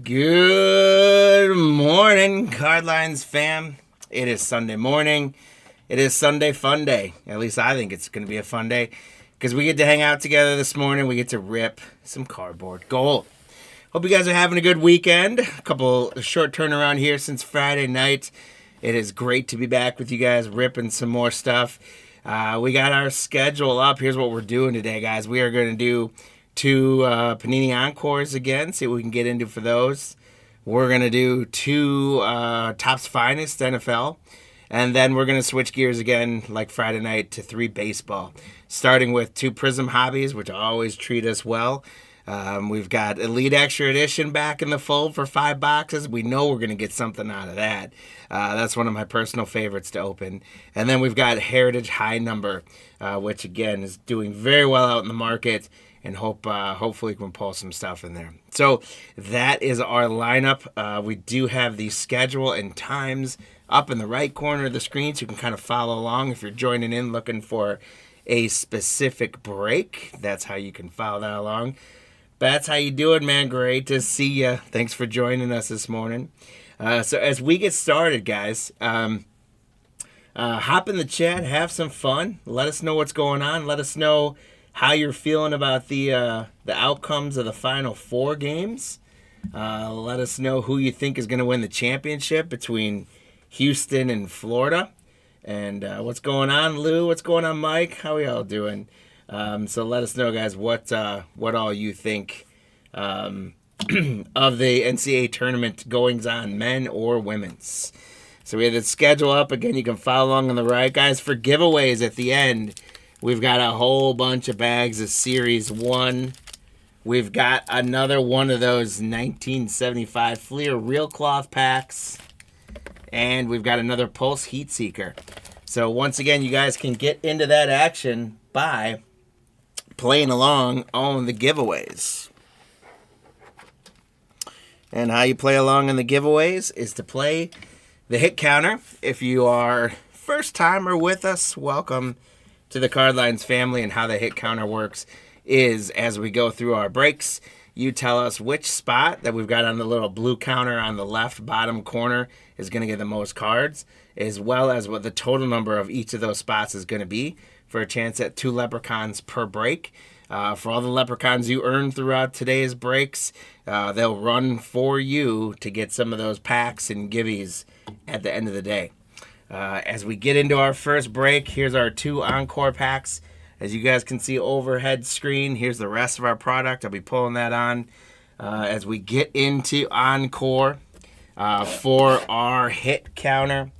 Good morning, Cardlines fam. It is Sunday morning. It is Sunday fun day. At least I think it's going to be a fun day because we get to hang out together this morning. We get to rip some cardboard gold. Hope you guys are having a good weekend. A couple short turnaround here since Friday night. It is great to be back with you guys ripping some more stuff. We got our schedule up. Here's what we're doing today, guys. We are going to do two Panini Encores again, see what we can get into for those. We're going to do two Topps Finest NFL, and then we're going to switch gears again, like Friday night, to 3 baseball, starting with 2 Prizm hobbies, which always treat us well. We've got Elite Extra Edition back in the fold for 5 boxes. We know we're going to get something out of that. That's one of my personal favorites to open. And then we've got Heritage High Number, which again is doing very well out in the market, and hopefully we can pull some stuff in there. So that is our lineup. We do have the schedule and times up in the right corner of the screen, so you can kind of follow along if you're joining in looking for a specific break. That's how you can follow that along. That's how you do it, man. Great to see you. Thanks for joining us this morning. So as we get started, guys, hop in the chat, have some fun. Let us know what's going on. Let us know how you're feeling about the outcomes of the final 4 games. Let us know who you think is going to win the championship between Houston and Florida. And what's going on, Lou? What's going on, Mike? How are y'all doing? So let us know, guys, what all you think of the NCAA tournament goings on, men or women's. So we have the schedule up. Again, you can follow along on the right. Guys, for giveaways at the end, we've got a whole bunch of bags of Series 1. We've got another one of those 1975 Fleer Real Cloth packs. And we've got another Pulse Heat Seeker. So once again, you guys can get into that action by playing along on the giveaways. And how you play along in the giveaways is to play the hit counter. If you are first timer with us, welcome to the Cardlines family. And how the hit counter works is, as we go through our breaks, you tell us which spot that we've got on the little blue counter on the left bottom corner is going to get the most cards, as well as what the total number of each of those spots is going to be, for a chance at 2 leprechauns per break. For all the leprechauns you earn throughout today's breaks, they'll run for you to get some of those packs and giveies at the end of the day. As we get into our first break, here's our 2 Encore packs. As you guys can see overhead screen, here's the rest of our product. I'll be pulling that on as we get into Encore. For our hit counter,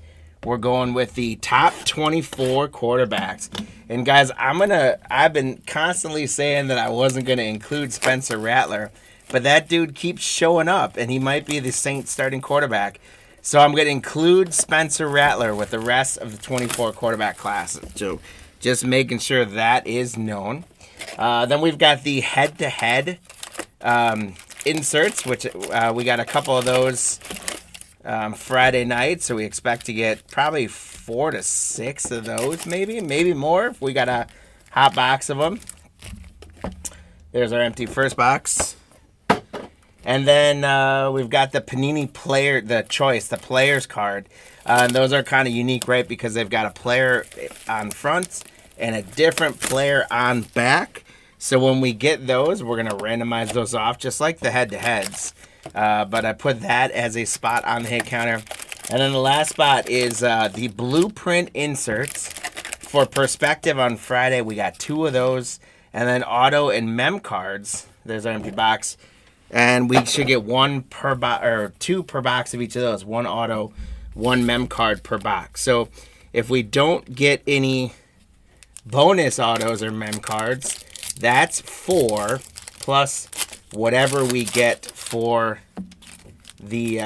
we're going with the top 24 quarterbacks. And guys, I've been constantly saying that I wasn't going to include Spencer Rattler, but that dude keeps showing up, and he might be the Saints starting quarterback. So I'm going to include Spencer Rattler with the rest of the 24 quarterback class. So just making sure that is known. Then we've got the head-to-head inserts, which we got a couple of those Friday night, so we expect to get probably 4 to 6 of those, maybe more if we got a hot box of them. There's our empty first box. And then we've got the Panini player, the players card. And those are kind of unique, right? Because they've got a player on front and a different player on back. So when we get those, we're going to randomize those off, just like the head-to-heads. But I put that as a spot on the hit counter. And then the last spot is the blueprint inserts. For perspective on Friday, we got 2 of those. And then auto and mem cards. There's our empty box. And we should get 2 per box of each of those. 1 auto, 1 mem card per box. So if we don't get any bonus autos or mem cards, that's 4 plus whatever we get for the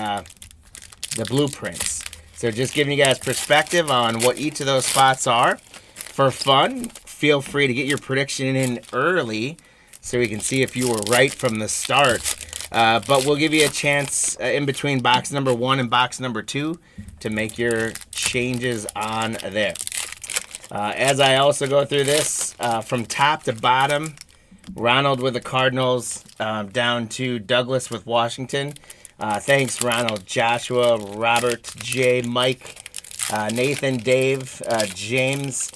blueprints. So just giving you guys perspective on what each of those spots are. For fun, feel free to get your prediction in early so we can see if you were right from the start. But we'll give you a chance in between box number 1 and box number 2 to make your changes on there. As I also go through this, from top to bottom, Ronald with the Cardinals down to Douglas with Washington. Thanks, Ronald, Joshua, Robert, Jay, Mike, Nathan, Dave, James,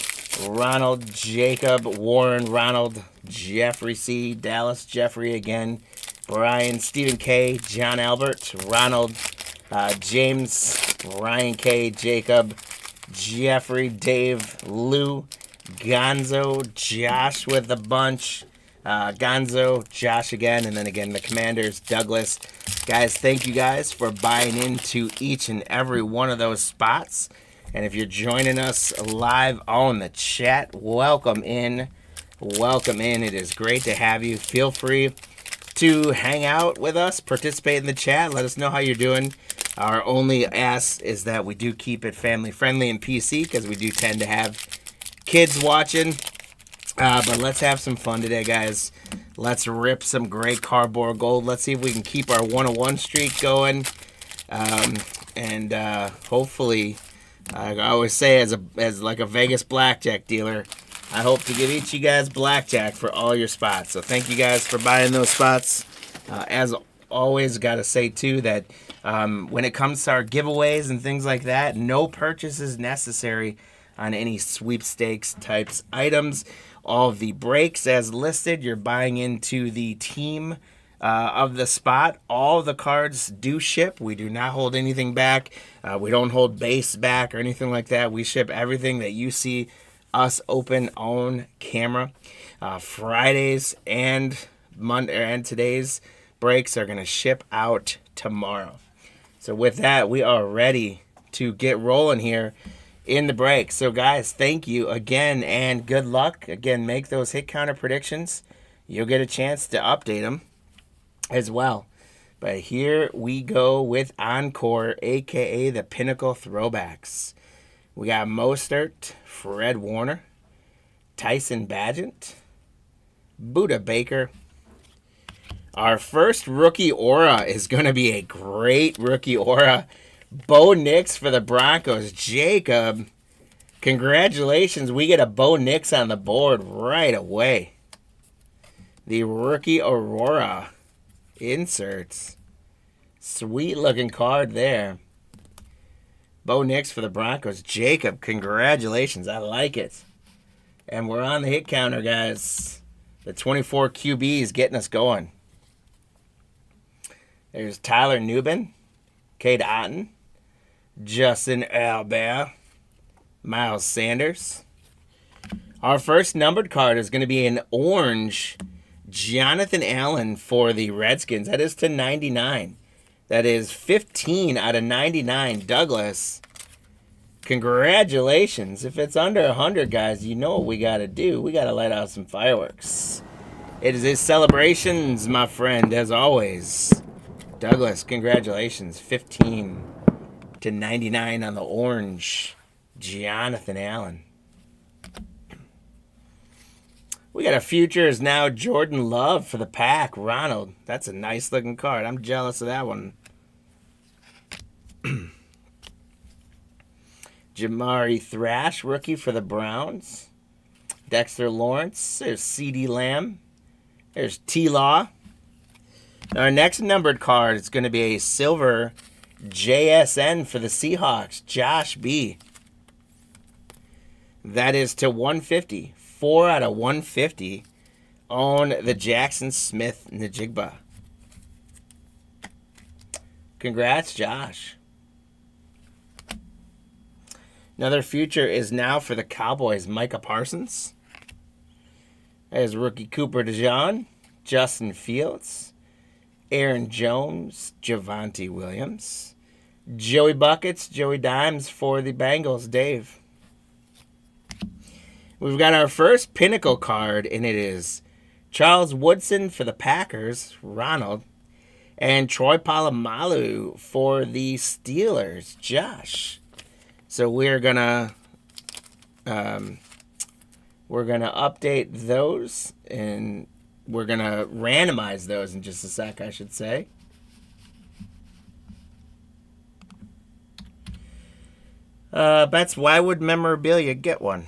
Ronald, Jacob, Warren, Ronald, Jeffrey C, Dallas, Jeffrey again, Brian, Stephen K, John Albert, Ronald, James, Ryan K, Jacob, Jeffrey, Dave, Lou, Gonzo, Josh with a bunch, Gonzo, Josh again, and then again the Commanders, Douglas. Guys, thank you guys for buying into each and every one of those spots. And if you're joining us live on the chat, welcome in. Welcome in. It is great to have you. Feel free to hang out with us, participate in the chat. Let us know how you're doing. Our only ask is that we do keep it family friendly and PC because we do tend to have kids watching. But let's have some fun today, guys. Let's rip some great cardboard gold. Let's see if we can keep our 101 streak going. And hopefully, I always say as like a Vegas blackjack dealer, I hope to give each of you guys blackjack for all your spots. So thank you guys for buying those spots. As always, got to say too that when it comes to our giveaways and things like that, no purchase is necessary on any sweepstakes types items. All of the breaks as listed, you're buying into the team of the spot. All of the cards do ship. We do not hold anything back. We don't hold base back or anything like that. We ship everything that you see us open on camera. Fridays and Monday and today's breaks are going to ship out tomorrow. So with that, we are ready to get rolling here in the break. So guys, thank you again and good luck. Again, make those hit counter predictions. You'll get a chance to update them as well. But here we go with Encore, aka the Pinnacle Throwbacks. We got Mostert, Fred Warner, Tyson Bagent, Buda Baker. Our first rookie aura is going to be a great rookie aura. Bo Nix for the Broncos. Jacob, congratulations. We get a Bo Nix on the board right away. The rookie Aurora inserts. Sweet looking card there. Bo Nix for the Broncos. Jacob, congratulations. I like it. And we're on the hit counter, guys. The 24 QB is getting us going. There's Tyler Nubin, Cade Otton, Justin Albert, Miles Sanders. Our first numbered card is going to be an orange Jonathan Allen for the Redskins. That is to 99. That is 15 out of 99. Douglas, congratulations. If it's under 100, guys, you know what we got to do. We got to let out some fireworks. It is his celebrations, my friend, as always. Douglas, congratulations. 15 to 99 on the orange Jonathan Allen. We got a futures now. Jordan Love for the Pack. Ronald, that's a nice looking card. I'm jealous of that one. Jamari Thrash, rookie for the Browns. Dexter Lawrence. There's C.D. Lamb. There's T-Law. Our next numbered card is going to be a silver JSN for the Seahawks. Josh B. That is to 150. 4 out of 150 on the Jackson Smith Najigba. Congrats, Josh. Another future is now for the Cowboys. Micah Parsons. There's rookie Cooper DeJean. Justin Fields. Aaron Jones. Javonte Williams. Joey Buckets. Joey Dimes for the Bengals. Dave. We've got our first Pinnacle card, and it is Charles Woodson for the Packers. Ronald. And Troy Polamalu for the Steelers. Josh. So we're gonna update those, and we're gonna randomize those in just a sec, I should say. Bets, why would memorabilia get one?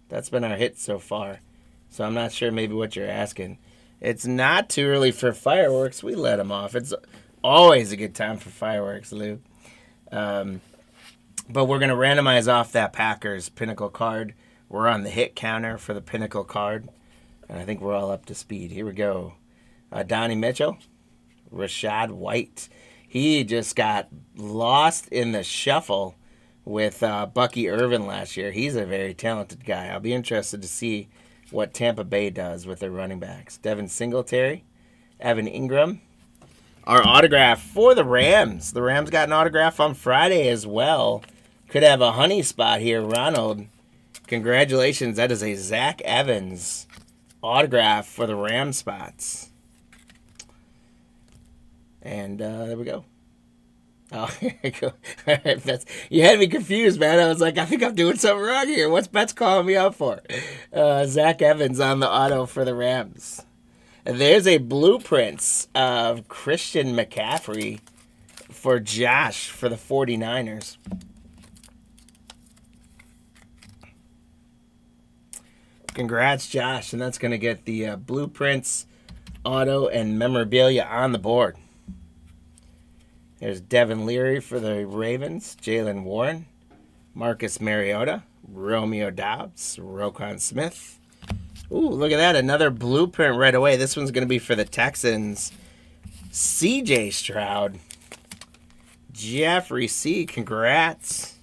That's been our hit so far, so I'm not sure maybe what you're asking. It's not too early for fireworks. We let them off. It's always a good time for fireworks, Lou. But we're going to randomize off that Packers Pinnacle card. We're on the hit counter for the Pinnacle card. And I think we're all up to speed. Here we go. Donnie Mitchell. Rashad White. He just got lost in the shuffle with Bucky Irvin last year. He's a very talented guy. I'll be interested to see what Tampa Bay does with their running backs. Devin Singletary. Evan Ingram. Our autograph for the Rams. The Rams got an autograph on Friday as well. Could have a honey spot here, Ronald. Congratulations. That is a Zach Evans autograph for the Ram spots. And there we go. Oh, here we go. All right, Betts. You had me confused, man. I was like, I think I'm doing something wrong here. What's Betts calling me out for? Zach Evans on the auto for the Rams. And there's a blueprints of Christian McCaffrey for Josh for the 49ers. Congrats, Josh. And that's going to get the blueprints, auto, and memorabilia on the board. There's Devin Leary for the Ravens, Jalen Warren, Marcus Mariota, Romeo Doubs, Roquan Smith. Ooh, look at that. Another blueprint right away. This one's going to be for the Texans. CJ Stroud. Jeffrey C. Congrats.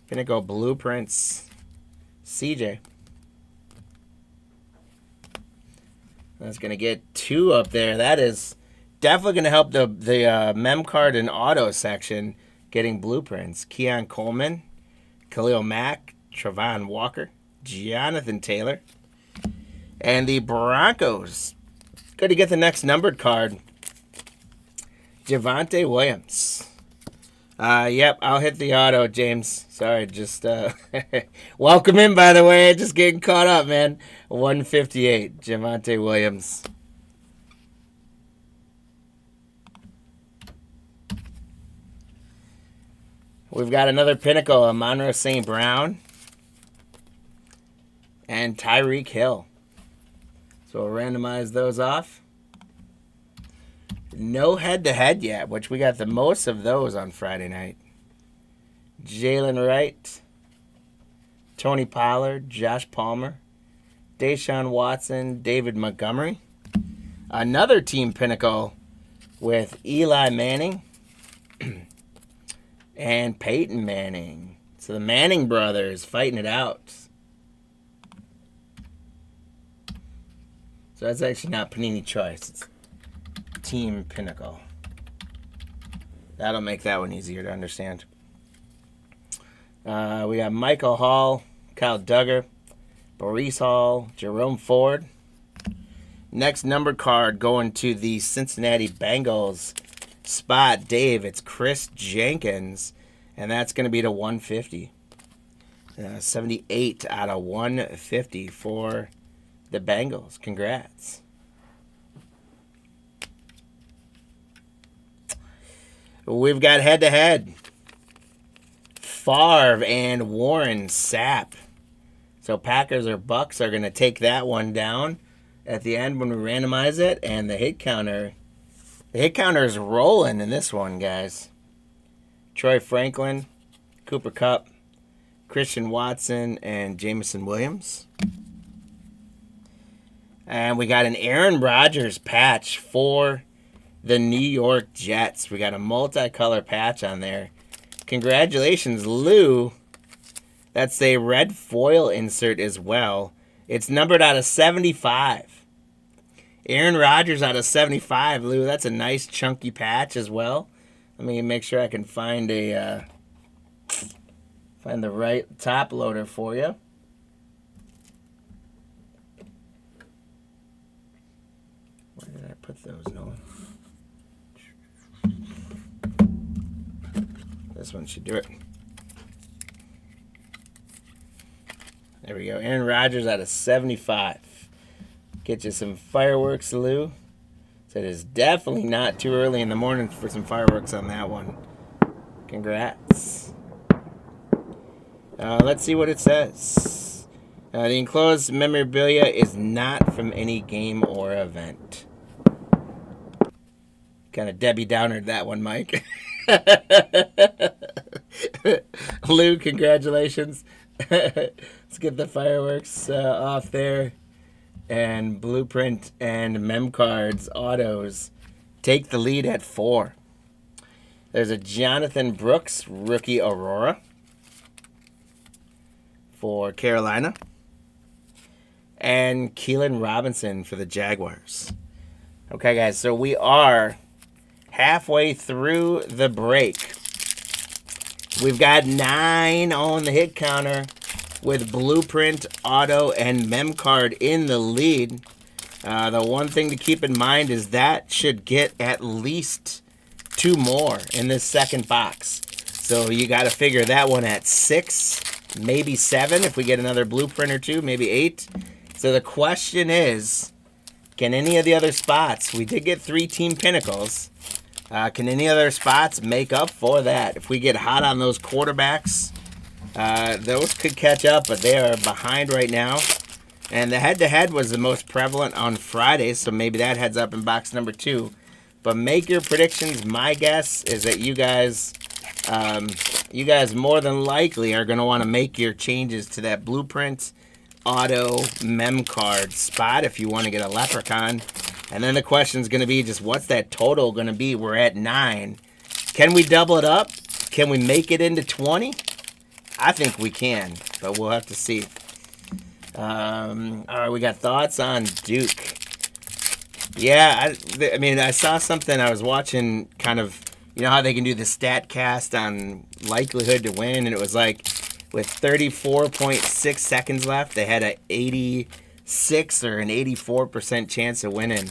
Gonna go blueprints. CJ. That's going to get 2 up there. That is definitely going to help the mem card and auto section getting blueprints. Keon Coleman, Khalil Mack, Travon Walker, Jonathan Taylor. And the Broncos. Good to get the next numbered card. Javonte Williams. Yep, I'll hit the auto, James. Sorry, just welcome in, by the way. Just getting caught up, man. 158, Javonte Williams. We've got another Pinnacle, Amon-Ra St. Brown and Tyreek Hill. So we'll randomize those off. No head-to-head yet, which we got the most of those on Friday night. Jalen Wright, Tony Pollard, Josh Palmer, Deshaun Watson, David Montgomery. Another team Pinnacle with Eli Manning and Peyton Manning. So the Manning brothers fighting it out. So that's actually not Panini Choice. It's Team Pinnacle. That'll make that one easier to understand. We got Michael Hall, Kyle Duggar, Maurice Hall, Jerome Ford. Next numbered card going to the Cincinnati Bengals spot. Dave, it's Chris Jenkins, and that's going to be to 150. 78 out of 150 for the Bengals. Congrats. We've got head-to-head. Favre and Warren Sapp. So Packers or Bucks are going to take that one down at the end when we randomize it. And the hit counter is rolling in this one, guys. Troy Franklin, Cooper Kupp, Christian Watson, and Jameson Williams. And we got an Aaron Rodgers patch for the New York Jets. We got a multicolor patch on there. Congratulations, Lou. That's a red foil insert as well. It's numbered out of 75. Aaron Rodgers out of 75, Lou. That's a nice chunky patch as well. Let me make sure I can find the right top loader for you. Where did I put those, Nolan? This one should do it. There we go. Aaron Rodgers out of 75. Get you some fireworks, Lou. So it is definitely not too early in the morning for some fireworks on that one. Congrats. Let's see what it says. The enclosed memorabilia is not from any game or event. Kind of Debbie Downered that one, Mike. Lou, congratulations. Let's get the fireworks off there. And Blueprint and Mem Cards autos take the lead at 4. There's a Jonathan Brooks rookie Aurora for Carolina. And Keelan Robinson for the Jaguars. Okay, guys, so we are halfway through the break. We've got 9 on the hit counter with Blueprint, Auto, and Mem Card in the lead. The one thing to keep in mind is that should get at least 2 more in this second box. So you got to figure that one at 6, maybe 7 if we get another Blueprint or 2, maybe 8. So the question is, can any of the other spots, we did get 3 Team Pinnacles, can any other spots make up for that? If we get hot on those quarterbacks, those could catch up, but they are behind right now. And the head-to-head was the most prevalent on Friday, so maybe that heads up in box number 2. But make your predictions. My guess is that you guys more than likely are going to want to make your changes to that Blueprint, Auto, Mem Card spot if you want to get a Leprechaun. And then the question is going to be just what's that total going to be? We're at 9. Can we double it up? Can we make it into 20? I think we can, but we'll have to see. All right, we got thoughts on Duke. Yeah, I mean, I saw something. I was watching kind of, you know how they can do the stat cast on likelihood to win, and it was like with 34.6 seconds left, they had an 86 or an 84% chance of winning.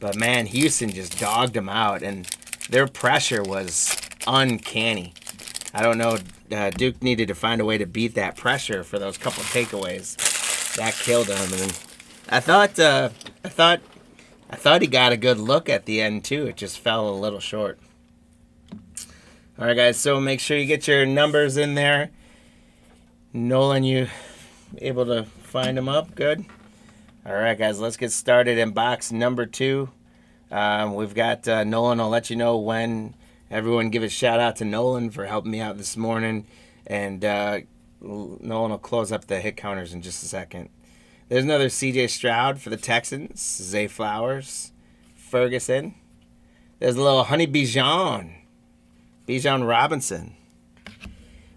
But man, Houston just dogged them out, and their pressure was uncanny. I don't know. Duke needed to find a way to beat that pressure for those couple takeaways. That killed him, and I thought he got a good look at the end too. It just fell a little short. All right, guys. So make sure you get your numbers in there. Nolan, you able to find them up? Good. All right, guys. Let's get started in box number 2. We've got Nolan. I'll let you know when. Everyone give a shout out to Nolan for helping me out this morning. And Nolan will close up the hit counters in just a second. There's another C.J. Stroud for the Texans. Zay Flowers. Ferguson. There's a little Honey Bijan. Bijan Robinson.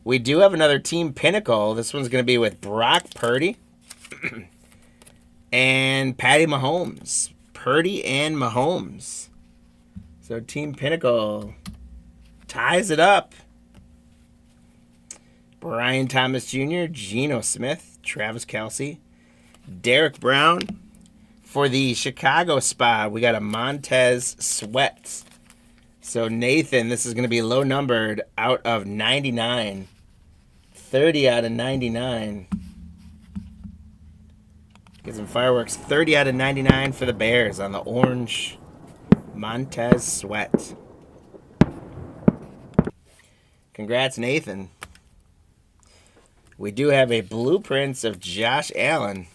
We do have another Team Pinnacle. This one's going to be with Brock Purdy and Patty Mahomes. Purdy and Mahomes. So Team Pinnacle ties it up. Brian Thomas Jr., Geno Smith, Travis Kelce, Derek Brown. For the Chicago spot, we got a Montez Sweat. So Nathan, this is going to be low numbered out of 99. 30 out of 99. Get some fireworks. 30 out of 99 for the Bears on the orange Montez Sweat. Congrats, Nathan. We do have a blueprints of Josh Allen.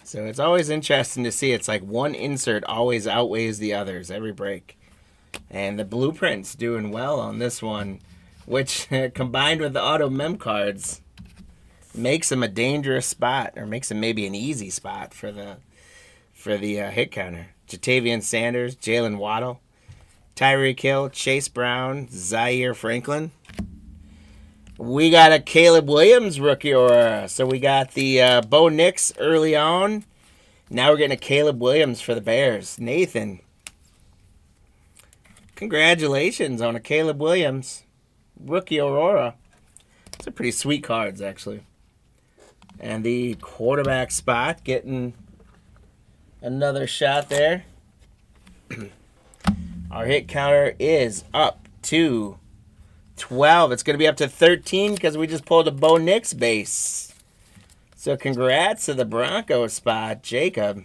So it's always interesting to see. It's like one insert always outweighs the others every break. And the blueprints doing well on this one, which combined with the auto mem cards makes him a dangerous spot, or makes him maybe an easy spot for the hit counter. Jatavian Sanders, Jalen Waddle, Tyreek Hill, Chase Brown, Zaire Franklin. We got a Caleb Williams rookie aura. So we got the Bo Nix early on. Now we're getting a Caleb Williams for the Bears. Nathan, congratulations on a Caleb Williams rookie aurora. It's a pretty sweet cards, actually. And the quarterback spot getting another shot there. Our hit counter is up to 12. It's going to be up to 13 because we just pulled a Bo Nix base. So congrats to the Broncos spot, Jacob.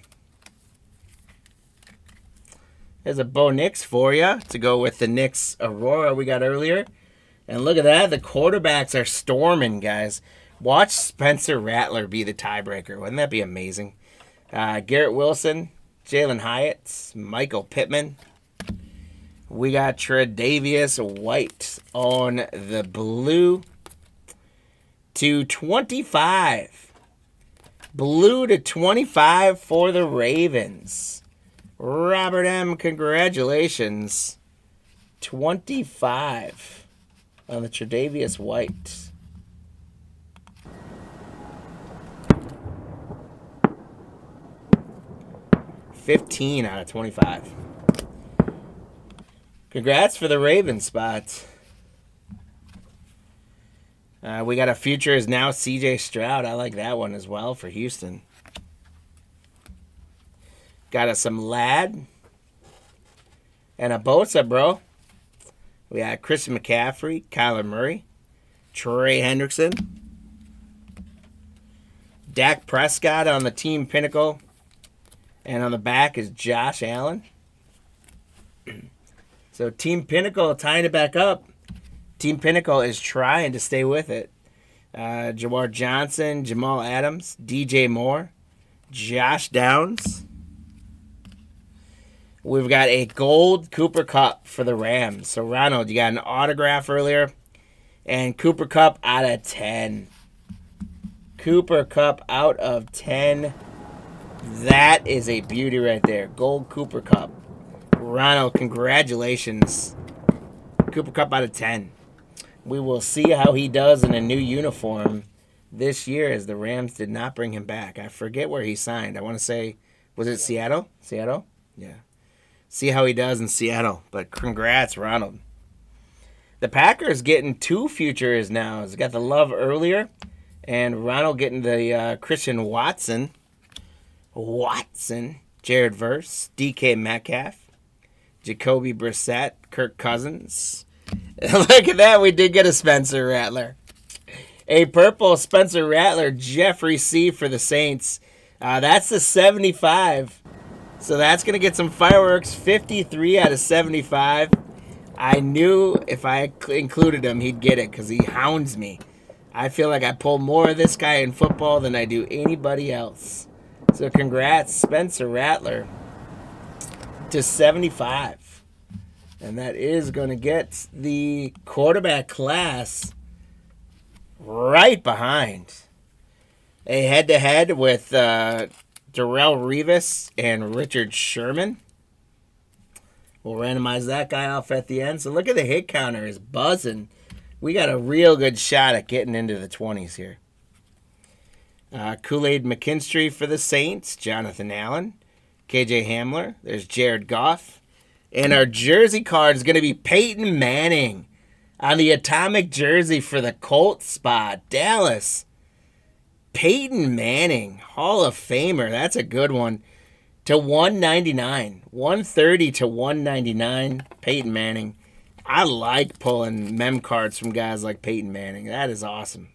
There's a Bo Nix for you to go with the Nix Aurora we got earlier. And look at that. The quarterbacks are storming, guys. Watch Spencer Rattler be the tiebreaker. Wouldn't that be amazing? Garrett Wilson, Jalen Hyatt, Michael Pittman. We got Tre'Davious White on the blue to 25. Blue to 25 for the Ravens. Robert M., congratulations. 25 on the Tre'Davious White. $15 out of 25. Congrats for the Ravens spot. We got a future is now CJ Stroud. I like that one as well for Houston. Got us some Ladd. And a Bosa, bro. We got Christian McCaffrey, Kyler Murray, Trey Hendrickson. Dak Prescott on the team pinnacle. And on the back is Josh Allen. So Team Pinnacle tying it back up. Team Pinnacle is trying to stay with it. Jawar Johnson, Jamal Adams, DJ Moore, Josh Downs. We've got a gold Cooper Kupp for the Rams. So Ronald, you got an autograph earlier. And Cooper Kupp out of 10. Cooper Kupp out of 10. That is a beauty right there. Gold Cooper Kupp. Ronald, congratulations. Cooper Kupp out of 10. We will see how he does in a new uniform this year, as the Rams did not bring him back. I forget where he signed. I want to say, was it Seattle? Seattle? Yeah. See how he does in Seattle. But congrats, Ronald. The Packers getting 2 futures now. He's got the Love earlier, and Ronald getting the Christian Watson. Jared Verse, DK Metcalf, Jacoby Brissett, Kirk Cousins. Look at that. We did get a Spencer Rattler. A purple Spencer Rattler, Jeffrey C. for the Saints. That's the 75. So that's going to get some fireworks. 53 out of 75. I knew if I included him, he'd get it because he hounds me. I feel like I pull more of this guy in football than I do anybody else. So congrats, Spencer Rattler, to 75. And that is going to get the quarterback class right behind. A head-to-head with Darrelle Revis and Richard Sherman. We'll randomize that guy off at the end. So look at the hit counter. It's buzzing. We got a real good shot at getting into the 20s here. Kool-Aid McKinstry for the Saints. Jonathan Allen. KJ Hamler. There's Jared Goff. And our jersey card is going to be Peyton Manning on the atomic jersey for the Colts spot. Dallas. Peyton Manning, Hall of Famer. That's a good one. To 199. 130 to 199. Peyton Manning. I like pulling mem cards from guys like Peyton Manning. That is awesome.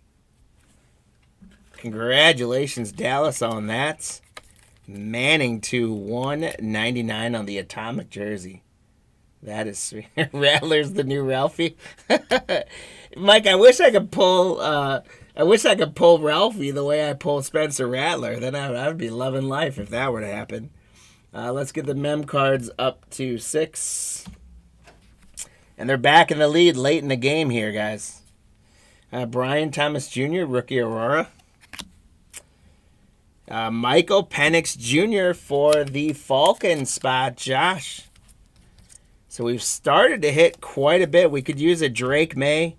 Congratulations, Dallas, on that. Manning to 199 on the atomic jersey. That is sweet. Rattler's the new Ralphie. Mike, I wish I could pull Ralphie the way I pull Spencer Rattler. Then I would be loving life if that were to happen. Let's get the mem cards up to 6. And they're back in the lead late in the game here, guys. Brian Thomas Jr., rookie Aurora. Michael Penix Jr. for the Falcons spot, Josh. So we've started to hit quite a bit. We could use a Drake May,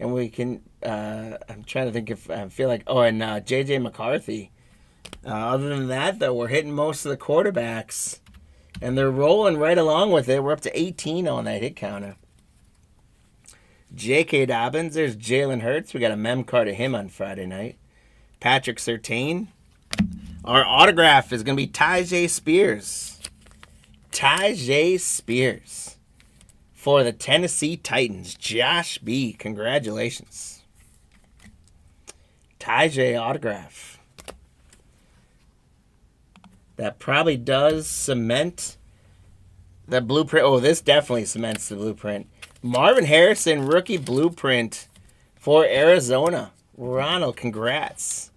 and we can, I'm trying to think if I feel like, and J.J. McCarthy. Other than that, though, we're hitting most of the quarterbacks, and they're rolling right along with it. We're up to 18 on that hit counter. J.K. Dobbins, there's Jalen Hurts. We got a mem card of him on Friday night. Patrick Surtain. Our autograph is going to be Tyjae Spears. Tyjae Spears for the Tennessee Titans. Josh B. Congratulations. Tyjae autograph. That probably does cement the blueprint. Oh, this definitely cements the blueprint. Marvin Harrison, rookie blueprint for Arizona. Ronald, congrats.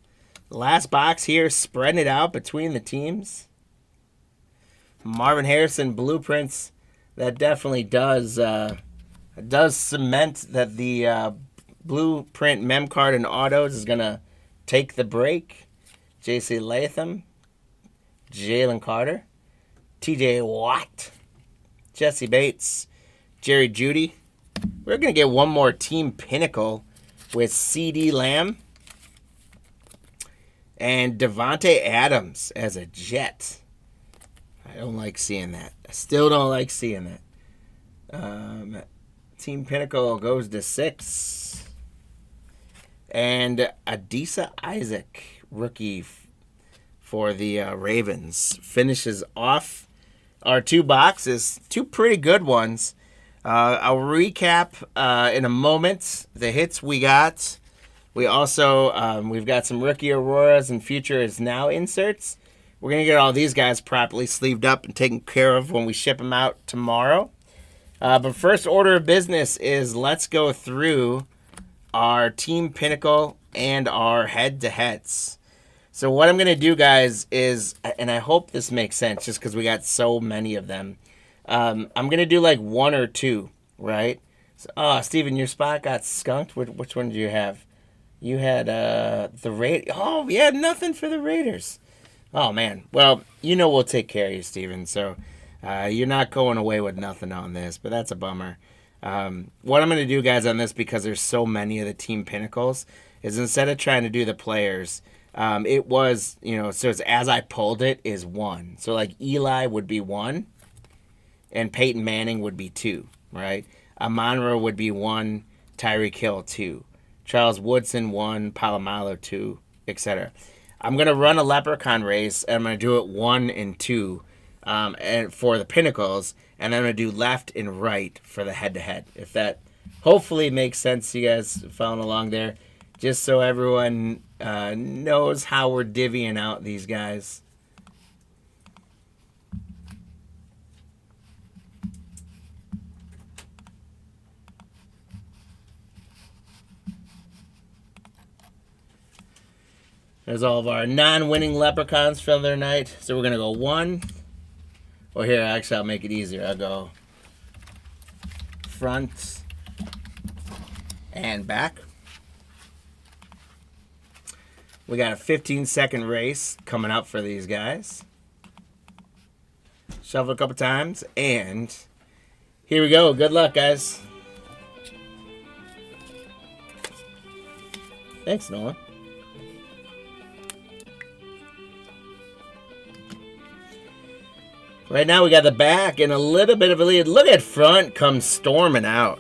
Last box here, spreading it out between the teams. Marvin Harrison blueprints. That definitely does cement that the blueprint mem card and autos is gonna take the break. J.C. Latham, Jalen Carter, T.J. Watt, Jesse Bates, Jerry Jeudy. We're gonna get one more team pinnacle with C.D. Lamb and Devontae Adams as a Jet. I don't like seeing that. I still don't like seeing that. Team Pinnacle goes to 6. And Adisa Isaac, rookie for the Ravens, finishes off our 2 boxes. 2 pretty good ones. I'll recap in a moment the hits we got. We also, we've got some rookie Auroras and future is now inserts. We're going to get all these guys properly sleeved up and taken care of when we ship them out tomorrow. But first order of business is let's go through our Team Pinnacle and our head-to-heads. So what I'm going to do, guys, is, and I hope this makes sense just because we got so many of them, I'm going to do like 1 or 2, right? So, Steven, your spot got skunked. Which one did you have? You had the Raiders. Oh, yeah, nothing for the Raiders. Oh, man. Well, we'll take care of you, Steven. So you're not going away with nothing on this, but that's a bummer. What I'm going to do, guys, on this, because there's so many of the Team Pinnacles, is instead of trying to do the players, it was, so it's as I pulled it is 1. So, like, Eli would be 1, and Peyton Manning would be 2, right? Monroe would be 1, Tyreek Hill 2, Charles Woodson 1, Palomalo 2, etc. I'm going to run a Leprechaun race, and I'm going to do it 1 and 2 and for the Pinnacles, and then I'm going to do left and right for the head-to-head. If that hopefully makes sense to you guys following along there, just so everyone knows how we're divvying out these guys. There's all of our non-winning Leprechauns for their night. So we're going to go 1. Well, here, actually, I'll make it easier. I'll go front and back. We got a 15-second race coming up for these guys. Shuffle a couple times, and here we go. Good luck, guys. Thanks, Noah. Right now we got the back and a little bit of a lead. Look at front come storming out.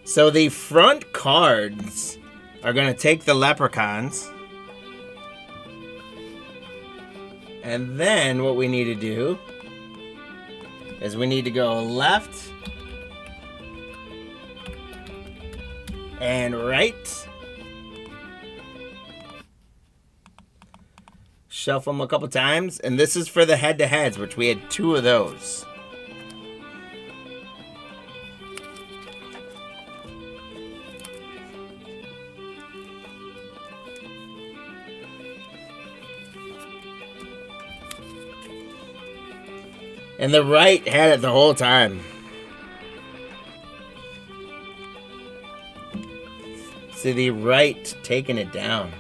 So the front cards are going to take the Leprechauns. And then what we need to do is we need to go left and right. Shuffle them a couple times. And this is for the head-to-heads, which we had 2 of those. And the right had it the whole time. See the right taking it down.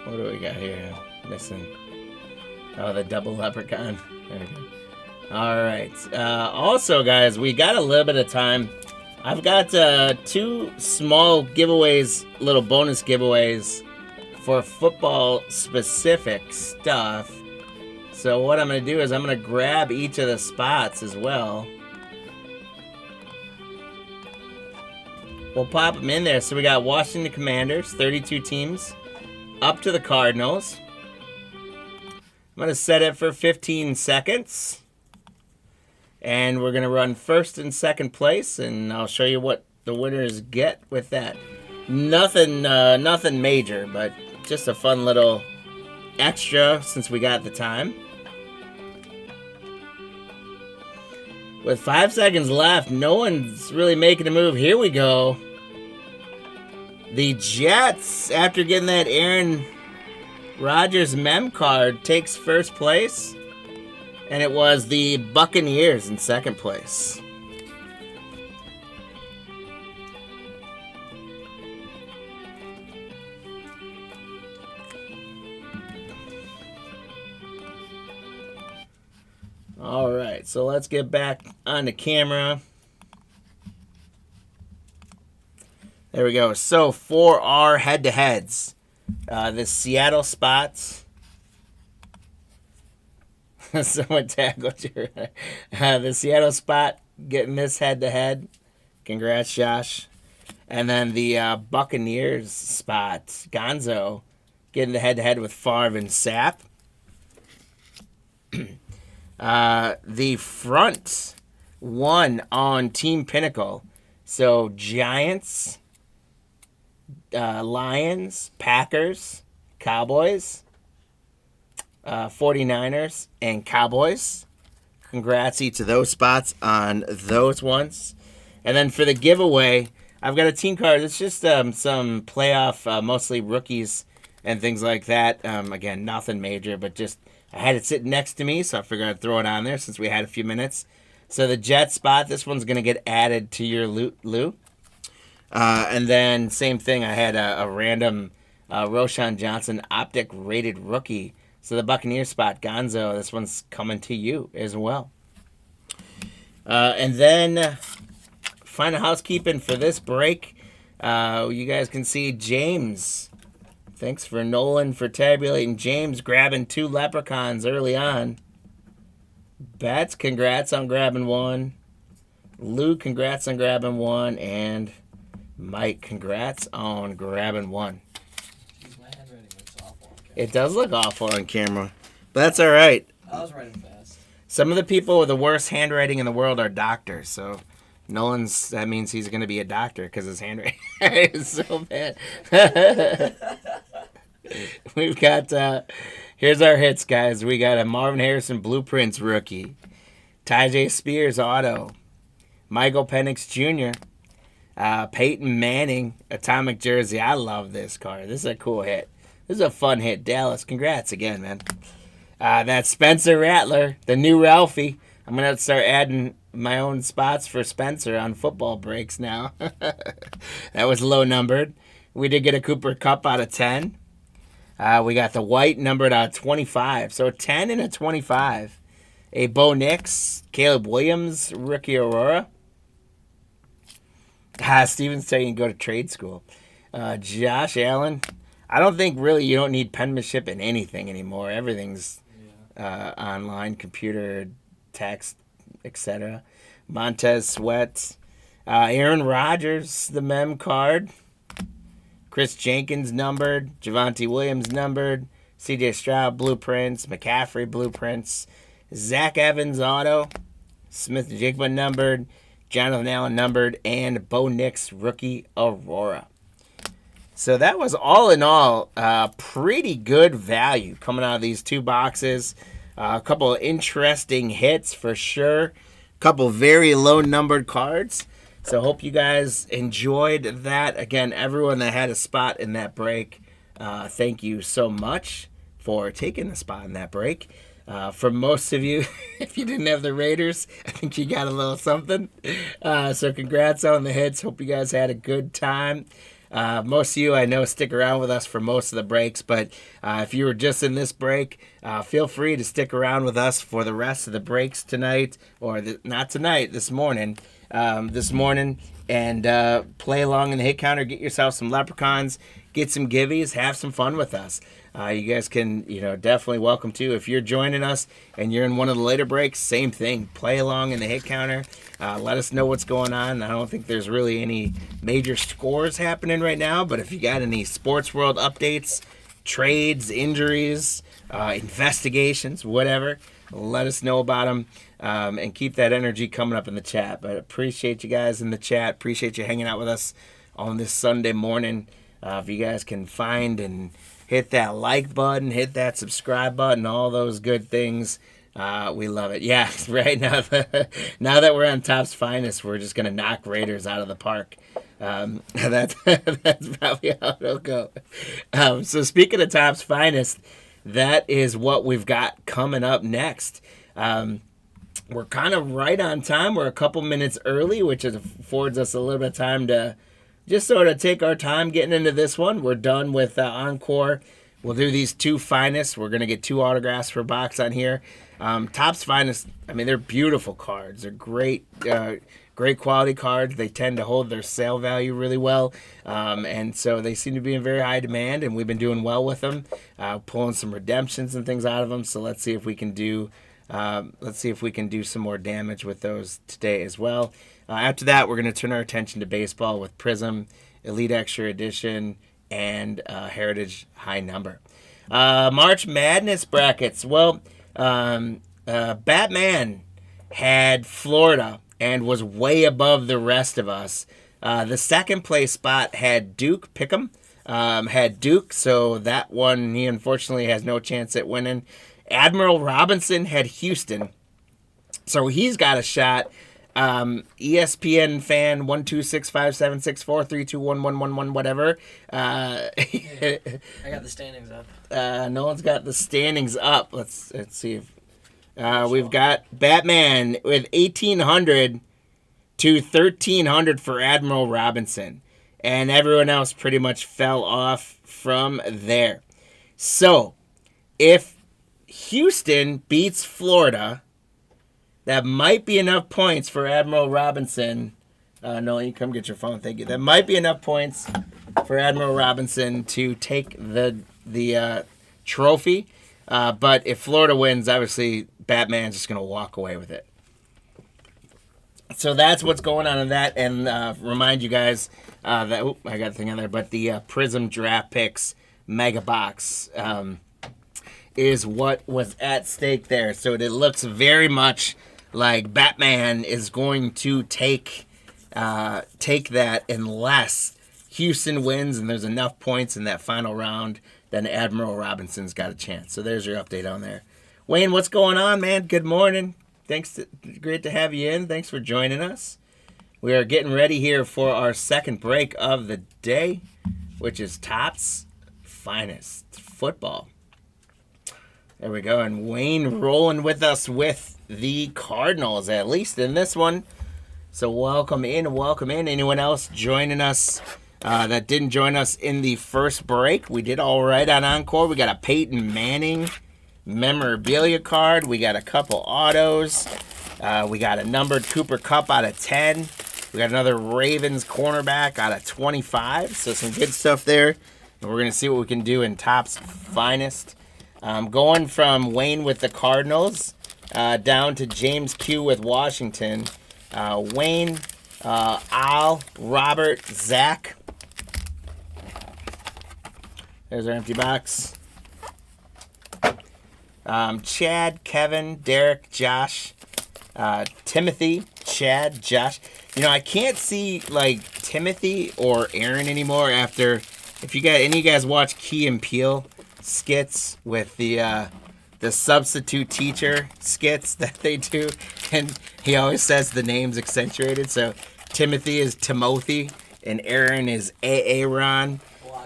What do we got here? Missing. Oh, the double leprechaun. There we go. All right. Also, guys, we got a little bit of time. I've got 2 small giveaways, little bonus giveaways for football-specific stuff. So what I'm going to do is I'm going to grab each of the spots as well. We'll pop them in there. So we got Washington Commanders, 32 teams, up to the Cardinals. I'm going to set it for 15 seconds. And we're going to run first and second place, and I'll show you what the winners get with that. Nothing major, but just a fun little extra since we got the time. With 5 seconds left, no one's really making a move. Here we go. The Jets, after getting that Aaron Rodgers mem card, takes first place. And it was the Buccaneers in second place. All right, so let's get back on the camera. There we go. So for our head-to-heads, the Seattle spots. Someone tackled you. The Seattle spot getting this head-to-head. Congrats, Josh. And then the Buccaneers spot, Gonzo, getting the head-to-head with Favre and Sapp. The front one on Team Pinnacle. So Giants, Lions, Packers, Cowboys, 49ers, and Cowboys. Congrats each of those spots on those ones. And then for the giveaway, I've got a team card. It's just some playoff, mostly rookies and things like that. Again, nothing major, but just I had it sitting next to me, so I figured I'd throw it on there since we had a few minutes. So the Jet spot, this one's going to get added to your loot, Lou. And then same thing, I had a random Roshan Johnson optic rated rookie. So the Buccaneer spot, Gonzo, this one's coming to you as well. And then final housekeeping for this break. You guys can see James. Thanks for Nolan for tabulating. James grabbing 2 leprechauns early on. Bats, congrats on grabbing 1. Lou, congrats on grabbing 1. And Mike, congrats on grabbing 1. My handwriting looks awful on camera. It does look awful on camera. But that's all right. I was writing fast. Some of the people with the worst handwriting in the world are doctors, so Nolan's, that means he's going to be a doctor because his handwriting is so bad. We've got, here's our hits, guys. We got a Marvin Harrison Blueprints rookie, Tyjae Spears auto, Michael Penix Jr., Peyton Manning Atomic Jersey. I love this card. This is a cool hit. This is a fun hit. Dallas, congrats again, man. That's Spencer Rattler, the new Ralphie. I'm going to start adding my own spots for Spencer on football breaks now. That was low numbered. We did get a Cooper Kupp out of 10. We got the white numbered out of 25. So a 10 and a 25. A Bo Nix, Caleb Williams, rookie Aurora. Steven's saying you can go to trade school. Josh Allen. I don't think really you don't need penmanship in anything anymore. Everything's online, computer, text, etc. Montez Sweat. Aaron Rodgers, the mem card. Chris Jenkins numbered. Javonte Williams numbered. CJ Stroud blueprints. McCaffrey blueprints. Zach Evans auto. Smith-Jigba numbered. Jonathan Allen numbered. And Bo Nix rookie Aurora. So that was all in all pretty good value coming out of these 2 boxes. A couple of interesting hits for sure. A couple very low numbered cards. So hope you guys enjoyed that. Again, everyone that had a spot in that break, thank you so much for taking the spot in that break. For most of you, if you didn't have the Raiders, I think you got a little something. So congrats on the hits. Hope you guys had a good time. Most of you, I know, stick around with us for most of the breaks, but if you were just in this break, feel free to stick around with us for the rest of the breaks tonight, or not tonight, this morning, and play along in the hit counter, get yourself some leprechauns, get some givvies, have some fun with us. You guys can, definitely welcome to. If you're joining us and you're in one of the later breaks, same thing. Play along in the hit counter. Let us know what's going on. I don't think there's really any major scores happening right now, but if you got any sports world updates, trades, injuries, investigations, whatever, let us know about them, and keep that energy coming up in the chat. But appreciate you guys in the chat. Appreciate you hanging out with us on this Sunday morning. If you guys can find and hit that like button, hit that subscribe button, all those good things. We love it. Yeah, right now. Now that we're on Topps Finest, we're just gonna knock Raiders out of the park. That's probably how it'll go. So speaking of Topps Finest, that is what we've got coming up next. We're kind of right on time. We're a couple minutes early, which affords us a little bit of time to just sort of take our time getting into this one. We're done with Encore. We'll do these 2 Finest. We're going to get 2 autographs per box on here. Topps Finest, I mean, they're beautiful cards. They're great quality cards. They tend to hold their sale value really well. And so they seem to be in very high demand, and we've been doing well with them, pulling some redemptions and things out of them. So let's see if we can do some more damage with those today as well. After that, we're going to turn our attention to baseball with Prizm, Elite Extra Edition, and Heritage High Number. March Madness brackets. Well, Batman had Florida and was way above the rest of us. The second place spot had Duke Pick'em. Had Duke, so that one he unfortunately has no chance at winning. Admiral Robinson had Houston, so he's got a shot. ESPN fan 1265764321111 whatever. I got the standings up. No one's got the standings up. Let's see if we've got Batman with 1,800 to 1,300 for Admiral Robinson, and everyone else pretty much fell off from there. So if Houston beats Florida, that might be enough points for Admiral Robinson. No, you come get your phone. Thank you. That might be enough points for Admiral Robinson to take the trophy. But if Florida wins, obviously Batman's just going to walk away with it. So that's what's going on in that. And remind you guys that I got a thing on there, but the Prizm Draft Picks Mega Box is what was at stake there. So it looks very much like Batman is going to take that unless Houston wins and there's enough points in that final round, then Admiral Robinson's got a chance. So there's your update on there. Wayne, what's going on, man? Good morning. Great to have you in. Thanks for joining us. We are getting ready here for our second break of the day, which is Topps Finest Football. There we go. And Wayne rolling with us with the Cardinals, at least in this one. So welcome in. Anyone else joining us that didn't join us in the first break? We did all right on Encore. We got a Peyton Manning memorabilia card. We got a couple autos. We got a numbered Cooper Kupp out of 10. We got another Ravens cornerback out of 25. So some good stuff there. And we're going to see what we can do in Topps Finest. Going from Wayne with the Cardinals down to James Q with Washington. Wayne, Al, Robert, Zach. There's our empty box. Chad, Kevin, Derek, Josh, Timothy, Chad, Josh. You know, I can't see like Timothy or Aaron anymore after. If you guys, any of you guys watch Key and Peele skits with the substitute teacher skits that they do, and he always says the names accentuated. So Timothy is Timothy, and Aaron is Aaron,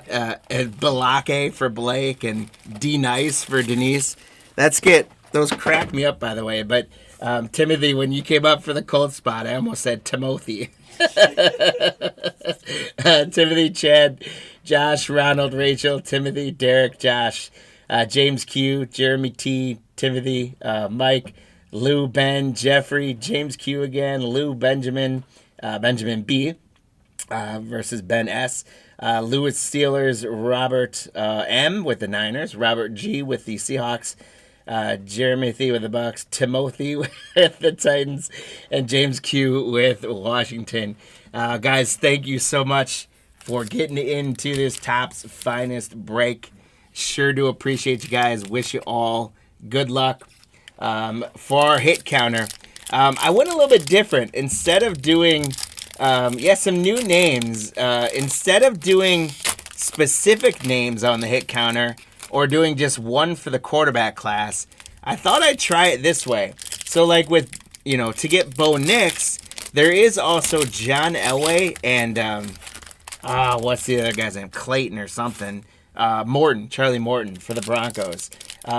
and Balake for Blake, and D Nice for Denise. That skit, those crack me up, by the way. But Timothy, when you came up for the cold spot, I almost said Timothy. Timothy, Chad, Josh, Ronald, Rachel, Timothy, Derek, Josh, James Q, Jeremy T, Timothy, Mike, Lou, Ben, Jeffrey, James Q again, Lou, Benjamin, Benjamin B versus Ben S, Lewis Steelers, Robert M with the Niners, Robert G with the Seahawks, Jeremy T with the Bucks, Timothy with the Titans, and James Q with Washington. Guys, thank you so much for getting into this Topps Finest break. Sure do appreciate you guys. Wish you all good luck. For our hit counter, I went a little bit different. Instead of doing, some new names. Instead of doing specific names on the hit counter or doing just one for the quarterback class, I thought I'd try it this way. So, like with, to get Bo Nix, there is also John Elway and, what's the other guy's name? Clayton or something. Charlie Morton for the Broncos.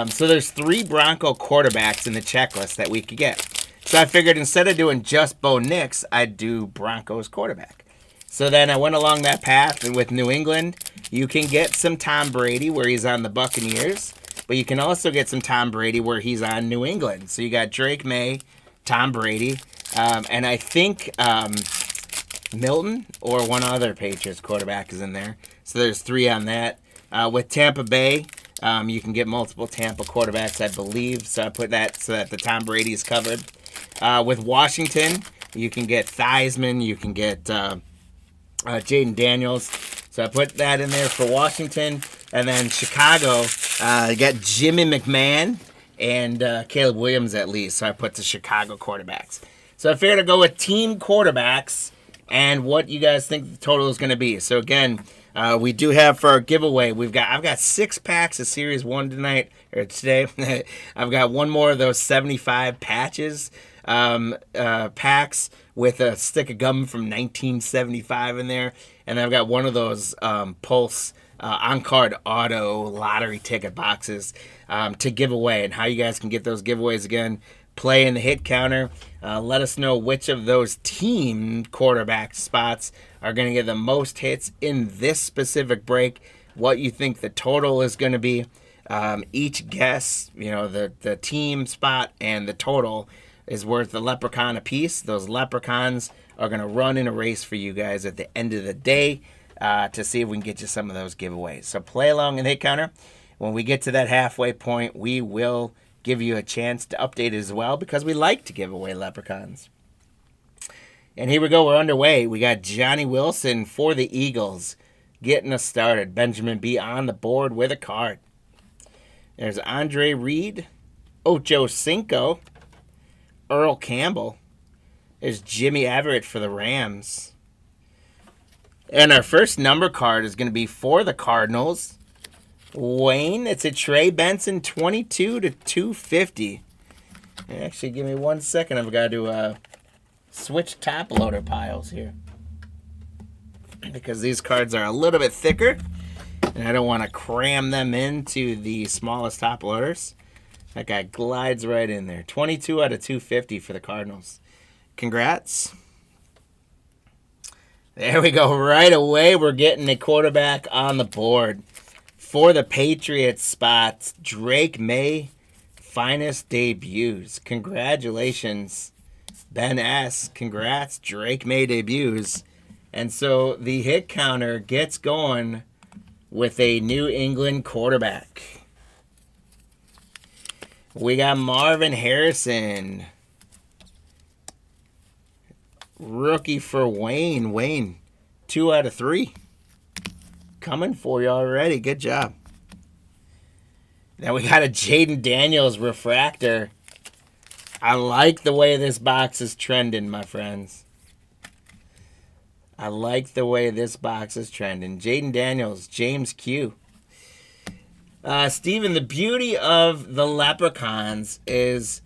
So there's 3 Bronco quarterbacks in the checklist that we could get. So I figured instead of doing just Bo Nix, I'd do Broncos quarterback. So then I went along that path, and with New England, you can get some Tom Brady where he's on the Buccaneers, but you can also get some Tom Brady where he's on New England. So you got Drake May, Tom Brady, and I think Milton or one other Patriots quarterback is in there. So there's 3 on that. With Tampa Bay, you can get multiple Tampa quarterbacks, I believe. So I put that so that the Tom Brady is covered. With Washington, you can get Theismann, you can get Jaden Daniels. So I put that in there for Washington. And then Chicago, you got Jimmy McMahon and Caleb Williams at least. So I put the Chicago quarterbacks. So I figured I'd go with team quarterbacks and what you guys think the total is going to be. So again, we do have for our giveaway, I've got 6 packs of Series 1 today. I've got one more of those 75 patches packs with a stick of gum from 1975 in there. And I've got one of those Pulse Encore Auto lottery ticket boxes to give away. And how you guys can get those giveaways again, play in the hit counter. Let us know which of those team quarterback spots are going to get the most hits in this specific break, what you think the total is going to be. Each guess, the team spot and the total is worth a leprechaun a piece. Those leprechauns are going to run in a race for you guys at the end of the day to see if we can get you some of those giveaways. So play along in the hit counter. When we get to that halfway point, we will give you a chance to update it as well because we like to give away leprechauns. And here we go. We're underway. We got Johnny Wilson for the Eagles getting us started. Benjamin B. on the board with a card. There's Andre Reed, Ocho Cinco, Earl Campbell. There's Jimmy Everett for the Rams. And our first number card is going to be for the Cardinals. Wayne, it's a Trey Benson 22/250. Actually, give me 1 second. I've got to switch top loader piles here because these cards are a little bit thicker and I don't want to cram them into the smallest top loaders. That guy glides right in there. 22/250 for the Cardinals. Congrats. There we go. Right away, we're getting a quarterback on the board. For the Patriots spots, Drake May, finest debuts. Congratulations, Ben S. Congrats, Drake May debuts. And so the hit counter gets going with a New England quarterback. We got Marvin Harrison. Rookie for Wayne. Wayne, 2/3. Coming for you already. Good job. Then we got a Jaden Daniels refractor. I like the way this box is trending, my friends. I like the way this box is trending. Jaden Daniels, James Q. Steven, the beauty of the leprechauns is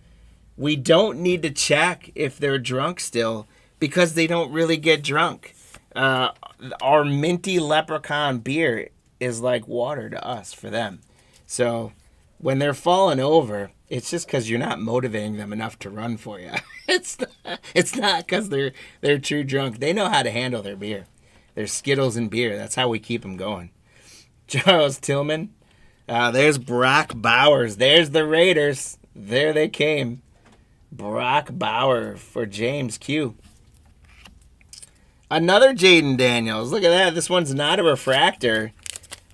we don't need to check if they're drunk still because they don't really get drunk. Our minty leprechaun beer is like water to us for them. So when they're falling over, it's just because you're not motivating them enough to run for you. It's not because they're true drunk. They know how to handle their beer. Their Skittles and beer. That's how we keep them going. Charles Tillman. There's Brock Bowers. There's the Raiders. There they came. Brock Bauer for James Q. Another Jaden Daniels. Look at that. This one's not a refractor.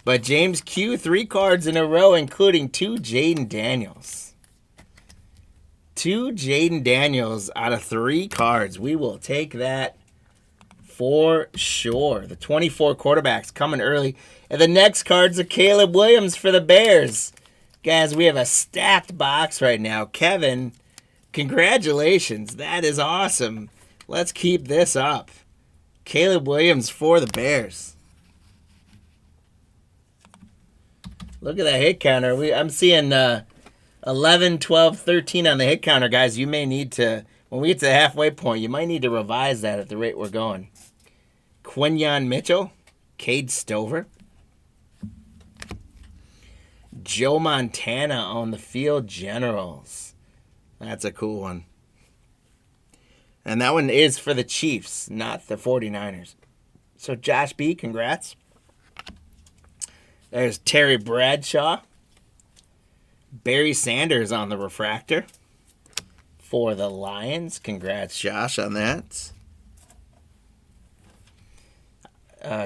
But James Q, 3 cards in a row, including 2 Jaden Daniels. 2 Jaden Daniels out of 3 cards. We will take that for sure. The 24 quarterbacks coming early. And the next card's a Caleb Williams for the Bears. Guys, we have a stacked box right now. Kevin, congratulations. That is awesome. Let's keep this up. Caleb Williams for the Bears. Look at that hit counter. I'm seeing 11, 12, 13 on the hit counter, guys. You may need to, when we get to the halfway point, you might need to revise that at the rate we're going. Quinyon Mitchell, Cade Stover, Joe Montana on the Field Generals. That's a cool one. And that one is for the Chiefs, not the 49ers. So Josh B., congrats. There's Terry Bradshaw. Barry Sanders on the refractor for the Lions. Congrats, Josh, on that.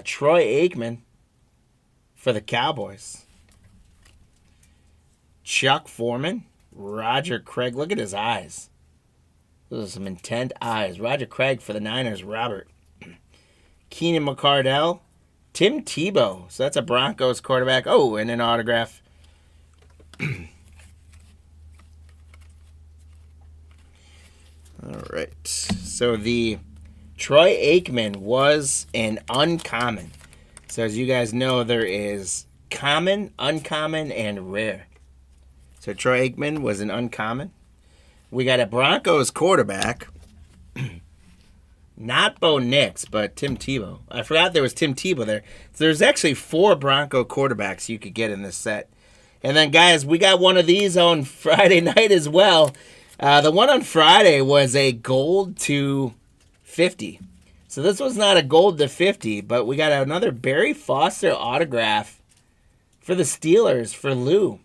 Troy Aikman for the Cowboys. Chuck Foreman. Roger Craig. Look at his eyes. Those are some intent eyes. Roger Craig for the Niners. Robert. Keenan McCardell. Tim Tebow. So that's a Broncos quarterback. Oh, and an autograph. All right. So the Troy Aikman was an uncommon. So as you guys know, there is common, uncommon, and rare. So Troy Aikman was an uncommon. We got a Broncos quarterback. Not Bo Nix, but Tim Tebow. I forgot there was Tim Tebow there. So there's actually 4 Bronco quarterbacks you could get in this set. And then, guys, we got one of these on Friday night as well. The one on Friday was a gold to 50. So this was not a gold to 50, but we got another Barry Foster autograph for the Steelers for Lou.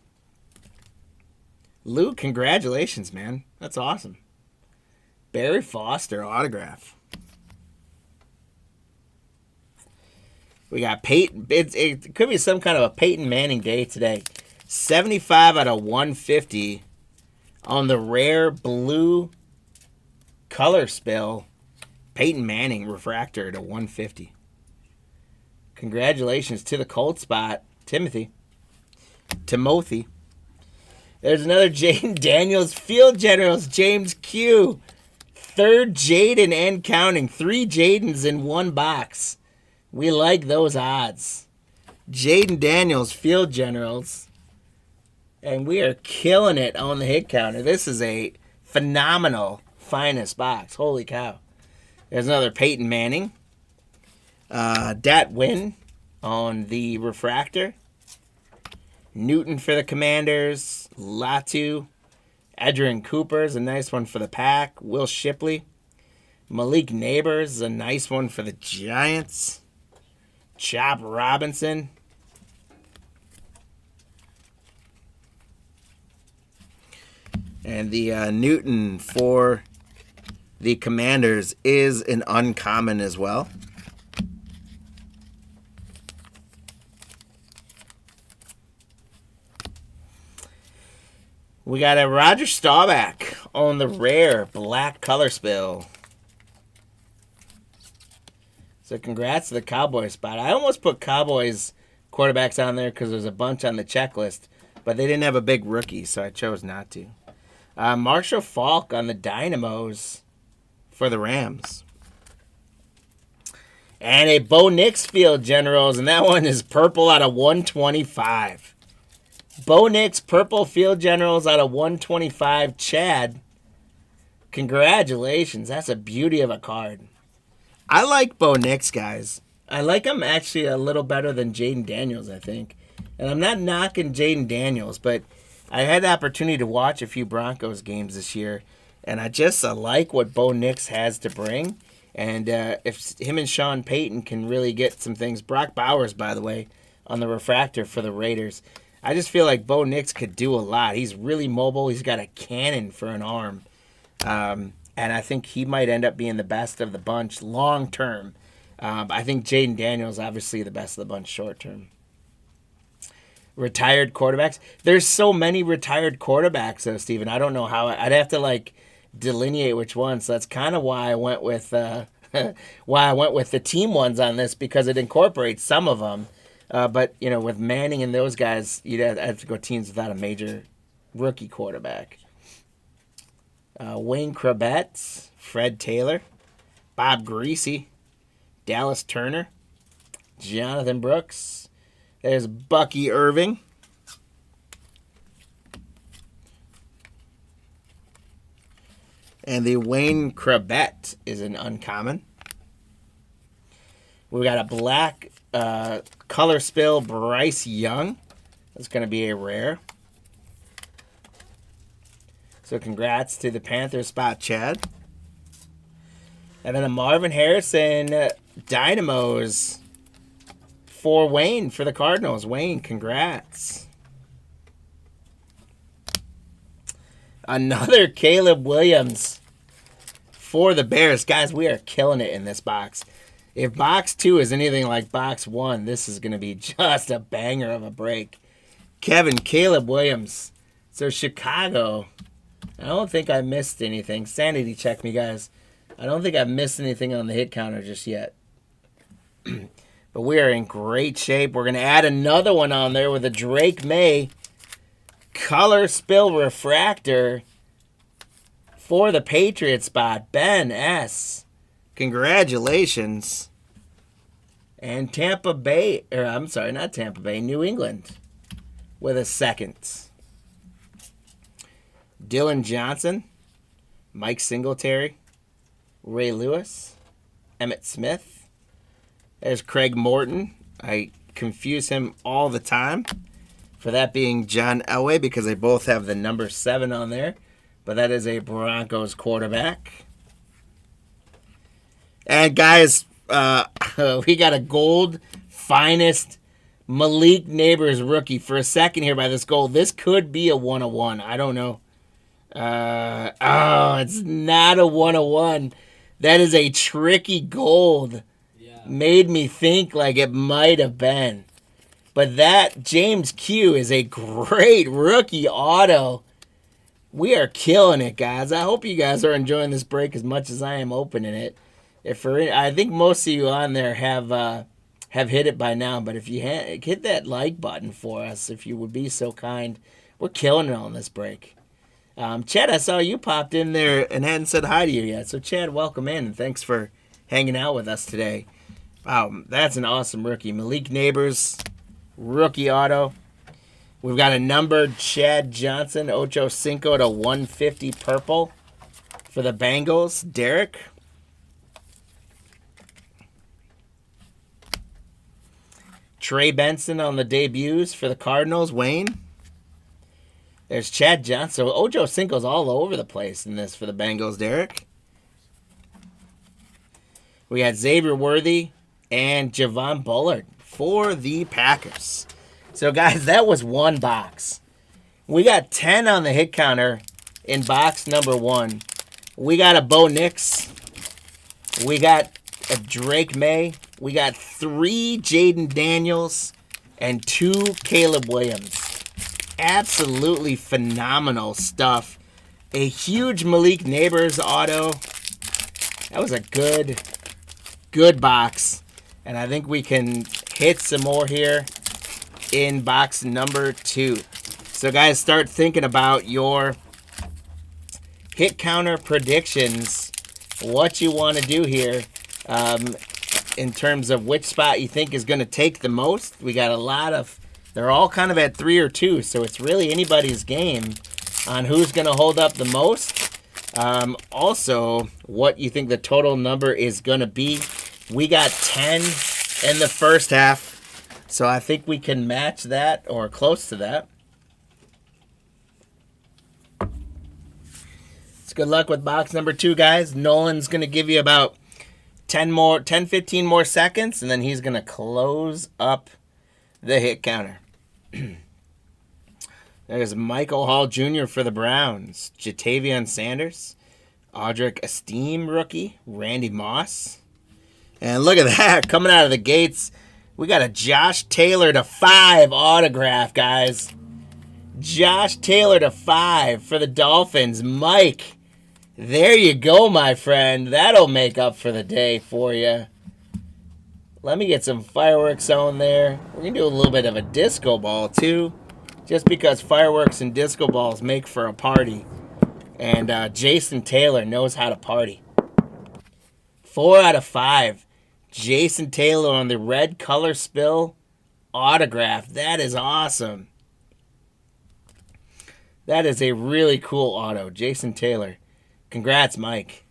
Lou, congratulations, man. That's awesome. Barry Foster autograph. We got Peyton. It could be some kind of a Peyton Manning day today. 75 out of 150 on the rare blue color spill. Peyton Manning refractor to 150. Congratulations to the Colt spot, Timothy. There's another Jaden Daniels Field Generals, James Q. 3rd Jaden and counting. 3 Jadens in one box. We like those odds. Jaden Daniels Field Generals. And we are killing it on the hit counter. This is a phenomenal finest box. Holy cow. There's another Peyton Manning. Dat Win on the refractor. Newton for the Commanders. Latu. Edgerrin Cooper's a nice one for the Pack. Will Shipley. Malik Neighbors is a nice one for the Giants. Chop Robinson. And the Newton for the Commanders is an uncommon as well. We got a Roger Staubach on the rare black color spill. So congrats to the Cowboys spot. I almost put Cowboys quarterbacks on there because there's a bunch on the checklist, but they didn't have a big rookie, so I chose not to. Marshall Faulk on the Dynamos for the Rams. And a Bo Nix Field Generals, and that one is purple out of 125. Bo Nix Purple Field Generals out of 125. Chad, congratulations. That's a beauty of a card. I like Bo Nix, guys. I like him actually a little better than Jaden Daniels, I think. And I'm not knocking Jaden Daniels, but I had the opportunity to watch a few Broncos games this year, and I like what Bo Nix has to bring. And if him and Sean Payton can really get some things. Brock Bowers, by the way, on the refractor for the Raiders. I just feel like Bo Nix could do a lot. He's really mobile. He's got a cannon for an arm. And I think he might end up being the best of the bunch long term. I think Jaden Daniels obviously the best of the bunch short term. Retired quarterbacks. There's so many retired quarterbacks, though, Steven. I don't know how. I'd have to delineate which ones. So that's kind of why I went with the team ones on this, because it incorporates some of them. But with Manning and those guys, you'd have to go teams without a major rookie quarterback. Wayne Krabetz, Fred Taylor, Bob Greasy, Dallas Turner, Jonathan Brooks. There's Bucky Irving. And the Wayne Krabet is an uncommon. We got a black color spill Bryce Young. That's going to be a rare. So congrats to the Panthers spot, Chad. And then a Marvin Harrison Dynamos for Wayne for the Cardinals. Wayne, congrats. Another Caleb Williams for the Bears. Guys, we are killing it in this box. If box 2 is anything like box 1, this is going to be just a banger of a break. Caleb Williams. So Chicago. I don't think I missed anything. Sanity check me, guys. I don't think I've missed anything on the hit counter just yet. But we are in great shape. We're going to add another one on there with a Drake May color spill refractor for the Patriots spot. Ben S. Congratulations. And Tampa Bay, or I'm sorry, not Tampa Bay, New England with a second. Dylan Johnson, Mike Singletary, Ray Lewis, Emmitt Smith. There's Craig Morton. I confuse him all the time for that being John Elway because they both have the number 7 on there. But that is a Broncos quarterback. And guys, we got a gold finest Malik Neighbors rookie. For a second here by this gold, this could be a 101. I don't know. It's not a 101. That is a tricky gold. Yeah. Made me think like it might have been. But that James Q is a great rookie auto. We are killing it, guys. I hope you guys are enjoying this break as much as I am opening it. I think most of you on there have hit it by now. But if you hit that like button for us, if you would be so kind, we're killing it on this break. Chad, I saw you popped in there and hadn't said hi to you yet. So, Chad, welcome in, and thanks for hanging out with us today. Wow, that's an awesome rookie. Malik Neighbors, rookie auto. We've got a numbered Chad Johnson, Ocho Cinco to 150 purple for the Bengals. Derek. Trey Benson on the debuts for the Cardinals. Wayne. There's Chad Johnson. So Ocho Cinco's all over the place in this for the Bengals, Derek. We got Xavier Worthy and Javon Bullard for the Packers. So, guys, that was one box. We got 10 on the hit counter in box number 1. We got a Bo Nix. We got a Drake May. We got 3 Jaden Daniels and 2 Caleb Williams. Absolutely phenomenal stuff. A huge Malik Neighbors auto. That was a good box. And I think we can hit some more here in box number 2. So, guys, start thinking about your hit counter predictions. What you want to do here in terms of which spot you think is going to take the most. We got a lot of... They're all kind of at 3 or 2, so it's really anybody's game on who's going to hold up the most. Also, what you think the total number is going to be. We got 10 in the first half, so I think we can match that or close to that. It's good luck with box number 2, guys. Nolan's going to give you about 15 more seconds, and then he's going to close up the hit counter. There's Michael Hall Jr. for the Browns. Jatavion Sanders. Audric Esteem rookie. Randy Moss. And look at that. Coming out of the gates, we got a Josh Taylor to 5 autograph, guys. Josh Taylor to 5 for the Dolphins. Mike, there you go, my friend. That'll make up for the day for you. Let me get some fireworks on there. We're going to do a little bit of a disco ball, too. Just because fireworks and disco balls make for a party. And Jason Taylor knows how to party. 4 out of 5. Jason Taylor on the red color spill autograph. That is awesome. That is a really cool auto. Jason Taylor. Congrats, Mike.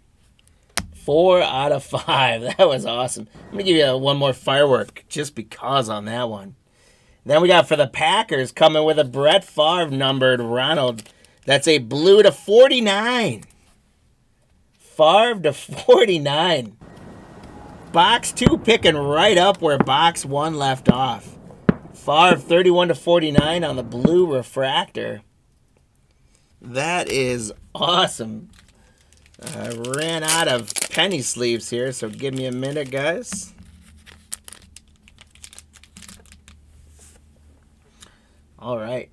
4 out of 5. That was awesome. I'm going to give you one more firework just because on that one. Then we got for the Packers coming with a Brett Favre numbered Ronald. That's a blue to 49. Favre to 49. Box 2 picking right up where box 1 left off. Favre 31 to 49 on the blue refractor. That is awesome. I ran out of penny sleeves here, so give me a minute, guys. All right.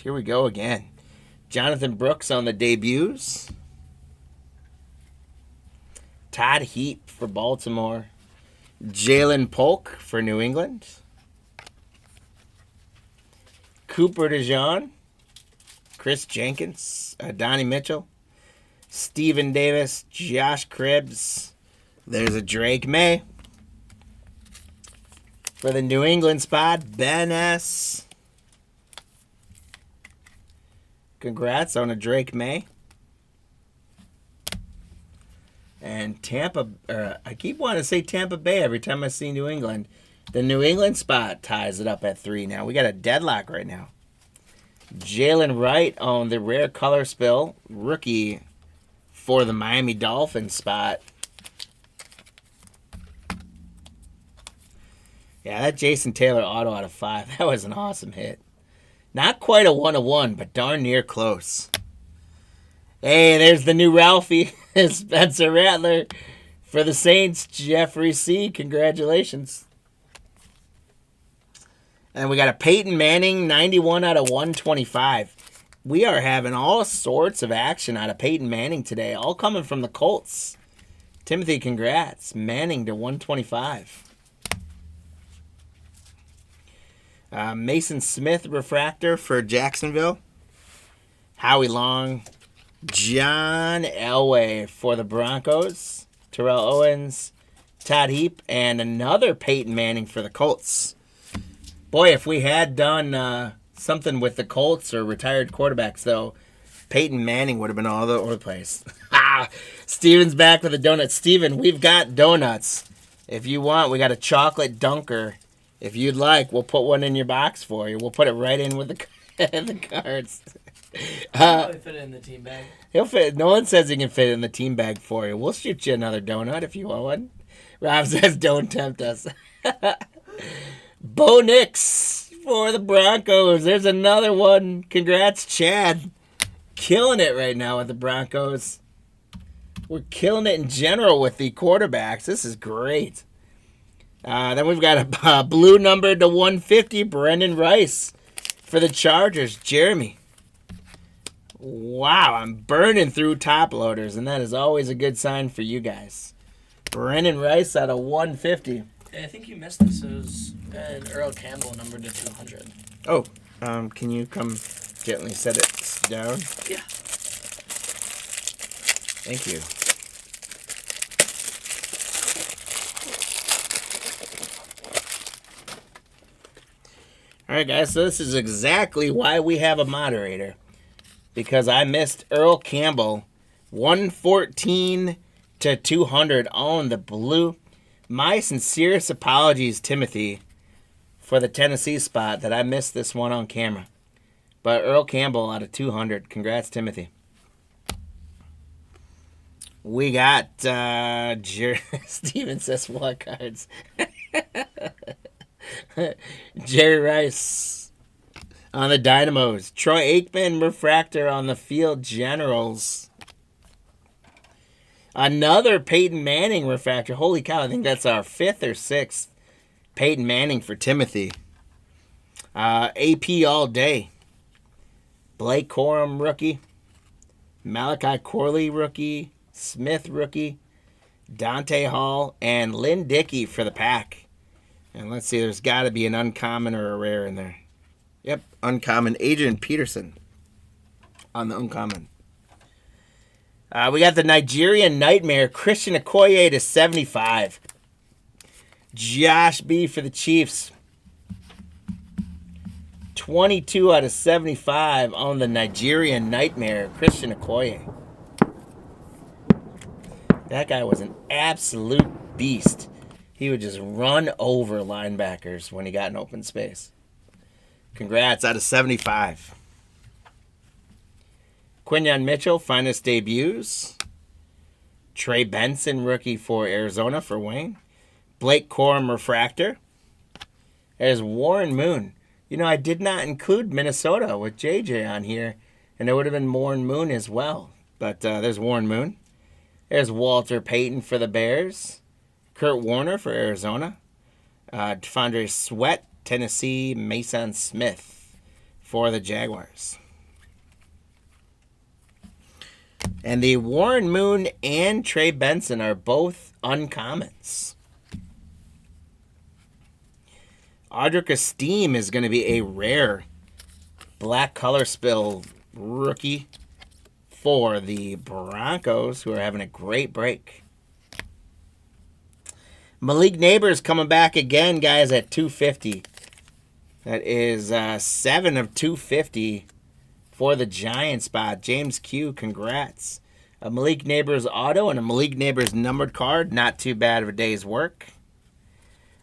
Here we go again. Jonathan Brooks on the debuts. Todd Heap for Baltimore. Jalen Polk for New England. Cooper DeJean. Chris Jenkins. Donnie Mitchell. Steven Davis. Josh Cribbs. There's a Drake May. For the New England spot, Ben S. Congrats on a Drake May. And Tampa, I keep wanting to say Tampa Bay every time I see New England. The New England spot ties it up at 3 now. We got a deadlock right now. Jalen Wright on the rare color spill. Rookie for the Miami Dolphins spot. Yeah, that Jason Taylor auto out of 5. That was an awesome hit. Not quite a 1-of-1, but darn near close. Hey, there's the new Ralphie. Spencer Rattler for the Saints. Jeffrey C. Congratulations. And we got a Peyton Manning 91 out of 125. We are having all sorts of action out of Peyton Manning today, all coming from the Colts. Timothy, congrats. Manning to 125. Mason Smith refractor for Jacksonville. Howie Long. John Elway for the Broncos. Terrell Owens. Todd Heap. And another Peyton Manning for the Colts. Boy, if we had done something with the Colts or retired quarterbacks, though, Peyton Manning would have been all over the place. Steven's back with a donut. Steven, we've got donuts. If you want, we got a chocolate dunker. If you'd like, we'll put one in your box for you. We'll put it right in with the cards. I'll fit it in the team bag. He'll fit. No one says he can fit it in the team bag for you. We'll shoot you another donut if you want one. Rob says, don't tempt us. Bo Nix for the Broncos. There's another one. Congrats, Chad. Killing it right now with the Broncos. We're killing it in general with the quarterbacks. This is great. Then we've got a blue number to 150, Brendan Rice for the Chargers. Jeremy. Wow, I'm burning through top loaders, and that is always a good sign for you guys. Brendan Rice out of 150. I think you missed this. It was an Earl Campbell number to 200. Oh, can you come gently set it down? Yeah. Thank you. All right, guys, so this is exactly why we have a moderator. Because I missed Earl Campbell, 114 to 200 on the blue. My sincerest apologies, Timothy, for the Tennessee spot that I missed this one on camera. But Earl Campbell out of 200. Congrats, Timothy. We got Steven says what cards? Jerry Rice on the Dynamos. Troy Aikman refractor on the Field Generals. Another Peyton Manning refractor. Holy cow, I think that's our 5th or 6th Peyton Manning for Timothy. AP all day. Blake Corum rookie. Malachi Corley rookie. Smith rookie. Dante Hall. And Lynn Dickey for the Pack. And let's see, there's got to be an uncommon or a rare in there. Yep, uncommon. Adrian Peterson on the uncommon. We got the Nigerian Nightmare, Christian Okoye to 75. Josh B for the Chiefs. 22 out of 75 on the Nigerian Nightmare, Christian Okoye. That guy was an absolute beast. He would just run over linebackers when he got in open space. Congrats, out of 75. Quinyon Mitchell, finest debuts. Trey Benson, rookie for Arizona for Wayne. Blake Corum, refractor. There's Warren Moon. You know, I did not include Minnesota with JJ on here, and there would have been Warren Moon as well. But there's Warren Moon. There's Walter Payton for the Bears. Kurt Warner for Arizona. Devondre Sweat, Tennessee. Mason Smith for the Jaguars. And the Warren Moon and Trey Benson are both uncommons. Audric Esteem is going to be a rare black color spill rookie for the Broncos, who are having a great break. Malik Neighbors coming back again, guys, at 250. That is 7 of 250 for the Giant spot. James Q, congrats. A Malik Neighbors auto and a Malik Neighbors numbered card. Not too bad of a day's work.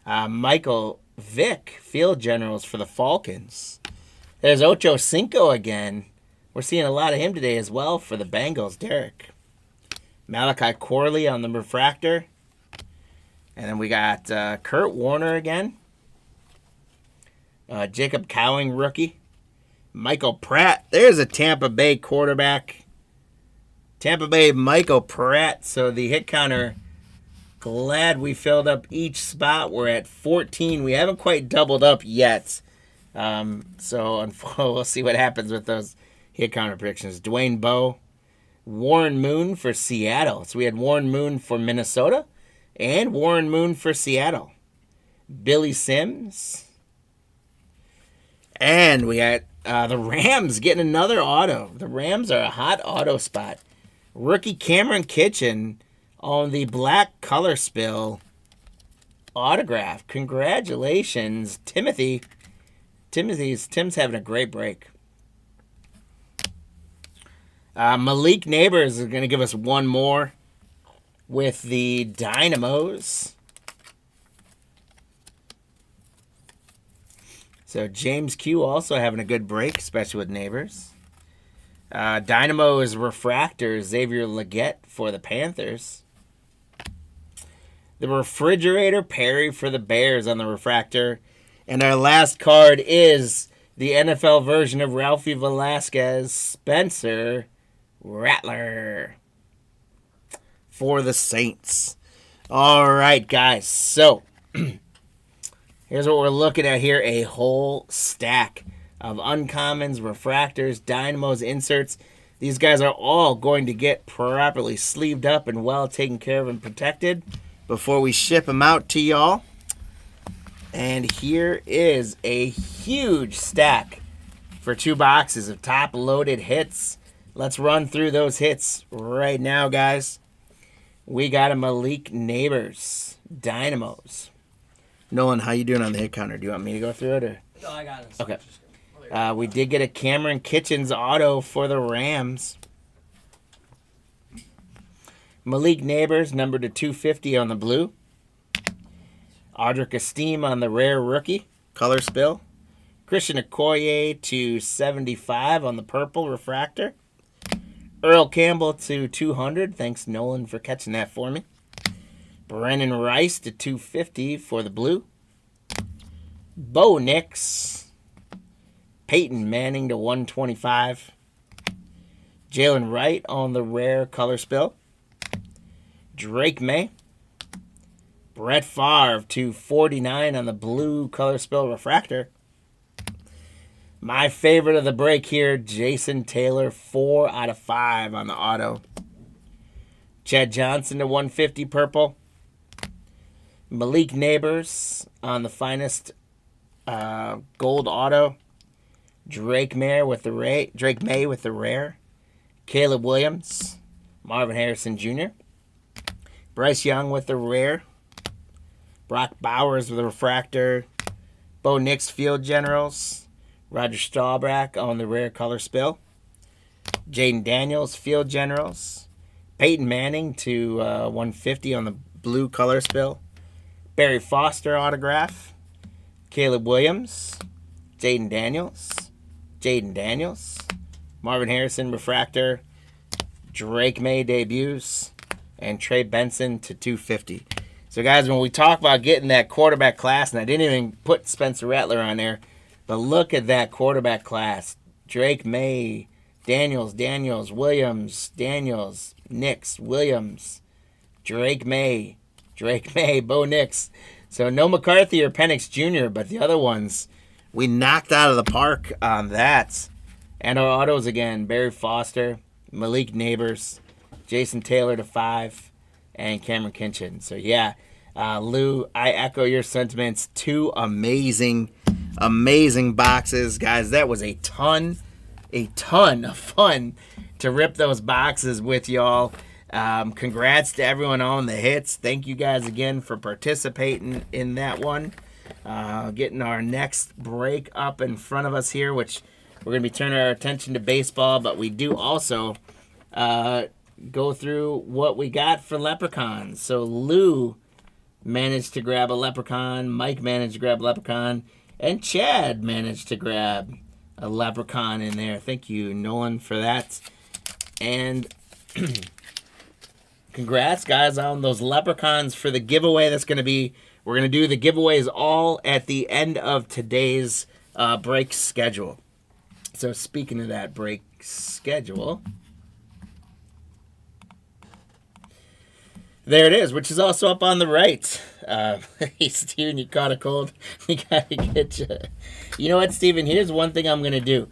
Michael Vick, Field Generals for the Falcons. There's Ocho Cinco again. We're seeing a lot of him today as well for the Bengals. Derek. Malachi Corley on the refractor. And then we got Kurt Warner again. Jacob Cowing, rookie. Michael Pratt. There's a Tampa Bay quarterback. Tampa Bay Michael Pratt. So the hit counter, glad we filled up each spot. We're at 14. We haven't quite doubled up yet. So we'll see what happens with those hit counter predictions. Dwayne Bowe. Warren Moon for Seattle. So we had Warren Moon for Minnesota and Warren Moon for Seattle. Billy Sims. And we got the Rams getting another auto. The Rams are a hot auto spot. Rookie Cameron Kitchen on the black color spill autograph. Congratulations, Timothy. Tim's having a great break. Malik Neighbors is going to give us one more with the Dynamos. So James Q also having a good break, especially with Neighbors. Dynamos refractor, Xavier Legette for the Panthers. The refrigerator, Perry for the Bears on the refractor. And our last card is the NFL version of Ralphie Velasquez, Spencer Rattler for the Saints. All right, guys. So here's what we're looking at here. A whole stack of uncommons, refractors, dynamos, inserts. These guys are all going to get properly sleeved up and well taken care of and protected before we ship them out to y'all. And here is a huge stack for 2 boxes of top-loaded hits. Let's run through those hits right now, guys. We got a Malik Neighbors, Dynamos. Nolan, how you doing on the hit counter? Do you want me to go through it? Or? No, I got it. Okay. We did get a Cameron Kitchens auto for the Rams. Malik Neighbors, numbered to 250 on the blue. Audric Esteem on the rare rookie, color spill. Christian Okoye to 75 on the purple refractor. Earl Campbell to 200. Thanks, Nolan, for catching that for me. Brennan Rice to 250 for the blue. Bo Nix. Peyton Manning to 125. Jalen Wright on the rare color spill. Drake May. Brett Favre to 49 on the blue color spill refractor. My favorite of the break here, Jason Taylor, 4 out of 5 on the auto. Chad Johnson to 150 purple. Malik Neighbors on the finest gold auto. Drake May with the rare. Caleb Williams. Marvin Harrison Jr. Bryce Young with the rare. Brock Bowers with a refractor. Bo Nix Field Generals. Roger Staubach on the rare color spill. Jaden Daniels Field Generals. Peyton Manning to 150 on the blue color spill. Barry Foster autograph. Caleb Williams. Jaden Daniels. Marvin Harrison refractor. Drake May debuts. And Trey Benson to 250. So, guys, when we talk about getting that quarterback class, and I didn't even put Spencer Rattler on there, but look at that quarterback class. Drake May, Daniels, Williams, Nix, Williams, Drake May, Bo Nix. So no McCarthy or Penix Jr., but the other ones, we knocked out of the park on that. And our autos again, Barry Foster, Malik Neighbors, Jason Taylor to 5, and Cameron Kinchin. So yeah, Lou, I echo your sentiments. 2 amazing boxes, guys. That was a ton of fun to rip those boxes with y'all. Congrats to everyone on the hits. Thank you guys again for participating in that one. Getting our next break up in front of us here, which we're going to be turning our attention to baseball, but we do also go through what we got for Leprechauns. So Lou managed to grab a Leprechaun, Mike managed to grab a Leprechaun, and Chad managed to grab a Leprechaun in there. Thank you, Nolan, for that. And congrats, guys, on those Leprechauns for the giveaway that's going to be. We're going to do the giveaways all at the end of today's break schedule. So speaking of that break schedule, there it is, which is also up on the right. Hey, Steven, you caught a cold. We got to get you. You know what, Steven? Here's one thing I'm going to do.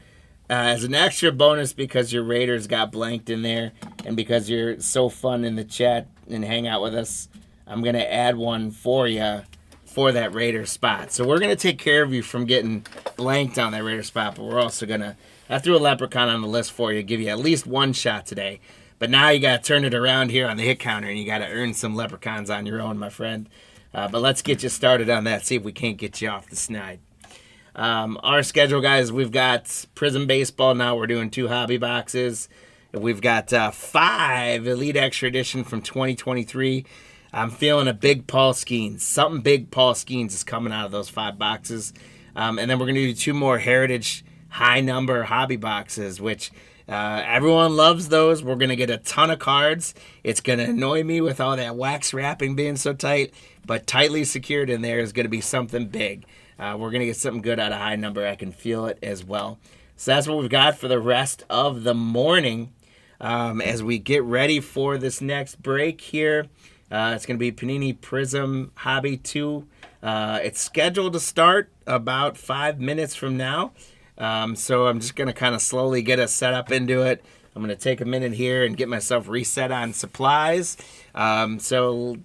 As an extra bonus, because your Raiders got blanked in there and because you're so fun in the chat and hang out with us, I'm going to add one for you for that Raider spot. So we're going to take care of you from getting blanked on that Raider spot, but we're also going to, I threw a Leprechaun on the list for you, give you at least one shot today. But now you got to turn it around here on the hit counter, and you got to earn some Leprechauns on your own, my friend. But let's get you started on that, see if we can't get you off the snide. Our schedule, guys, we've got Prizm Baseball now. We're doing 2 hobby boxes. We've got 5 Elite Extra Edition from 2023. I'm feeling a big Paul Skeens. Something big Paul Skeens is coming out of those 5 boxes. And then we're going to do 2 more Heritage high number hobby boxes, which everyone loves those. We're going to get a ton of cards. It's going to annoy me with all that wax wrapping being so tight, but tightly secured in there is going to be something big. We're going to get something good out of high number. I can feel it as well. So that's what we've got for the rest of the morning. As we get ready for this next break here, it's going to be Panini Prizm Hobby 2. It's scheduled to start about 5 minutes from now. So I'm just going to kind of slowly get us set up into it. I'm going to take a minute here and get myself reset on supplies. So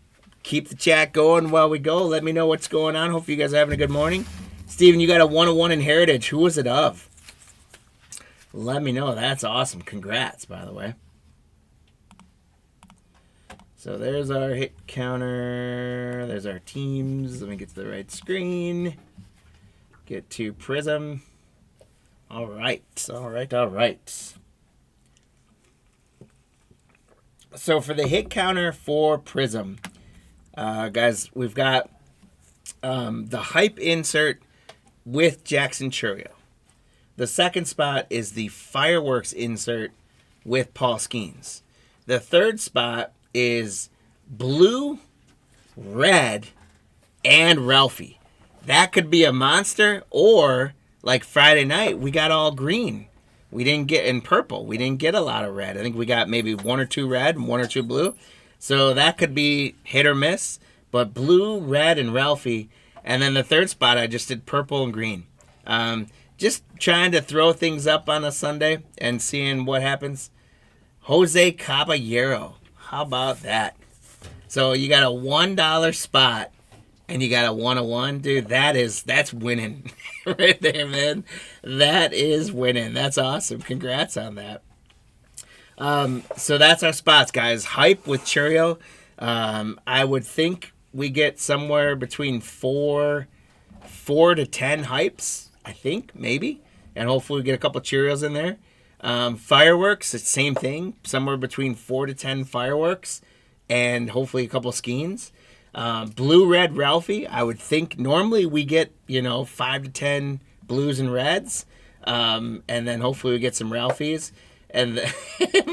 keep the chat going while we go. Let me know what's going on. Hope you guys are having a good morning. Steven, you got a 101 in Heritage. Who was it of? Let me know. That's awesome. Congrats, by the way. So there's our hit counter. There's our teams. Let me get to the right screen. Get to Prizm. All right. So for the hit counter for Prizm, guys, we've got the hype insert with Jackson Chourio. The second spot is the fireworks insert with Paul Skeens. The third spot is blue, red, and Ralphie. That could be a monster, or like Friday night, we got all green. We didn't get in purple. We didn't get a lot of red. I think we got maybe 1 or 2 red and 1 or 2 blue. So that could be hit or miss. But blue, red, and Ralphie. And then the third spot, I just did purple and green. Just trying to throw things up on a Sunday and seeing what happens. Jose Caballero. How about that? So you got a $1 spot and you got a 101. Dude, that's winning right there, man. That is winning. That's awesome. Congrats on that. So that's our spots, guys. Hype with Chourio. I would think we get somewhere between 4 to 10 hypes. I think, maybe. And hopefully we get a couple Cheerios in there. Fireworks, it's the same thing. Somewhere between 4 to 10 fireworks and hopefully a couple skeins. Blue, red, Ralphie. I would think normally we get, 5 to 10 blues and reds. And then hopefully we get some Ralphies. And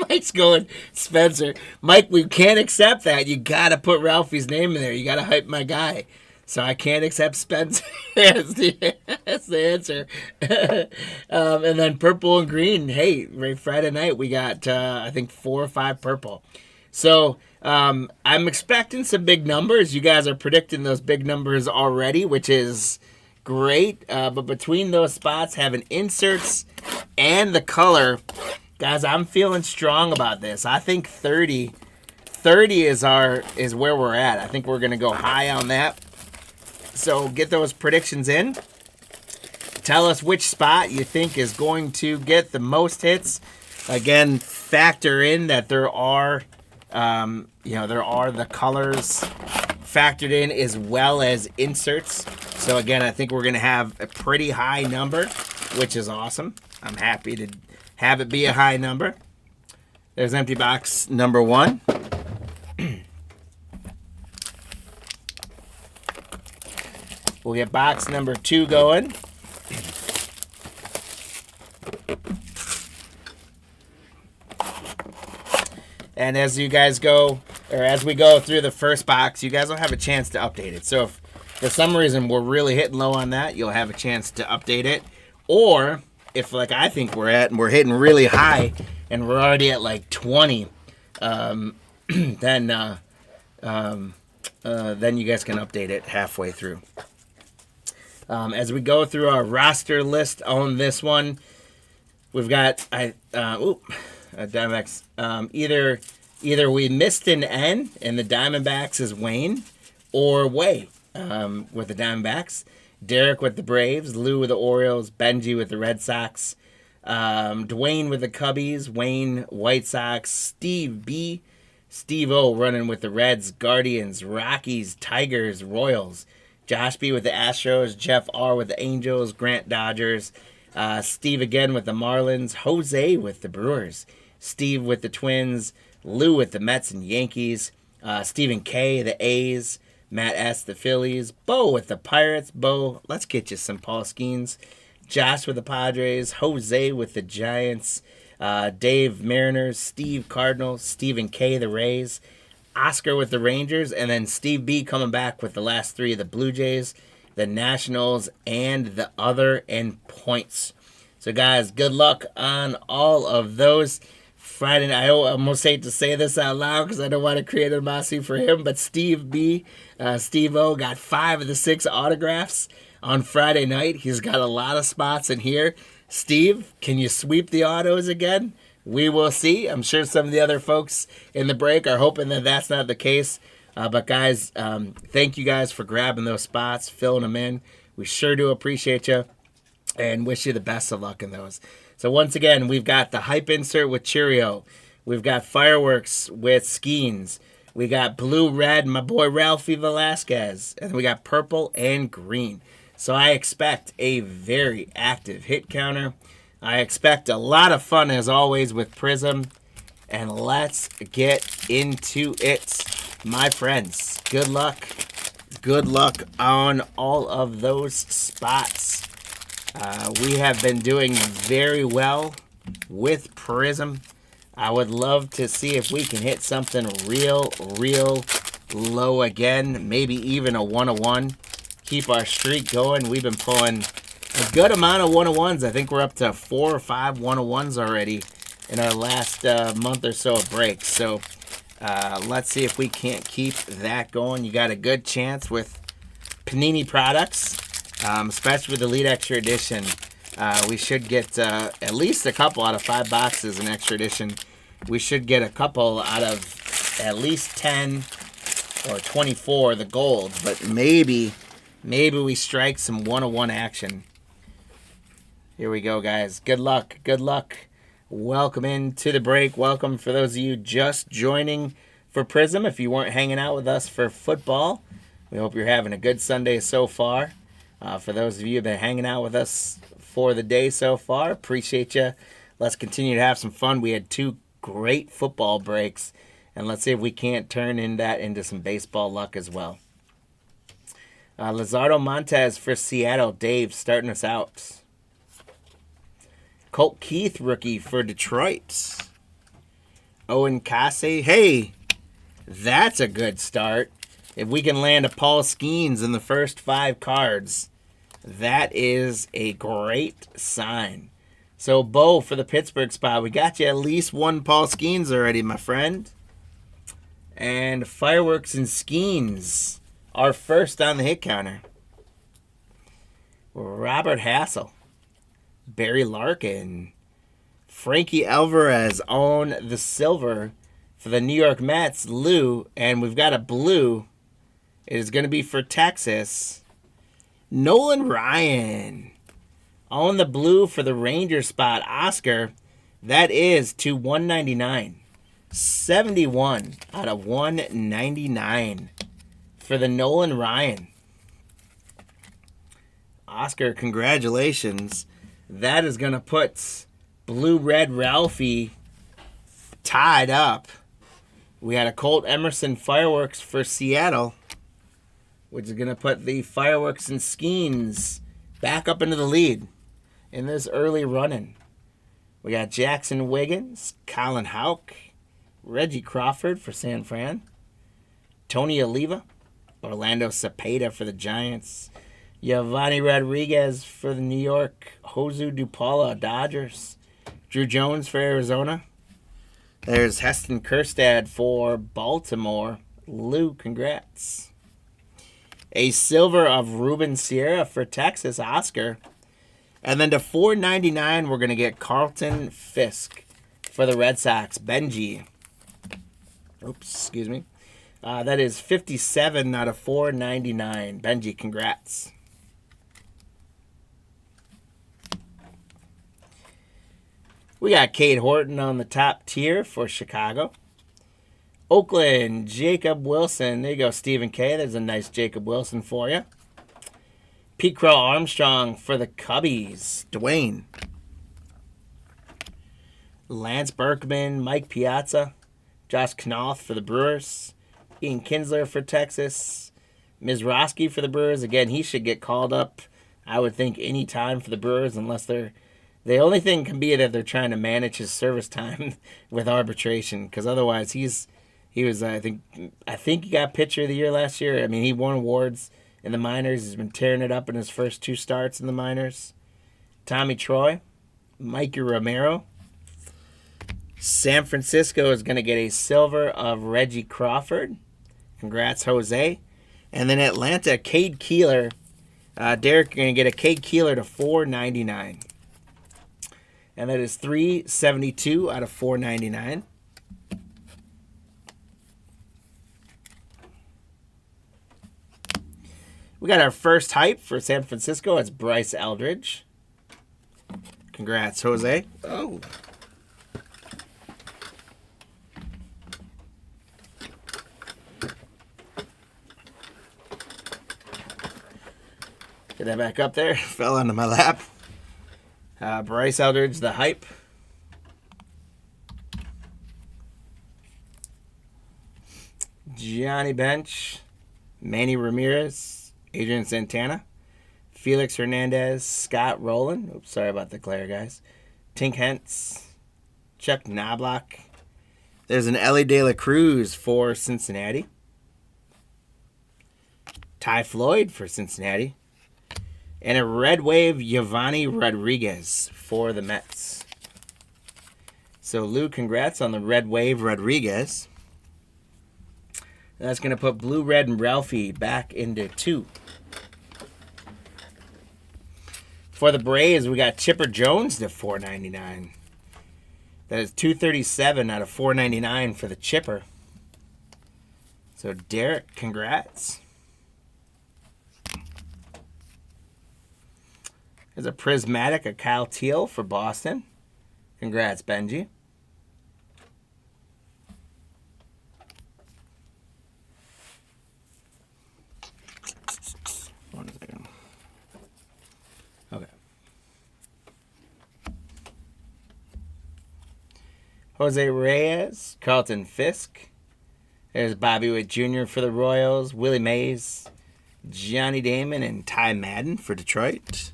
Mike's going, Spencer, Mike, we can't accept that. You got to put Ralphie's name in there. You got to hype my guy. So I can't accept Spencer. That's the answer. And then purple and green. Hey, right, Friday night we got, I think, 4 or 5 purple. So I'm expecting some big numbers. You guys are predicting those big numbers already, which is great. But between those spots, having inserts and the color, guys, I'm feeling strong about this. I think 30 is where we're at. I think we're going to go high on that. So get those predictions in. Tell us which spot you think is going to get the most hits. Again, factor in that there are the colors factored in as well as inserts. So again, I think we're going to have a pretty high number, which is awesome. I'm happy to have it be a high number. There's empty box number 1. We'll get box number 2 going. And as we go through the first box, you guys will have a chance to update it. So if for some reason we're really hitting low on that, you'll have a chance to update it. Or if, like I think we're at, and we're hitting really high, and we're already at like 20, then you guys can update it halfway through. As we go through our roster list on this one, we've got Diamondbacks. Either we missed an N and the Diamondbacks is Wayne, or Way with the Diamondbacks. Derek with the Braves, Lou with the Orioles, Benji with the Red Sox, Dwayne with the Cubbies, Wayne White Sox, Steve B, Steve O running with the Reds, Guardians, Rockies, Tigers, Royals, Josh B with the Astros, Jeff R with the Angels, Grant Dodgers, Steve again with the Marlins, Jose with the Brewers, Steve with the Twins, Lou with the Mets and Yankees, Stephen K, the A's, Matt S, the Phillies, Bo with the Pirates. Bo, let's get you some Paul Skeens. Josh with the Padres, Jose with the Giants, Dave Mariners, Steve Cardinals, Stephen K, the Rays, Oscar with the Rangers, and then Steve B coming back with the last 3 of the Blue Jays, the Nationals, and the other, and points. So, guys, good luck on all of those. Friday night, I almost hate to say this out loud because I don't want to create animosity for him, but Steve B, Steve O got 5 of the 6 autographs on Friday night. He's got a lot of spots in here. Steve, can you sweep the autos again? We will see. I'm sure some of the other folks in the break are hoping that that's not the case. But guys, thank you guys for grabbing those spots, filling them in. We sure do appreciate you and wish you the best of luck in those. So once again, we've got the hype insert with Cheerio. We've got fireworks with Skeens. We got blue, red, my boy Ralphie Velasquez. And we got purple and green. So I expect a very active hit counter. I expect a lot of fun, as always, with Prizm. And let's get into it, my friends. Good luck. Good luck on all of those spots. We have been doing very well with Prizm. I would love to see if we can hit something real low again. Maybe even a 101. Keep our streak going. We've been pulling a good amount of 101s. I think we're up to 4 or 5 101s already in our last month or so of breaks. So let's see if we can't keep that going. You got a good chance with Panini products, especially with the Elite Extra Edition. We should get at least a couple out of 5 boxes in Extra Edition. We should get a couple out of at least 10 or 24, the gold. But maybe we strike some 101 action. Here we go, guys. Good luck. Good luck. Welcome into the break. Welcome for those of you just joining for Prizm. If you weren't hanging out with us for football, we hope you're having a good Sunday so far. For those of you that have been hanging out with us for the day so far, appreciate you let's continue to have some fun. We had 2 great football breaks, and let's see if we can't turn that into some baseball luck as well. Lizardo Montez for Seattle. Dave starting us out. Colt Keith rookie for Detroit. Owen Casse. Hey, that's a good start. If we can land a Paul Skeens in the first 5 cards, that is a great sign. So, Bo, for the Pittsburgh spot, we got you at least 1 Paul Skeens already, my friend. And Fireworks and Skeens are first on the hit counter. Robert Hassel. Barry Larkin. Frankie Alvarez on the silver for the New York Mets. Lou. And we've got a blue. It is going to be for Texas. Nolan Ryan. On the blue for the Rangers spot. Oscar. That is to 199. 71 out of 199 for the Nolan Ryan. Oscar, congratulations. That is going to put Blue-Red Ralphie tied up. We had a Colt Emerson Fireworks for Seattle, which is going to put the Fireworks and Skeens back up into the lead in this early running. We got Jackson Wiggins, Colin Houck, Reggie Crawford for San Fran, Tony Oliva, Orlando Cepeda for the Giants, Giovanni Rodriguez for the New York, Josu Dupala, Dodgers, Drew Jones for Arizona. There's Heston Kjerstad for Baltimore. Lou, congrats. A silver of Ruben Sierra for Texas, Oscar. And then to 499, we're going to get Carlton Fisk for the Red Sox, Benji. Oops, excuse me. That is 57 out of 499. Benji, congrats. We got Cade Horton on the top tier for Chicago. Oakland, Jacob Wilson. There you go, Stephen K. There's a nice Jacob Wilson for you. Pete Crow Armstrong for the Cubbies. Dwayne. Lance Berkman, Mike Piazza. Josh Knopf for the Brewers. Ian Kinsler for Texas. Mizraski for the Brewers. Again, he should get called up, I would think, any time for the Brewers, unless they're... The only thing can be that they're trying to manage his service time with arbitration, because otherwise he was I think he got pitcher of the year last year. I mean, he won awards in the minors. He's been tearing it up in his first 2 starts in the minors. Tommy Troy, Mikey Romero. San Francisco is going to get a silver of Reggie Crawford. Congrats, Jose. And then Atlanta, Cade Keeler. Derek, you're going to get a Cade Keeler to $4.99. And that is $3.72 out of $4.99. We got our first hype for San Francisco. It's Bryce Eldridge. Congrats, Jose. Oh. Get that back up there. Fell onto my lap. Bryce Eldridge, the hype. Gianni Bench. Manny Ramirez. Adrian Santana. Felix Hernandez. Scott Rowland. Oops, sorry about the glare, guys. Tink Hentz. Chuck Knobloch. There's an Ellie De La Cruz for Cincinnati. Ty Floyd for Cincinnati. And a Red Wave Giovanni Rodriguez for the Mets. So, Lou, congrats on the Red Wave Rodriguez. That's going to put Blue, Red, and Ralphie back into 2. For the Braves, we got Chipper Jones to $4.99. That is $237 out of $4.99 for the Chipper. So, Derek, congrats. There's a Prismatic of Kyle Teal for Boston. Congrats, Benji. One second. Okay. Jose Reyes, Carlton Fisk. There's Bobby Witt Jr. for the Royals. Willie Mays, Johnny Damon, and Ty Madden for Detroit.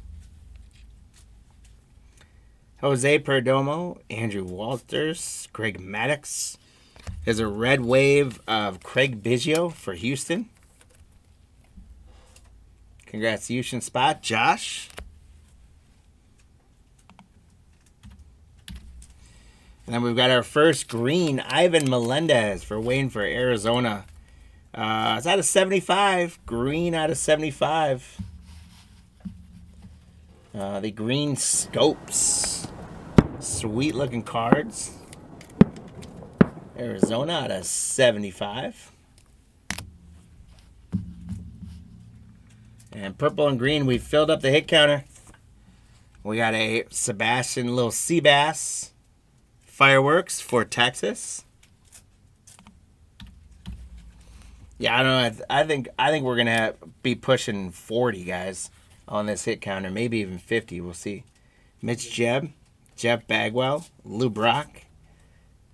Jose Perdomo, Andrew Walters, Greg Maddux. There's a red wave of Craig Biggio for Houston. Congrats, Houston spot, Josh. And then we've got our first green, Ivan Melendez for Wayne for Arizona. It's out of 75. Green out of 75. The green scopes. Sweet looking cards. Arizona out of 75. And purple and green, we filled up the hit counter. We got a Sebastian Little Seabass Fireworks for Texas. Yeah, I don't know. I think we're gonna be pushing 40 guys on this hit counter, maybe even 50. We'll see. Mitch Jeb, Jeff Bagwell, Lou Brock,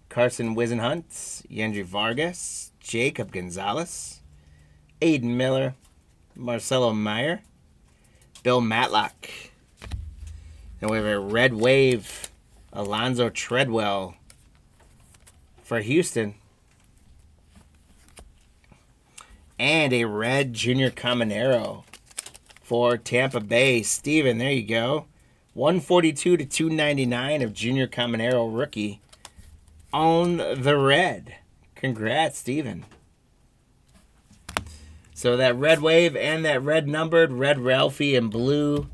Carson Wisenhunt, Yandry Vargas, Jacob Gonzalez, Aiden Miller, Marcelo Meyer, Bill Matlock. Then we have a red wave, Alonzo Treadwell for Houston. And a red Junior Caminero for Tampa Bay. Steven, there you go. 142 to 299 of Junior Caminero rookie on the red. Congrats, Steven. So that red wave and that red numbered, red Ralphie and blue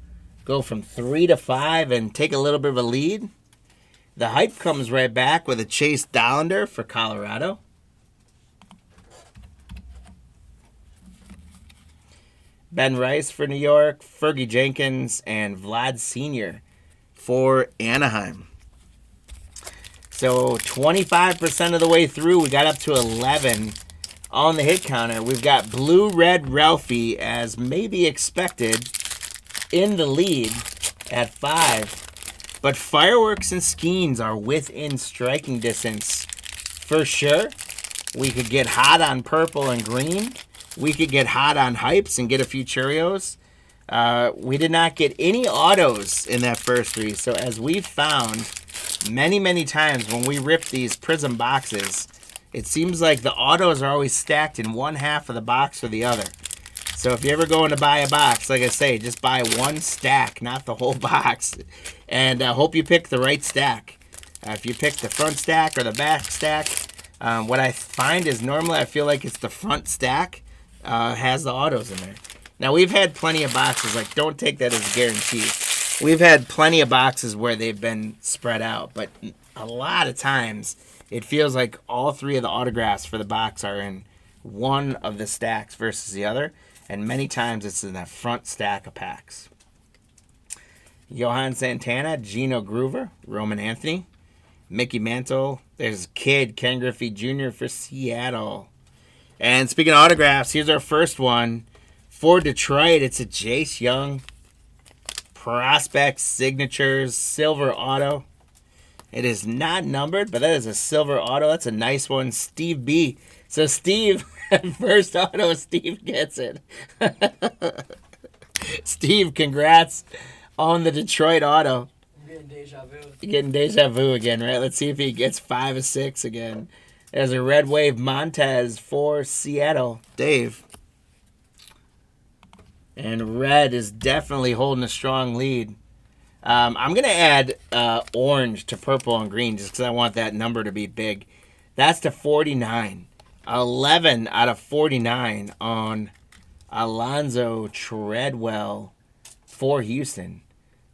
go from 3 to 5 and take a little bit of a lead. The hype comes right back with a Chase Dollander for Colorado. Ben Rice for New York, Fergie Jenkins, and Vlad Sr. for Anaheim. So 25% of the way through, we got up to 11 on the hit counter. We've got blue, red Ralphie, as maybe expected, in the lead at 5. But fireworks and skeins are within striking distance for sure. We could get hot on purple and green. We could get hot on hypes and get a few Cheerios. We did not get any autos in that first 3. So as we've found many, many times when we rip these Prizm boxes, it seems like the autos are always stacked in one half of the box or the other. So if you're ever going to buy a box, like I say, just buy one stack, not the whole box. And I hope you pick the right stack. If you pick the front stack or the back stack, what I find is normally I feel like it's the front stack has the autos in there. Now, we've had plenty of boxes. Like, don't take that as a guarantee. We've had plenty of boxes where they've been spread out. But a lot of times, it feels like all 3 of the autographs for the box are in one of the stacks versus the other. And many times, it's in that front stack of packs. Johan Santana, Gino Groover, Roman Anthony, Mickey Mantle. There's Kid, Ken Griffey Jr. for Seattle. And speaking of autographs, here's our first one for Detroit. It's a Jace Young Prospect Signatures Silver Auto. It is not numbered, but that is a silver auto. That's a nice one. Steve B. So Steve, first auto, Steve gets it. Steve, congrats on the Detroit auto. I'm getting deja vu. You're getting deja vu again, right? Let's see if he gets 5 or 6 again. There's a red wave Montez for Seattle. Dave. And red is definitely holding a strong lead. I'm going to add orange to purple and green just because I want that number to be big. That's to 49. 11 out of 49 on Alonzo Treadwell for Houston.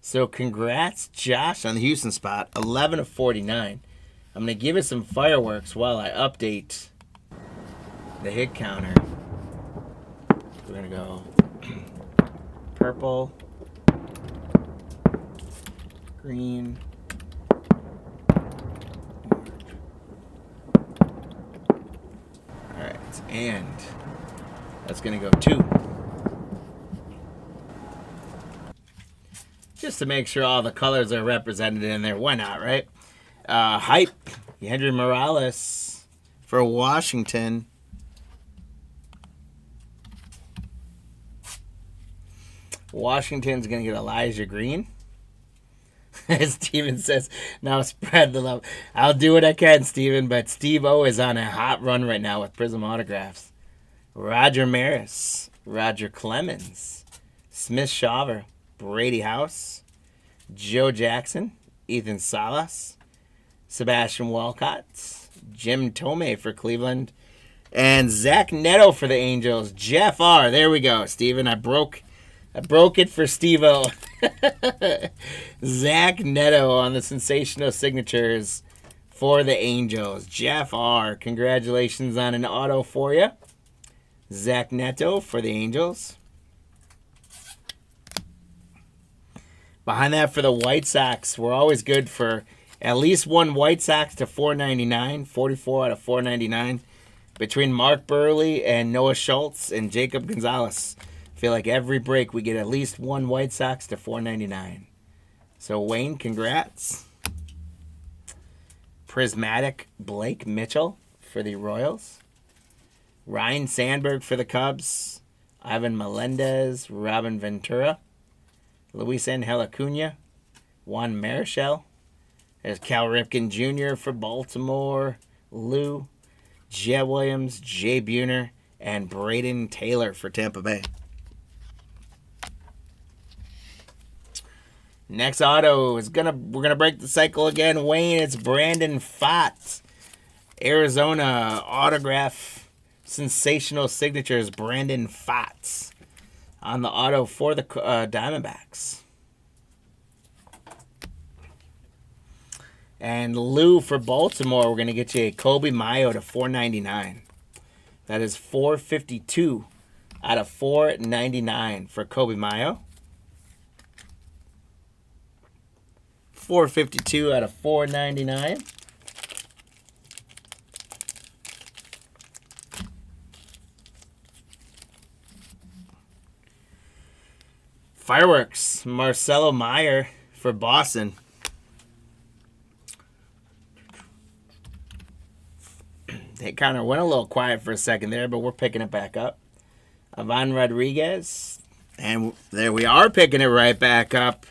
So congrats, Josh, on the Houston spot. 11 of 49. I'm going to give it some fireworks while I update the hit counter. We're going to go purple, green, orange. All right, and that's going to go 2. Just to make sure all the colors are represented in there. Why not, right? Hype, Yandry Morales for Washington. Washington's going to get Elijah Green. As Steven says, now spread the love. I'll do what I can, Steven, but Steve O is on a hot run right now with Prizm autographs. Roger Maris, Roger Clemens, Smith Shawver, Brady House, Joe Jackson, Ethan Salas, Sebastian Walcott, Jim Tomei for Cleveland, and Zach Neto for the Angels. Jeff R. There we go, Steven. I broke it for Steve-O. Zach Neto on the sensational signatures for the Angels. Jeff R. Congratulations on an auto for you. Zach Neto for the Angels. Behind that for the White Sox, we're always good for at least one White Sox to $4.99. 44 out of $4.99. Between Mark Burley and Noah Schultz and Jacob Gonzalez. I feel like every break we get at least one White Sox to $4.99. So Wayne, congrats. Prismatic Blake Mitchell for the Royals. Ryan Sandberg for the Cubs. Ivan Melendez, Robin Ventura. Luis Angel Acuna. Juan Marichal. There's Cal Ripken Jr. for Baltimore. Lou. Jet Williams, Jay Buhner, and Braden Taylor for Tampa Bay. Next auto is we're gonna break the cycle again. Wayne, it's Brandon Pfaadt. Arizona autograph sensational signatures. Brandon Pfaadt on the auto for the Diamondbacks. And Lou for Baltimore, we're gonna get you a Kobe Mayo to $4.99. That is $4.52 out of $4.99 for Kobe Mayo. $4.52 out of $4.99. Fireworks, Marcelo Meyer for Boston. They kind of went a little quiet for a second there, but we're picking it back up. Ivan Rodriguez. And there we are, picking it right back up.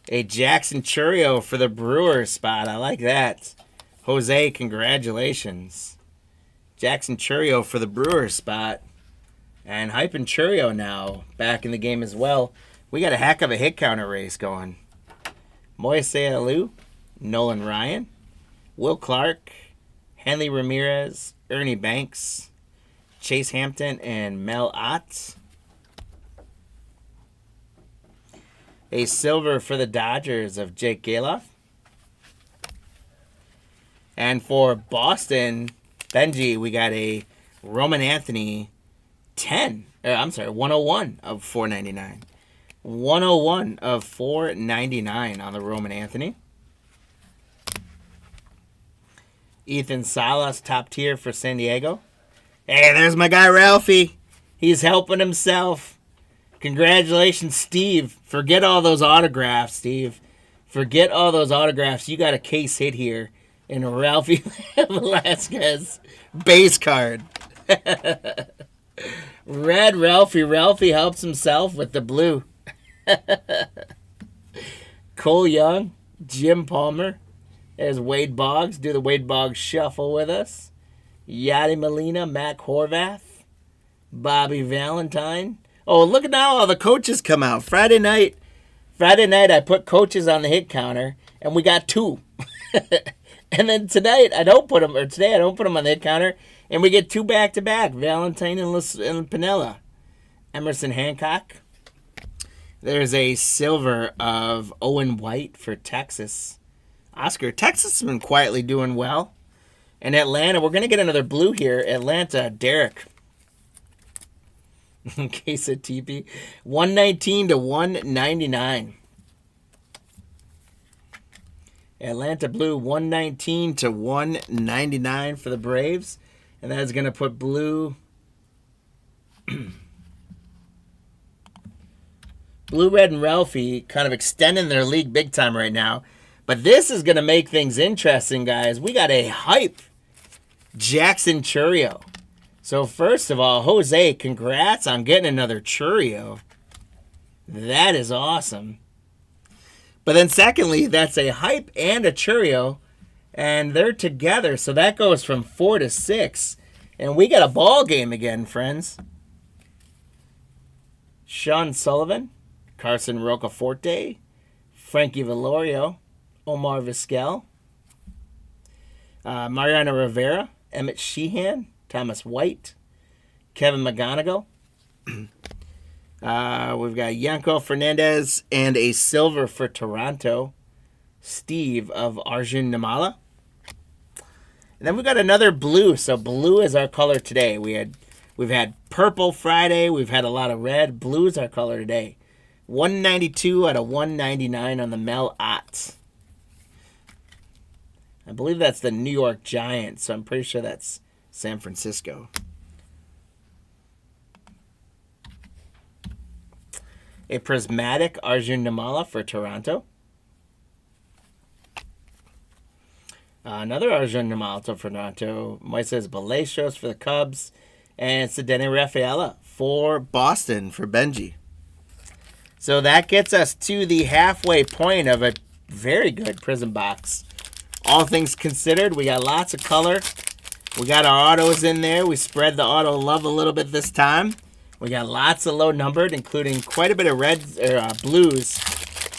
A Jackson Chourio for the Brewers spot. I like that. Jose, congratulations. Jackson Chourio for the Brewers spot. And Hypin Chourio now back in the game as well. We got a heck of a hit counter race going. Moise Alou, Nolan Ryan, Will Clark, Henley Ramirez, Ernie Banks, Chase Hampton, and Mel Ott. A silver for the Dodgers of Jake Galoff. And for Boston, Benji, we got a Roman Anthony 101 of $4.99. 101 of $4.99 on the Roman Anthony. Ethan Salas, top tier for San Diego. Hey, there's my guy Ralphie. He's helping himself. Congratulations, Steve. Forget all those autographs, Steve. Forget all those autographs. You got a case hit here in a Ralphie Velasquez base card. Red Ralphie. Ralphie helps himself with the blue. Cole Young, Jim Palmer. There's Wade Boggs. Do the Wade Boggs shuffle with us. Yadi Molina, Mac Horvath, Bobby Valentine. Oh, look at now all the coaches come out. Friday night I put coaches on the hit counter, and we got 2. And then today I don't put them on the hit counter, and we get 2 back-to-back, Valentine and Pinella. Emerson Hancock. There's a silver of Owen White for Texas. Oscar, Texas has been quietly doing well. And Atlanta, we're going to get another blue here. Atlanta, Derek. In case of TP. 119 to 199. Atlanta blue, 119 to 199 for the Braves. And that's going to put blue... Blue, Red, and Ralphie kind of extending their league big time right now. But this is going to make things interesting, guys. We got a hype Jackson Churio. So first of all, Jose, congrats on getting another Churio. That is awesome. But then secondly, that's a hype and a Churio, and they're together. So that goes from 4 to 6. And we got a ball game again, friends. Sean Sullivan, Carson Rocaforte, Frankie Valorio, Omar Vizquel, Mariano Rivera, Emmett Sheehan, Thomas White, Kevin McGonigal. We've got Yanko Fernandez and a silver for Toronto, Steve of Arjun Namala. And then we've got another blue. So blue is our color today. We've had purple Friday. We've had a lot of red. Blue is our color today. 192 out of 199 on the Mel Ott. I believe that's the New York Giants, so I'm pretty sure that's San Francisco. A prismatic Arjun Namala for Toronto. Another Arjun Namala for Toronto. Moises Balestros for the Cubs. And Cedene Rafaela for Boston for Benji. So that gets us to the halfway point of a very good Prizm box. All things considered, we got lots of color. We got our autos in there. We spread the auto love a little bit this time. We got lots of low numbered, including quite a bit of reds or blues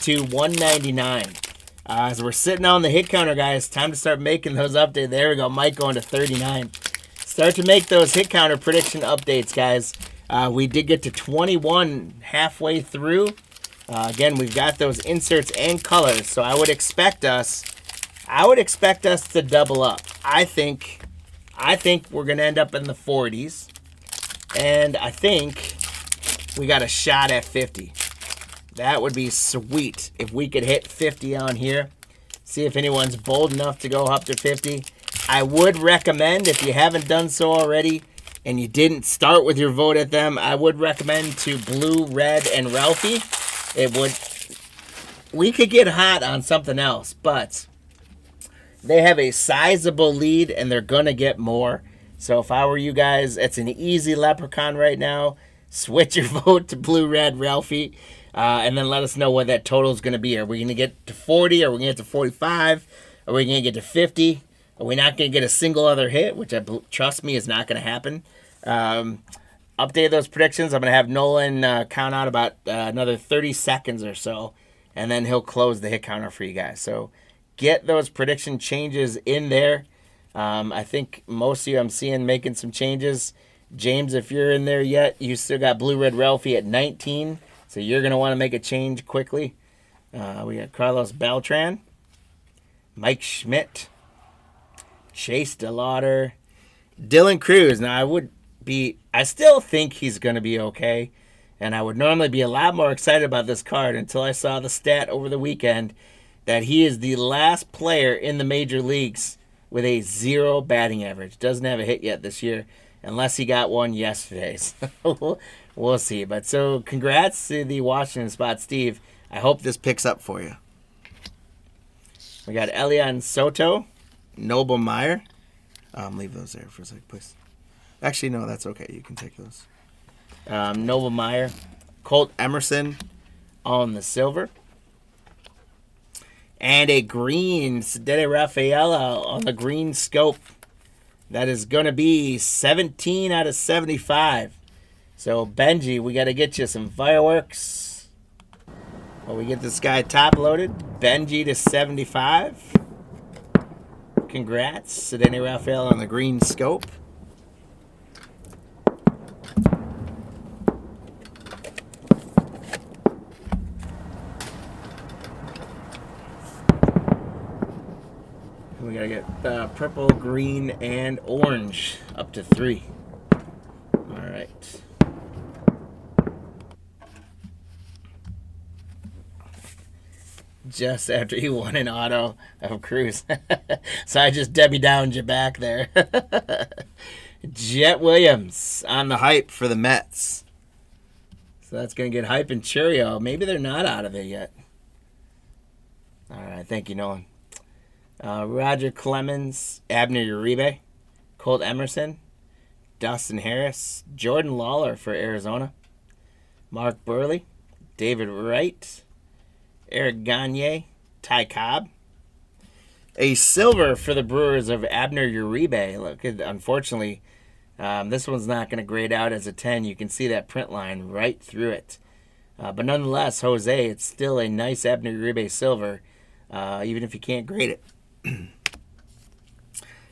to 199. As we're sitting on the hit counter, guys, time to start making those updates. There we go, Mike going to 39. Start to make those hit counter prediction updates, guys. We did get to 21 halfway through. Again, we've got those inserts and colors, so I would expect us to double up. I think we're gonna end up in the 40s, and I think we got a shot at 50. That would be sweet if we could hit 50 on here. See if anyone's bold enough to go up to 50. I would recommend, if you haven't done so already and you didn't start with your vote at them, I would recommend to Blue, Red, and Ralphie. We could get hot on something else, but they have a sizable lead and they're going to get more. So if I were you guys, it's an easy leprechaun right now. Switch your vote to Blue, Red, Ralphie, and then let us know what that total is going to be. Are we going to get to 40? Are we going to get to 45? Are we going to get to 50? Are we not going to get a single other hit, which trust me is not going to happen. Update those predictions. I'm going to have Nolan count out about another 30 seconds or so, and then he'll close the hit counter for you guys. So get those prediction changes in there. I think most of you I'm seeing making some changes. James, if you're in there yet, you still got Blue, Red, Ralphie at 19, so you're going to want to make a change quickly. We got Carlos Beltran, Mike Schmidt, Chase DeLauder, Dylan Cruz. Now, I still think he's going to be okay, and I would normally be a lot more excited about this card until I saw the stat over the weekend that he is the last player in the major leagues with a 0 batting average. Doesn't have a hit yet this year, unless he got one yesterday. So we'll see. But so congrats to the Washington spot, Steve. I hope this picks up for you. We got Elian Soto, Noble Meyer. Leave those there for a sec, please. Actually, no, that's okay. You can take those. Noble Meyer, Colt Emerson on the silver. And a green Cedene Rafaela on the green scope. That is going to be 17 out of 75. So, Benji, we got to get you some fireworks. While we get this guy top loaded. Benji to 75. Congrats, Cedene Rafaela on the green scope. We gotta get purple, green, and orange up to 3. All right. Just after you won an auto of Cruz. So I just Debbie Downed you back there. Jet Williams on the hype for the Mets. So that's going to get hype and Churio. Maybe they're not out of it yet. All right, thank you, Nolan. Roger Clemens, Abner Uribe, Colt Emerson, Dustin Harris, Jordan Lawler for Arizona, Mark Burley, David Wright, Eric Gagne, Ty Cobb. A silver for the Brewers of Abner Uribe. Look, unfortunately, this one's not going to grade out as a 10. You can see that print line right through it. But nonetheless, Jose, it's still a nice Abner Uribe silver, even if you can't grade it. And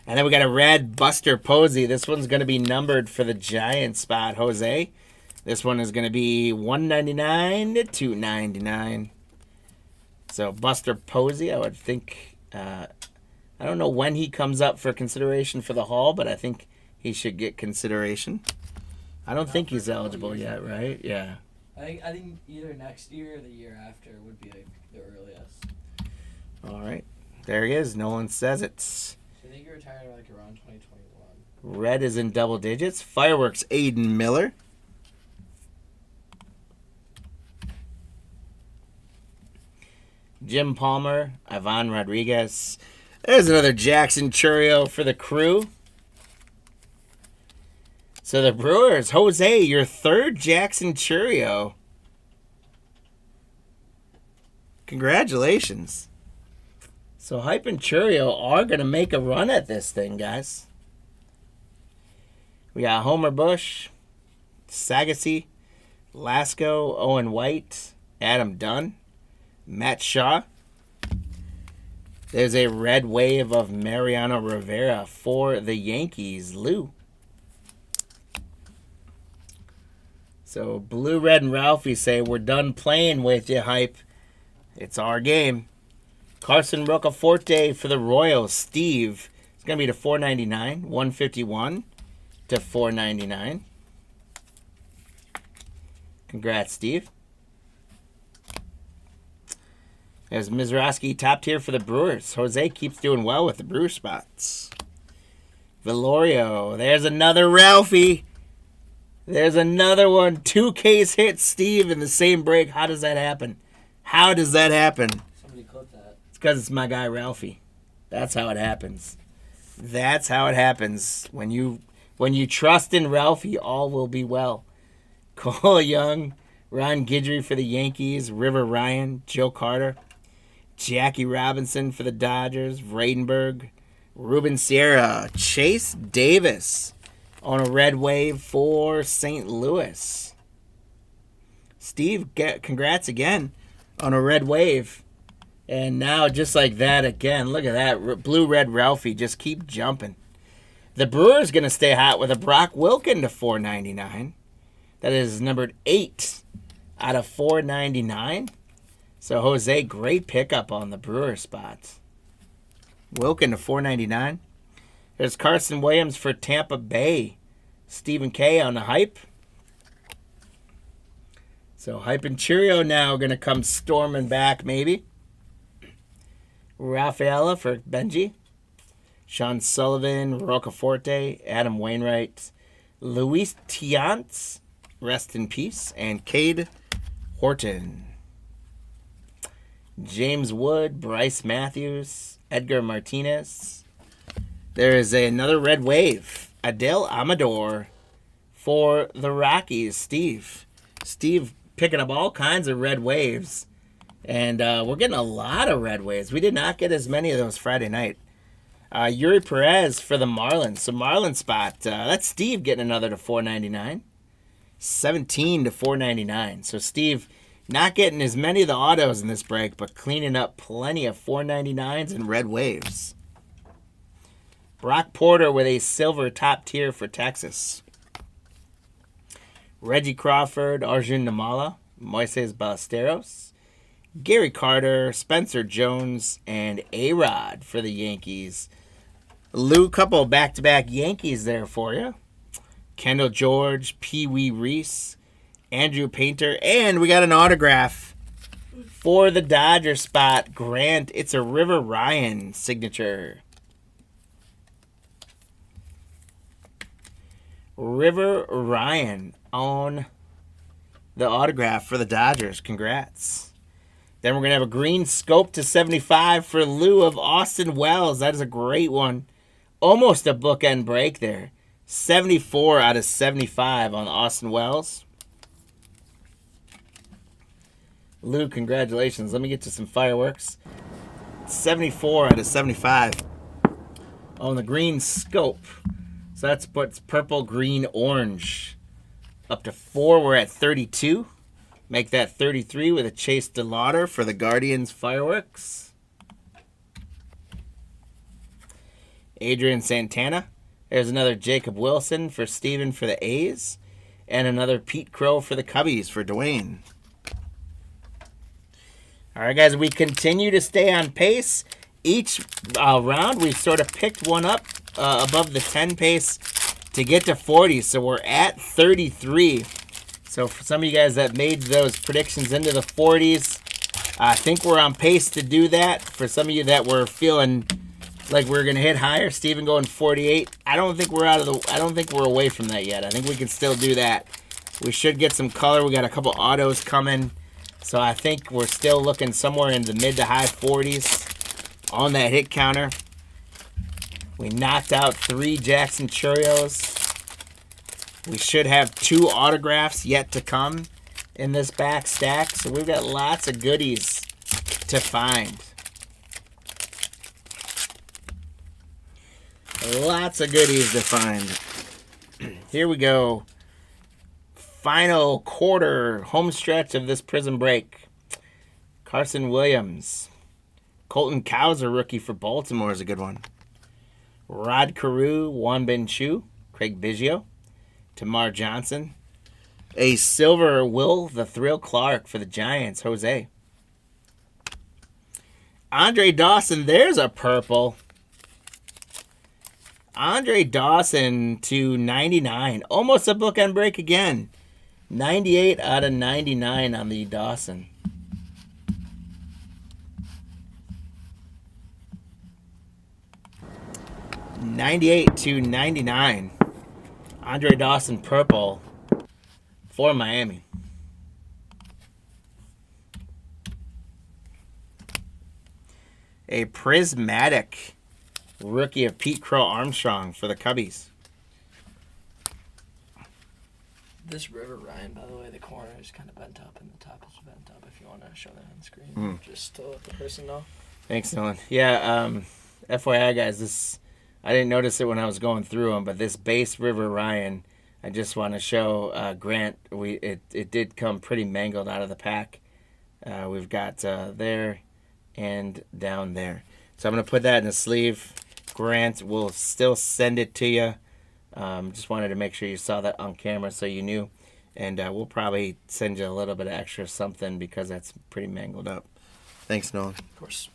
then we got a red Buster Posey. This one's going to be numbered for the Giants spot, Jose. This one is going to be 199 to 299. So Buster Posey, I would think, I don't know when he comes up for consideration for the Hall, but I think he should get consideration. I don't think he's eligible yet, right? Yeah. I think either next year or the year after would be the earliest. All right. There he is. Nolan says it. So I think he retired like around 2021. Red is in double digits. Fireworks, Aiden Miller. Jim Palmer, Ivan Rodriguez. There's another Jackson Churio for the Crew. So the Brewers, Jose, your third Jackson Churio. Congratulations. So Hype and Churio are going to make a run at this thing, guys. We got Homer Bush, Sagasy, Lasco, Owen White, Adam Dunn, Matt Shaw. There's a red wave of Mariano Rivera for the Yankees, Lou. So Blue, Red, and Ralphie say, we're done playing with you, Hype. It's our game. Carson Rocaforte for the Royals, Steve. It's going to be to 499, 151 to 499. Congrats, Steve. There's Mizraski, top tier for the Brewers. Jose keeps doing well with the Brewer spots. Velorio. There's another Ralphie. There's another one. 2 case hits, Steve, in the same break. How does that happen? How does that happen? Somebody clip that. It's because it's my guy, Ralphie. That's how it happens. That's how it happens. When you trust in Ralphie, all will be well. Cole Young, Ron Guidry for the Yankees, River Ryan, Joe Carter, Jackie Robinson for the Dodgers, Vradenberg, Ruben Sierra, Chase Davis on a red wave for St. Louis. Steve, congrats again on a red wave. And now, just like that again, look at that. Blue-red Ralphie, just keep jumping. The Brewers going to stay hot with a Brock Wilken to 499. That is numbered 8 out of 499. So, Jose, great pickup on the Brewer spots. Wilken to 499. There's Carson Williams for Tampa Bay. Stephen K on the Hype. So, Hype and Cheerio now going to come storming back, maybe. Rafaela for Benji. Sean Sullivan, Rocaforte, Adam Wainwright, Luis Tiantz, rest in peace, and Cade Horton. James Wood, Bryce Matthews, Edgar Martinez. There is another red wave. Adele Amador for the Rockies. Steve picking up all kinds of red waves. And we're getting a lot of red waves. We did not get as many of those Friday night. Yuri Perez for the Marlins. So Marlins spot. That's Steve getting another to 499. 17 to 499. So Steve not getting as many of the autos in this break, but cleaning up plenty of 499s and red waves. Brock Porter with a silver top tier for Texas. Reggie Crawford, Arjun Namala, Moises Ballesteros, Gary Carter, Spencer Jones, and A-Rod for the Yankees. Lou, couple back-to-back Yankees there for you. Kendall George, Pee Wee Reese, Andrew Painter, and we got an autograph for the Dodger spot. Grant, it's a River Ryan signature. River Ryan on the autograph for the Dodgers. Congrats. Then we're going to have a green scope to 75 for Lou of Austin Wells. That is a great one. Almost a bookend break there. 74 out of 75 on Austin Wells. Lou, congratulations. Let me get to some fireworks. 74 out of 75 on the green scope. So that's puts purple, green, orange. Up to 4, we're at 32. Make that 33 with a Chase DeLauder for the Guardians fireworks. Adrian Santana. There's another Jacob Wilson for Steven for the A's. And another Pete Crow for the Cubbies for Dwayne. All right, guys, we continue to stay on pace. Each round, we've sort of picked one up above the 10 pace to get to 40. So we're at 33. So for some of you guys that made those predictions into the 40s, I think we're on pace to do that. For some of you that were feeling like we're gonna hit higher, Steven going 48. I don't think we're away from that yet. I think we can still do that. We should get some color. We got a couple autos coming. So I think we're still looking somewhere in the mid to high 40s on that hit counter. We knocked out 3 Jackson Churios. We should have 2 autographs yet to come in this back stack. So we've got lots of goodies to find. Lots of goodies to find. Here we go. Final quarter home stretch of this Prizm break. Carson Williams. Colton Cowser, rookie for Baltimore, is a good one. Rod Carew, Juan Ben Chu, Craig Biggio, Tamar Johnson. A silver Will the Thrill Clark for the Giants, Jose. Andre Dawson, there's a purple. Andre Dawson to 99. Almost a bookend break again. 98 out of 99 on the Dawson. $98 to $99. Andre Dawson purple for Miami. A prismatic rookie of Pete Crow Armstrong for the Cubbies. This River Ryan, by the way, the corner is kind of bent up and the top is bent up. If you want to show that on screen, just to let the person know. Thanks, Dylan. Yeah, FYI, guys, this I didn't notice it when I was going through them, but this base River Ryan, I just want to show Grant. It did come pretty mangled out of the pack. We've got there and down there. So I'm going to put that in the sleeve. Grant will still send it to you. Just wanted to make sure you saw that on camera so you knew. And we'll probably send you a little bit of extra something because that's pretty mangled up. Thanks, Nolan. Of course.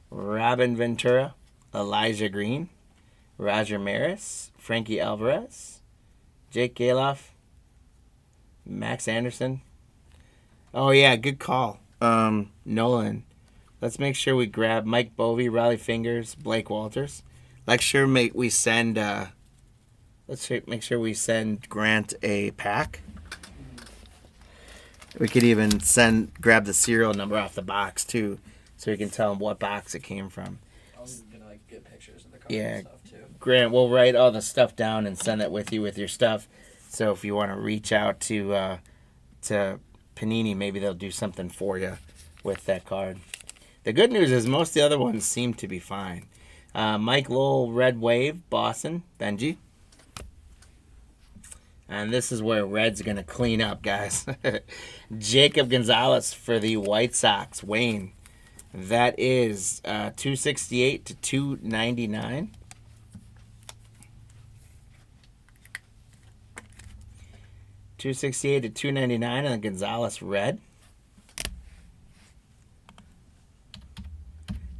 Robin Ventura, Elijah Green, Roger Maris, Frankie Alvarez, Jake Galoff, Max Anderson. Oh, yeah, good call. Nolan. Let's make sure we grab Mike Bovey, Riley Fingers, Blake Walters. Let's make make sure we send Grant a pack. We could even grab the serial number off the box too, so we can tell him what box it came from. I'm gonna get pictures of the cards and stuff too. Grant, we'll write all the stuff down and send it with you with your stuff. So if you want to reach out to Panini, maybe they'll do something for you with that card. The good news is most of the other ones seem to be fine. Mike Lowell, Red Wave, Boston, Benji. And this is where Red's going to clean up, guys. Jacob Gonzalez for the White Sox, Wayne. That is 268 to 299. $268 to $299 on the Gonzalez Red.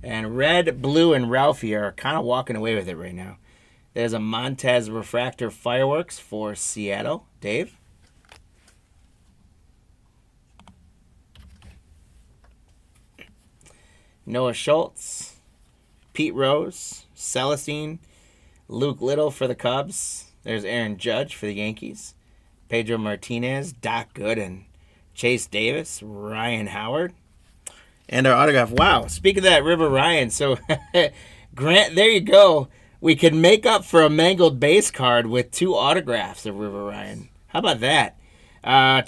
And Red, Blue, and Ralphie are kind of walking away with it right now. There's a Montez Refractor Fireworks for Seattle. Dave? Noah Schultz. Pete Rose. Celestine. Luke Little for the Cubs. There's Aaron Judge for the Yankees. Pedro Martinez, Doc Gooden, Chase Davis, Ryan Howard. And our autograph. Wow, speaking of that, River Ryan. So, Grant, there you go. We can make up for a mangled base card with 2 autographs of River Ryan. How about that?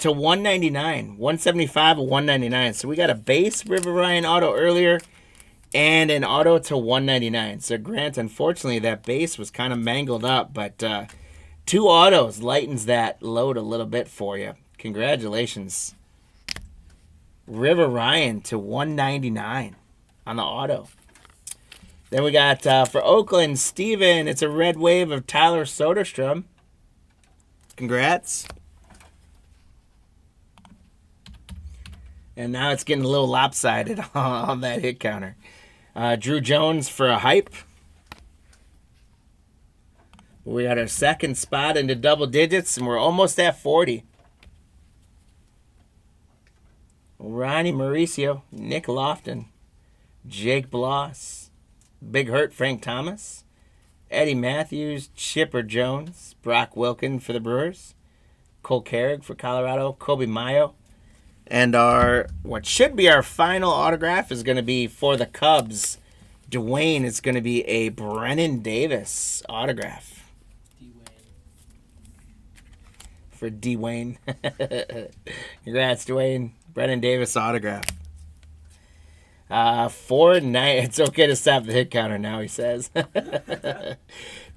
To 199, 175 or 199. So we got a base River Ryan auto earlier and an auto to 199. So Grant, unfortunately, that base was kind of mangled up, but 2 autos lightens that load a little bit for you. Congratulations. River Ryan to 199 on the auto. Then we got for Oakland, Steven, it's a red wave of Tyler Soderstrom. Congrats. And now it's getting a little lopsided on that hit counter. Drew Jones for a hype. We got our second spot into double digits, and we're almost at 40. Ronnie Mauricio, Nick Lofton, Jake Bloss, Big Hurt Frank Thomas, Eddie Matthews, Chipper Jones, Brock Wilken for the Brewers, Cole Carrick for Colorado, Kobe Mayo. And our what should be our final autograph is going to be for the Cubs. Dwayne is going to be a Brennan Davis autograph. For Dwayne. Congrats, Dwayne. Brennan Davis autograph. 490. It's okay to stop the hit counter now, he says.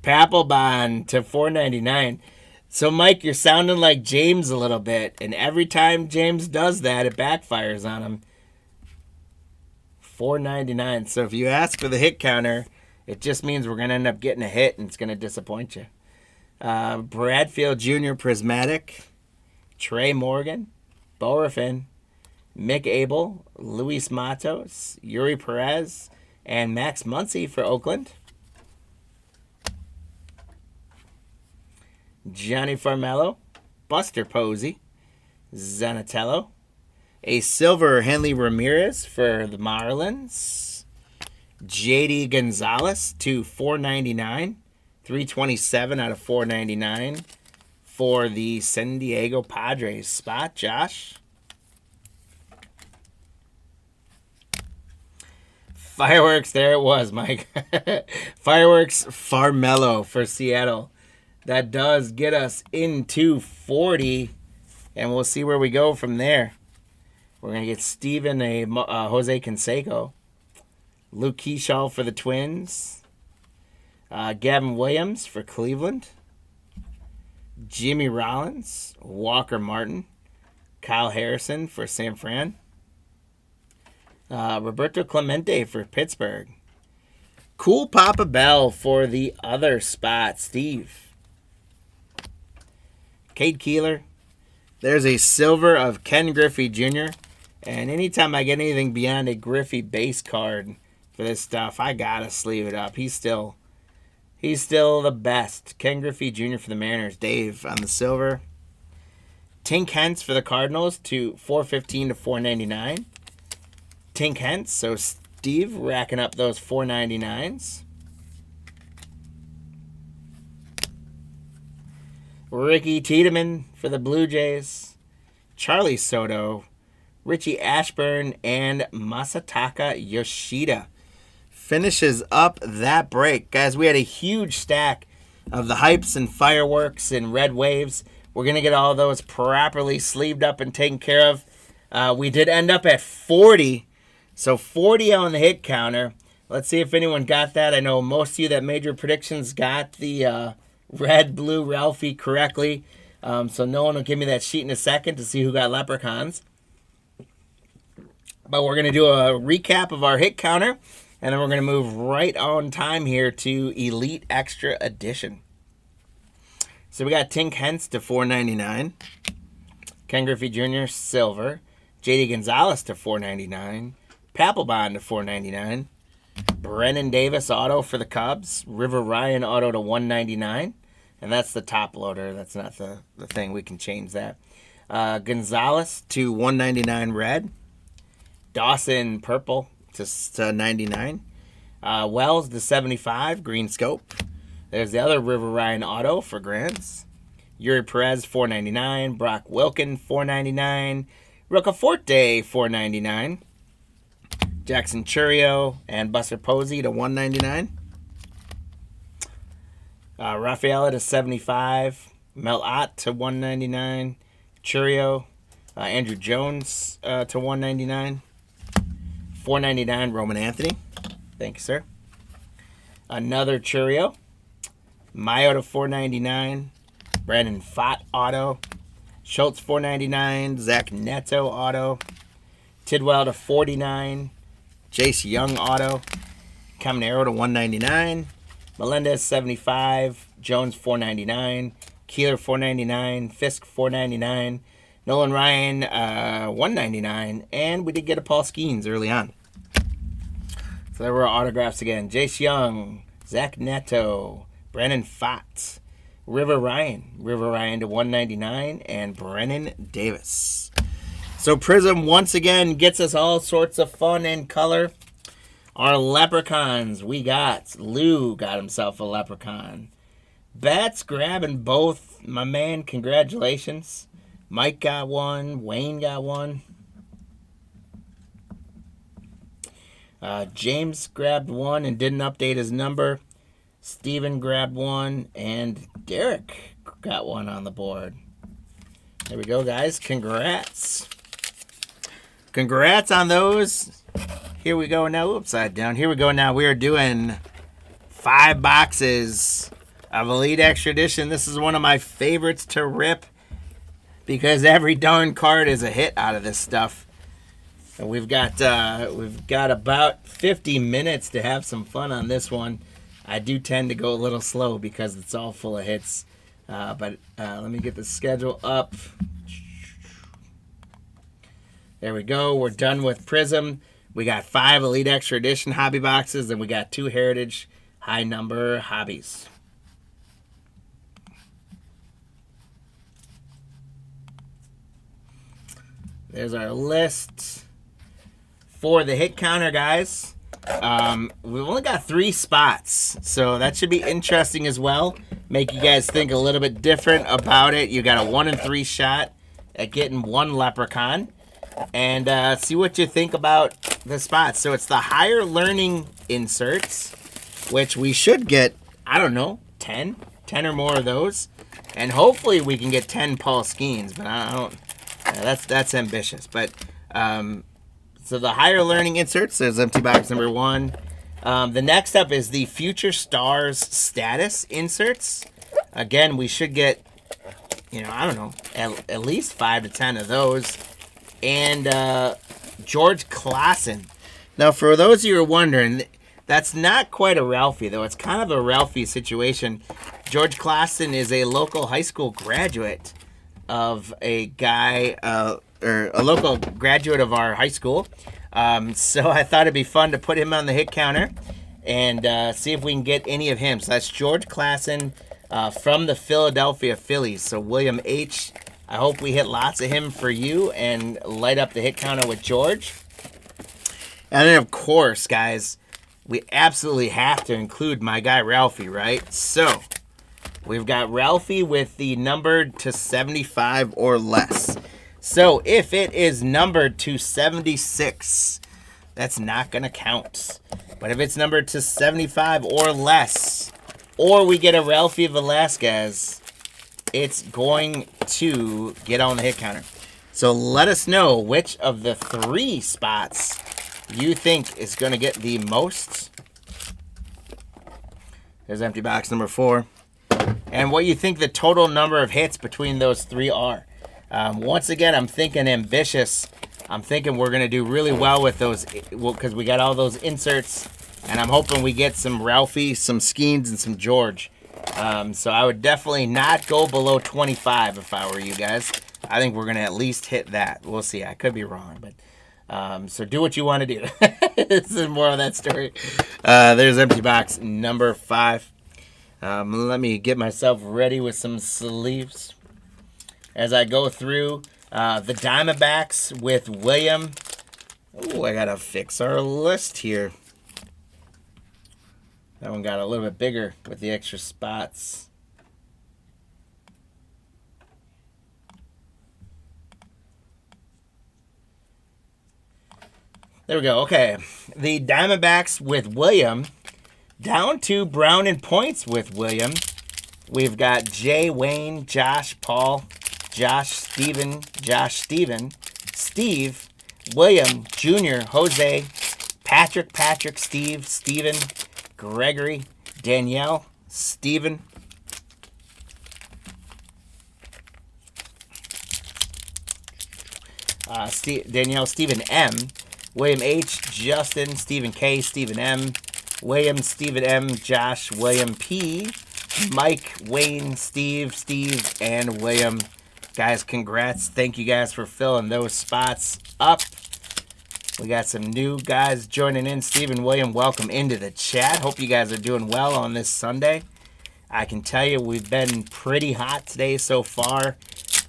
Papelbon to 499. So, Mike, you're sounding like James a little bit, and every time James does that, it backfires on him. 499. So if you ask for the hit counter, it just means we're going to end up getting a hit, and it's going to disappoint you. Bradfield Jr. Prismatic, Trey Morgan, Borafin, Mick Abel, Luis Matos, Yuri Perez, and Max Muncy for Oakland. Johnny Farmello, Buster Posey, Zanatello, a silver Henley Ramirez for the Marlins, JD Gonzalez to 499, 327 out of 499 for the San Diego Padres. Spot, Josh. Fireworks, there it was, Mike. Fireworks Farmello for Seattle. That does get us into 40, and we'll see where we go from there. We're going to get Steven a Jose Canseco, Luke Keyshaw for the Twins, Gavin Williams for Cleveland, Jimmy Rollins, Walker Martin, Kyle Harrison for San Fran, Roberto Clemente for Pittsburgh, Cool Papa Bell for the other spot, Steve. Cade Keeler. There's a silver of Ken Griffey Jr. And anytime I get anything beyond a Griffey base card for this stuff, I gotta sleeve it up. He's still the best. Ken Griffey Jr. for the Mariners. Dave on the silver. Tink Hence for the Cardinals to 415 to 499. Tink Hence. So Steve racking up those 499s. Ricky Tiedemann for the Blue Jays, Charlie Soto, Richie Ashburn, and Masataka Yoshida. Finishes up that break. Guys, we had a huge stack of the hypes and fireworks and red waves. We're going to get all those properly sleeved up and taken care of. We did end up at 40. So 40 on the hit counter. Let's see if anyone got that. I know most of you that made your predictions got the red, blue, Ralphie correctly. So no one will give me that sheet in a second to see who got leprechauns. But we're going to do a recap of our hit counter. And then we're going to move right on time here to Elite Extra Edition. So we got Tink Hence to $4.99. Ken Griffey Jr. Silver. JD Gonzalez to $4.99. Papelbon to $4.99. Brennan Davis Auto for the Cubs. River Ryan Auto to $1.99. And that's the top loader. That's not the thing. We can change that. Gonzalez to $1.99 red. Dawson Purple to 99. Wells to 75 green scope. There's the other River Ryan Auto for Grants. Yuri Perez, $4.99. Brock Wilken, $4.99. Roccaforte, $4.99. Jackson Churio and Buster Posey to $1.99. Rafaela to $75. Mel Ott to $1.99. Churio. Andrew Jones to $1.99. $4.99 Roman Anthony. Thank you, sir. Another Churio. Mayo to $4.99. Brandon Pfaadt auto. Schultz $4.99. Zach Neto auto. Tidwell to $49. Jace Young auto. Caminero to $1.99. Melendez $75. Jones $4.99. Keeler $4.99. Fisk $4.99. Nolan Ryan $1.99. And we did get a Paul Skeens early on. So there were autographs again. Jace Young, Zach Neto, Brandon Pfaadt, River Ryan to $1.99, and Brennan Davis. So Prizm once again gets us all sorts of fun and color. Our leprechauns, we got Lou got himself a leprechaun. Bats grabbing both. My man, congratulations. Mike got one. Wayne got one. James grabbed one and didn't update his number. Steven grabbed one. And Derek got one on the board. There we go, guys. Congrats. Congrats on those. Here we go now. Upside down. Here we go now. We are doing 5 boxes of Elite Extra Edition. This is one of my favorites to rip because every darn card is a hit out of this stuff. And we've got about 50 minutes to have some fun on this one. I do tend to go a little slow because it's all full of hits. But let me get the schedule up. There we go. We're done with Prizm. We got 5 Elite Extra Edition hobby boxes, and we got 2 Heritage high number hobbies. There's our list for the hit counter, guys. We've only got 3 spots, so that should be interesting as well. Make you guys think a little bit different about it. You got a 1 in 3 shot at getting 1 leprechaun, and see what you think about the spots. So it's the higher learning inserts, which we should get, I don't know, 10 or more of those, and hopefully we can get 10 Paul Skeens, but I don't. That's ambitious, but so the higher learning inserts, there's empty box number 1. The next up is the Future Stars status inserts. Again, we should get, I don't know, at least 5 to 10 of those. And George Klassen. Now, for those of you who are wondering, that's not quite a Ralphie, though. It's kind of a Ralphie situation. George Klassen is a local high school graduate of a guy, or a local graduate of our high school. So I thought it'd be fun to put him on the hit counter and see if we can get any of him. So that's George Klassen from the Philadelphia Phillies. So William H., I hope we hit lots of him for you and light up the hit counter with George. And then, of course, guys, we absolutely have to include my guy Ralphie, right? So we've got Ralphie with the numbered to 75 or less. So if it is numbered to 76, that's not going to count. But if it's numbered to 75 or less, or we get a Ralphie Velasquez, it's going to get on the hit counter. So let us know which of the 3 spots you think is going to get the most. There's empty box number 4. And what you think the total number of hits between those 3 are. Once again, I'm thinking ambitious. I'm thinking we're going to do really well with those because we got all those inserts. And I'm hoping we get some Ralphie, some Skeens, and some George. So I would definitely not go below 25 if I were you guys. I think we're going to at least hit that. We'll see. I could be wrong. But so do what you want to do. This is more of that story. There's empty box number 5. Let me get myself ready with some sleeves as I go through the Diamondbacks with William. Oh, I got to fix our list here. That one got a little bit bigger with the extra spots. There we go. Okay. The Diamondbacks with William. Down to Brown and points with William. We've got Jay, Wayne, Josh, Paul, Josh, Steven, Steve, William, Junior, Jose, Patrick, Steve, Steven, Gregory, Danielle, Steven, Danielle, Stephen M, William H, Justin, Stephen K, Stephen M, William, Stephen M, Josh, William P, Mike, Wayne, Steve, and William. Guys, congrats. Thank you guys for filling those spots up. We got some new guys joining in. Stephen, William, welcome into the chat. Hope you guys are doing well on this Sunday. I can tell you we've been pretty hot today so far.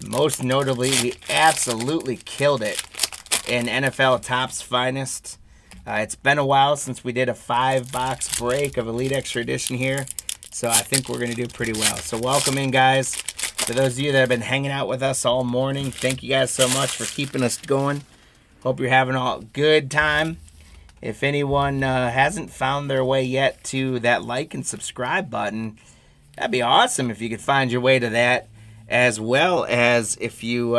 Most notably, we absolutely killed it in NFL Topps Finest. It's been a while since we did a 5-box break of Elite Extra Edition here, so I think we're going to do pretty well. So welcome in, guys. For those of you that have been hanging out with us all morning, thank you guys so much for keeping us going. Hope you're having a good time. If anyone hasn't found their way yet to that like and subscribe button, that'd be awesome if you could find your way to that, as well as if you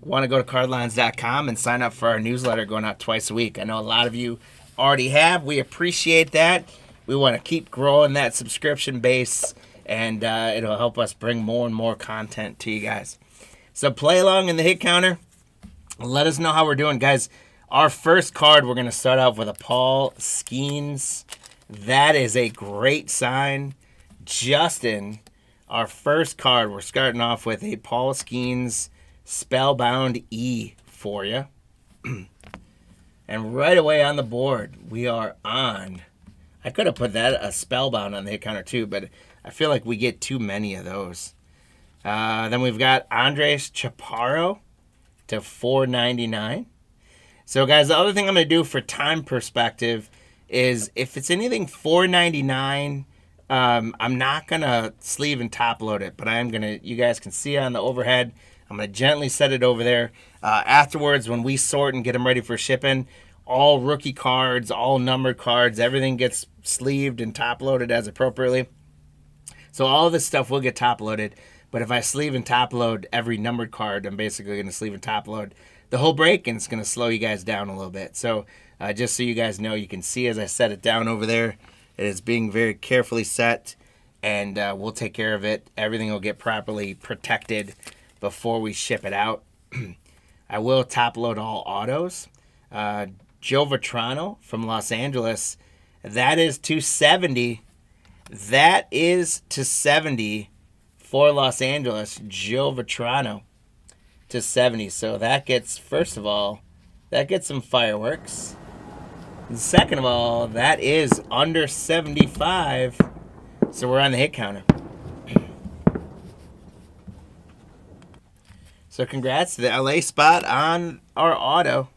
want to go to cardlines.com and sign up for our newsletter going out twice a week. I know a lot of you already have. We appreciate that. We want to keep growing that subscription base, and it'll help us bring more and more content to you guys. So play along in the hit counter. Let us know how we're doing, guys. Our first card, we're going to start off with a Paul Skeens. That is a great sign. Justin, our first card, we're starting off with a Paul Skeens Spellbound E for you. And right away on the board, we are on. I could have put that a Spellbound on the hit counter too, but I feel like we get too many of those. Then we've got Andres Chaparro to $4.99. So guys, the other thing I'm going to do for time perspective is if it's anything $4.99, I'm not going to sleeve and top load it, but I am going to, you guys can see on the overhead, I'm going to gently set it over there. Afterwards, when we sort and get them ready for shipping, all rookie cards, all numbered cards, everything gets sleeved and top loaded as appropriately. So all of this stuff will get top loaded. But if I sleeve and top load every numbered card, I'm basically going to sleeve and top load the whole break, and it's going to slow you guys down a little bit. So just so you guys know, you can see as I set it down over there, it is being very carefully set, and we'll take care of it. Everything will get properly protected before we ship it out. I will top load all autos. Joe Vitrano from Los Angeles, that is $270. That is $270 for Los Angeles. Joe Vitrano $270. So that gets, first of all, that gets some fireworks. And second of all, that is under 75. So we're on the hit counter. So congrats to the LA spot on our auto.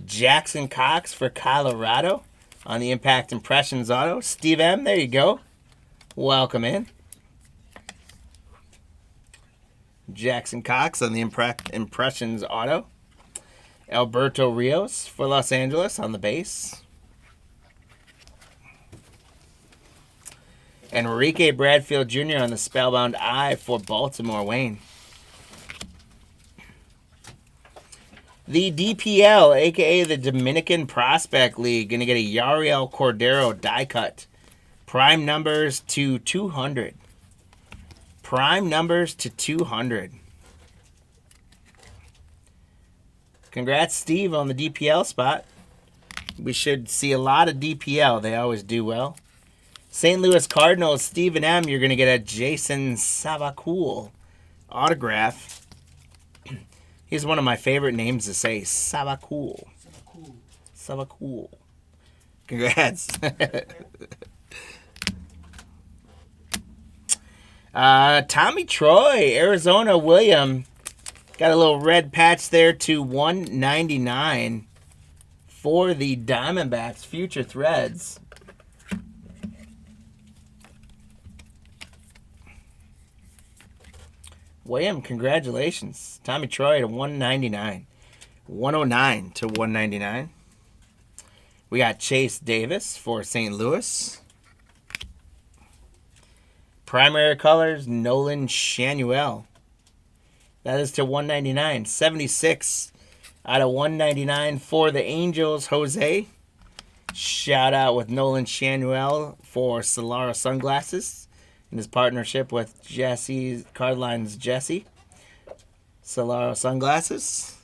Jackson Cox for Colorado on the Impact Impressions auto. Steve M, there you go. Welcome in. Jackson Cox on the Impressions auto. Alberto Rios for Los Angeles on the base. Enrique Bradfield Jr. on the Spellbound Eye for Baltimore, Wayne. The DPL, a.k.a. the Dominican Prospect League, going to get a Yariel Cordero die cut. Prime numbers to 200. Prime numbers to 200. Congrats, Steve, on the DPL spot. We should see a lot of DPL. They always do well. St. Louis Cardinals, Stephen M., you're going to get a Jason Savakul autograph. He's one of my favorite names to say, Savakul. Savakul. Congrats. Tommy Troy, Arizona William. Got a little red patch there to $199 for the Diamondbacks Future Threads. William, congratulations. Tommy Troy to $199. $109 to $199. We got Chase Davis for St. Louis. Primary colors, Nolan Shanuel. That is to 199. 76 out of 199 for the Angels, Jose. Shout out with Nolan Shanuel for Solara Sunglasses in his partnership with Jesse, Cardline's Jesse. Solara Sunglasses.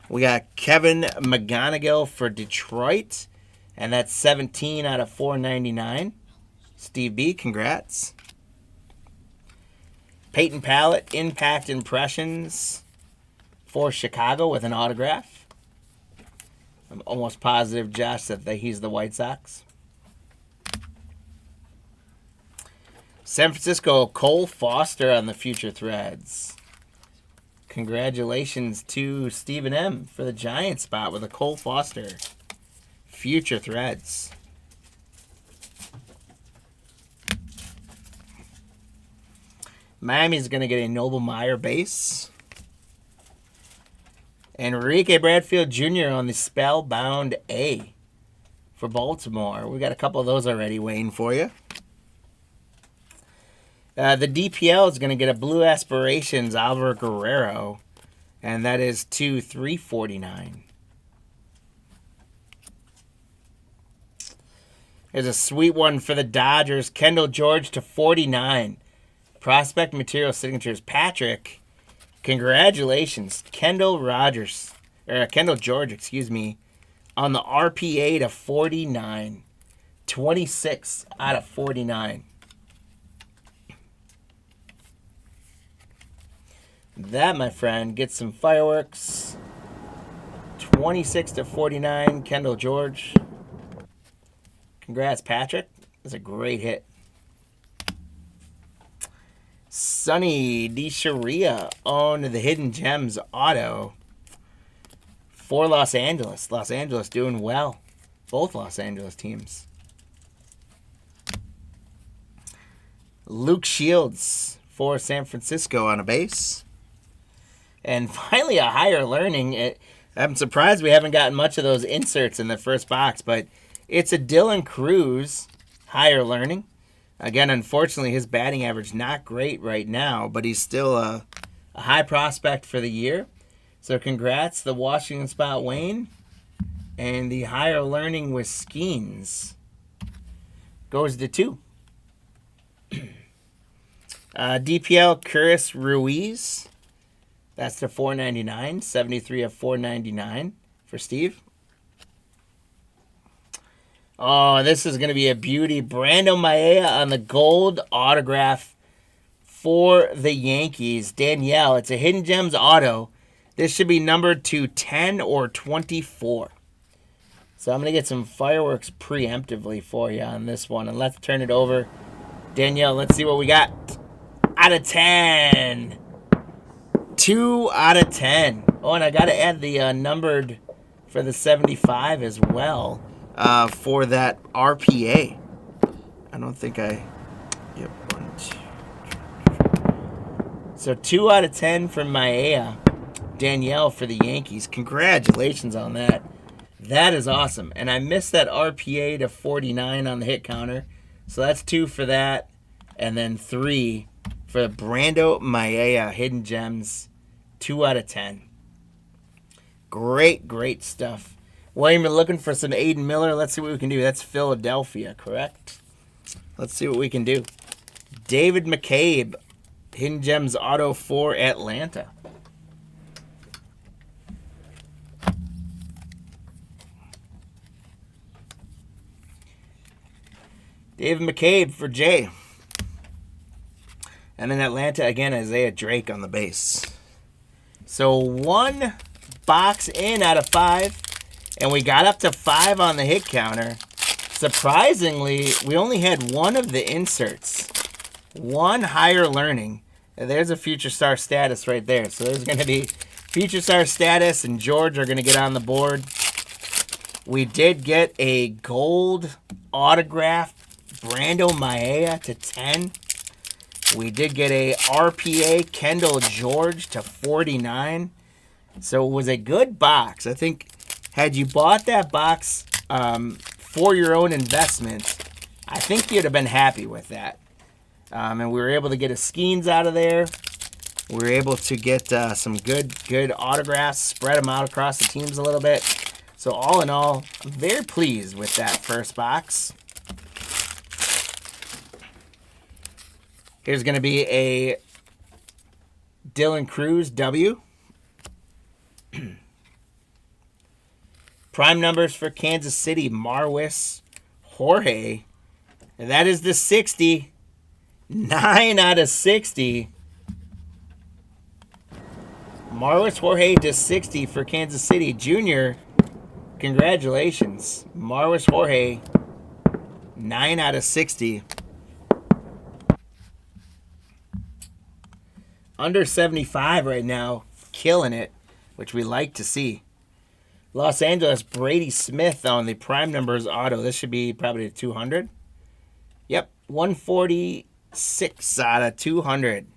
We got Kevin McGonigal for Detroit, and that's 17 out of 499. Steve B, congrats. Peyton Pallett, Impact Impressions for Chicago with an autograph. I'm almost positive, Josh, that he's the White Sox. San Francisco, Cole Foster on the Future Threads. Congratulations to Stephen M for the Giant spot with a Cole Foster Future Threads. Miami's going to get a Noble Meyer base. Enrique Bradfield Jr. on the Spellbound A for Baltimore. We got a couple of those already waiting for you. The DPL is going to get a Blue Aspirations Alvaro Guerrero, and that is to 349. There's a sweet one for the Dodgers. Kendall George to 49. Prospect Material Signatures. Patrick, congratulations. Kendall George, excuse me, on the RPA to 49. 26 out of 49. That, my friend, gets some fireworks. 26 to 49, Kendall George. Congrats, Patrick. That's a great hit. Sonny DeSharia on the Hidden Gems auto for Los Angeles. Los Angeles doing well. Both Los Angeles teams. Luke Shields for San Francisco on a base. And finally, a Higher Learning. I'm surprised we haven't gotten much of those inserts in the first box, but it's a Dylan Cruz Higher Learning. Again, unfortunately, his batting average not great right now, but he's still a high prospect for the year. So congrats, the Washington spot Wayne. And the Higher Learning with Skeens goes to 2. DPL Curtis Ruiz. That's to 499. 73 of 499 for Steve. Oh, this is going to be a beauty. Brando Maea on the gold autograph for the Yankees. Danielle, it's a Hidden Gems auto. This should be numbered to 10 or 24. So I'm going to get some fireworks preemptively for you on this one. And let's turn it over. Danielle, let's see what we got. Out of 10. 2 out of 10. Oh, and I got to add the numbered for the 75 as well for that RPA. I don't think I... Yep, 1, 2. So 2 out of 10 from Maea. Danielle for the Yankees. Congratulations on that. That is awesome. And I missed that RPA to 49 on the hit counter. So that's 2 for that. And then 3 for Brando Maea Hidden Gems. 2 out of 10. Great, great stuff. William, you're looking for some Aiden Miller. Let's see what we can do. That's Philadelphia, correct? Let's see what we can do. David McCabe, Hidden Gems auto for Atlanta. David McCabe for Jay. And then Atlanta, again, Isaiah Drake on the base. So 1 box in out of 5. And we got up to 5 on the hit counter. Surprisingly, we only had 1 of the inserts. 1 Higher Learning. And there's a Future Star status right there. So there's going to be Future Star status, and George are going to get on the board. We did get a gold autograph Brando Maea to 10. We did get a RPA Kendall George to 49. So it was a good box. I think Had you bought that box for your own investment, I think you'd have been happy with that. And we were able to get a Skeens out of there. We were able to get some good autographs, spread them out across the teams a little bit. So all in all, I'm very pleased with that first box. Here's going to be a Dylan Cruz W. Prime numbers for Kansas City, Marwis Jorge. And that is the 60. 9 out of 60. Marwis Jorge to 60 for Kansas City. Junior, congratulations. Marwis Jorge, 9 out of 60. Under 75 right now, killing it, which we like to see. Los Angeles, Brady Smith on the prime numbers auto. This should be probably a 200. Yep, 146 out of 200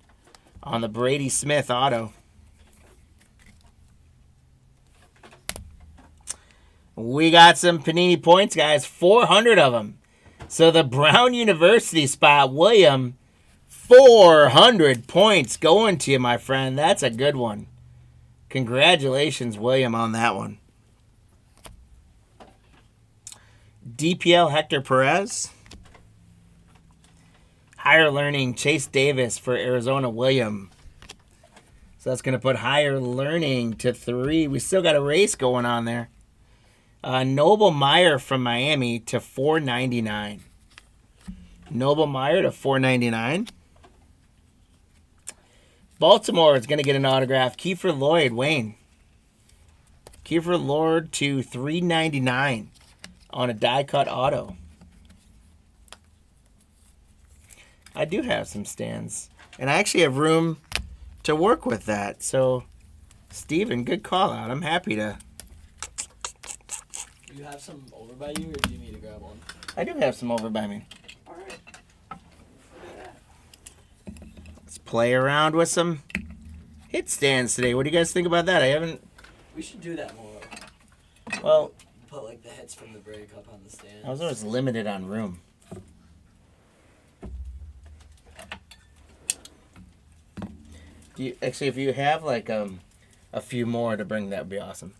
on the Brady Smith auto. We got some Panini points, guys. 400 of them. So the Brown University spot, William, 400 points going to you, my friend. That's a good one. Congratulations, William, on that one. DPL Hector Perez. Higher Learning Chase Davis for Arizona, William. So that's going to put Higher Learning to 3. We still got a race going on there. Noble Meyer from Miami to 499. Noble Meyer to 499. Baltimore is going to get an autograph. Kiefer Lloyd, Wayne. Kiefer Lloyd to 399 on a die-cut auto. I do have some stands. And I actually have room to work with that. So, Steven, good call out. I'm happy to. Do you have some over by you, or do you need to grab one? I do have some over by me. All right. Let's play around with some hit stands today. What do you guys think about that? I haven't. We should do that more. Well, Put like the hits from the break up on the stand. I was always limited on room. Actually, if you have like a few more to bring, that would be awesome.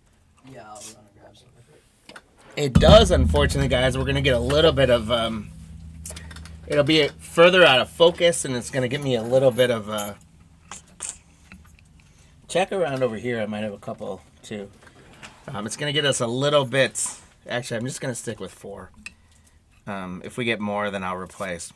Yeah, I'll run and grab some of it. It does, unfortunately, guys. We're gonna get a little bit of it'll be further out of focus, and it's gonna give me a little bit of check around over here. I might have a couple too. It's gonna get us a little bit. Actually, I'm just gonna stick with 4. If we get more, then I'll replace.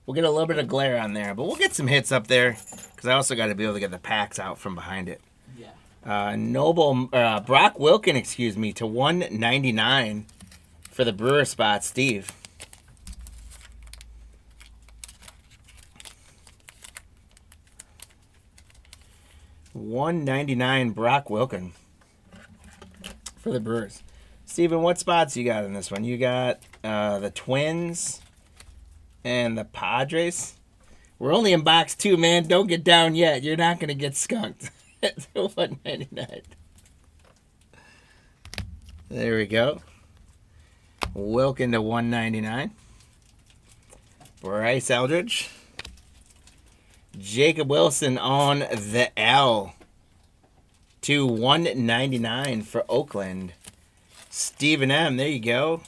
We'll get a little bit of glare on there, but we'll get some hits up there because I also got to be able to get the packs out from behind it. Yeah. Brock Wilken, excuse me, to 199 for the Brewer spot, Steve. $199 Brock Wilken for the Brewers. Steven, what spots you got in this one? You got the Twins and the Padres. We're only in box 2, man. Don't get down yet. You're not going to get skunked. $199. There we go. Wilken to $199. Bryce Eldridge. Jacob Wilson on the L to $199 for Oakland. Stephen M., there you go.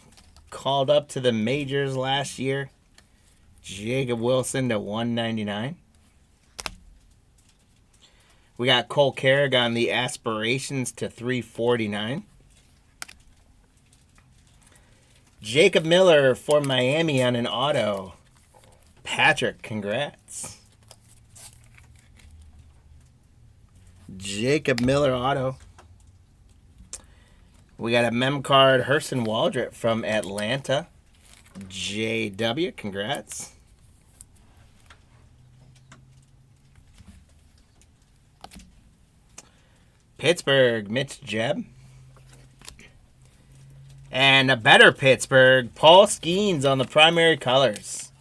Called up to the majors last year. Jacob Wilson to $199. We got Cole Carrig on the Aspirations to $349. Jacob Miller for Miami on an auto. Patrick, congrats. Jacob Miller auto. We got a mem card, Hurston Waldrop from Atlanta. JW, congrats. Pittsburgh, Mitch Jeb. And a better Pittsburgh, Paul Skeens on the primary colors.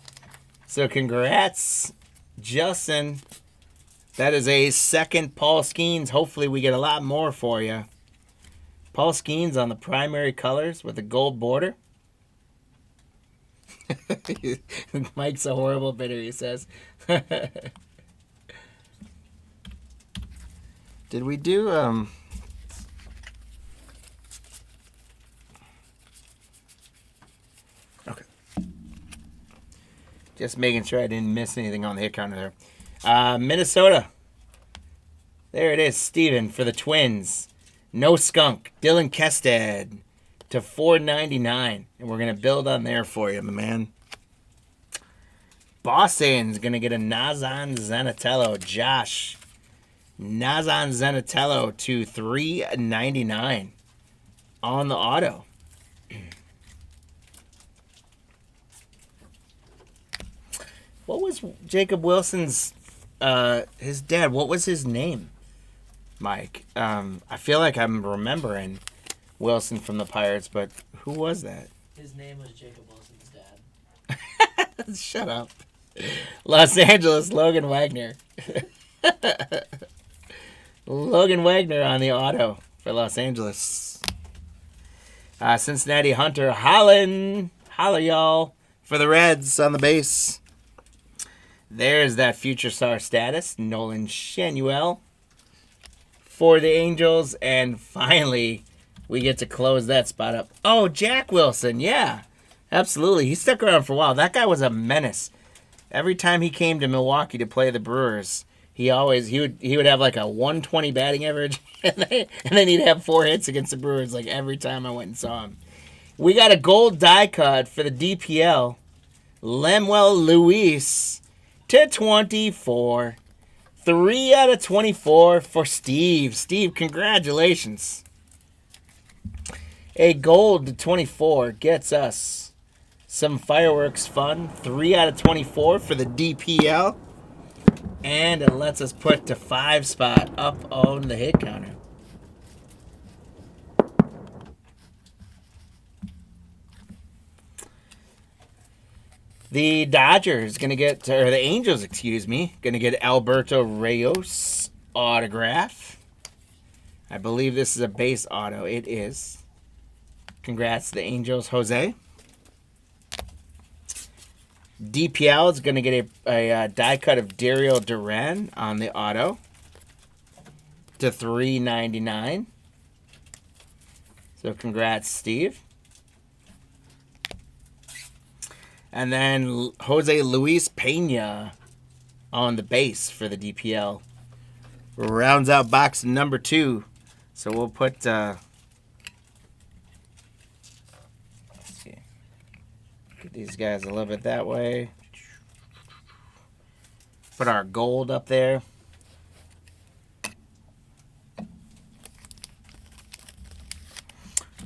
So congrats, Justin. That is a second Paul Skeens. Hopefully we get a lot more for you. Paul Skeens on the primary colors with a gold border. Mike's a horrible bidder, he says. Did we do okay. Just making sure I didn't miss anything on the hit counter there. Minnesota. There it is, Steven for the Twins. No Skunk. Dylan Kested to $4.99. And we're going to build on there for you, my man. Boston's going to get a Nazan Zanatello. Josh. Nazan Zanatello to $3.99 on the auto. What was Jacob Wilson's, his dad, what was his name, Mike? I feel like I'm remembering Wilson from the Pirates, but who was that? His name was Jacob Wilson's dad. Shut up. Los Angeles, Logan Wagner. Logan Wagner on the auto for Los Angeles. Cincinnati, Hunter Holland. Holla, y'all. For the Reds on the base. There's that future star status. Nolan Shanuel for the Angels. And finally, we get to close that spot up. Oh, Jack Wilson. Yeah, absolutely. He stuck around for a while. That guy was a menace. Every time he came to Milwaukee to play the Brewers, he would have like a 120 batting average, and then he'd have 4 hits against the Brewers like every time I went and saw him. We got a gold die cut for the DPL. Lemuel Luis to 24. 3 out of 24 for Steve. Steve, congratulations. A gold to 24 gets us some fireworks fun. 3 out of 24 for the DPL. And it lets us put to 5 spot up on the hit counter. The Dodgers going to get, or the Angels, excuse me, going to get Alberto Reyes autograph. I believe this is a base auto. It is. Congrats to the Angels, Jose. DPL is going to get a die cut of Dario Duran on the auto to $3.99. So congrats, Steve. And then Jose Luis Pena on the base for the DPL. Rounds out box number 2. So we'll put... let's see. Get these guys a little bit that way. Put our gold up there.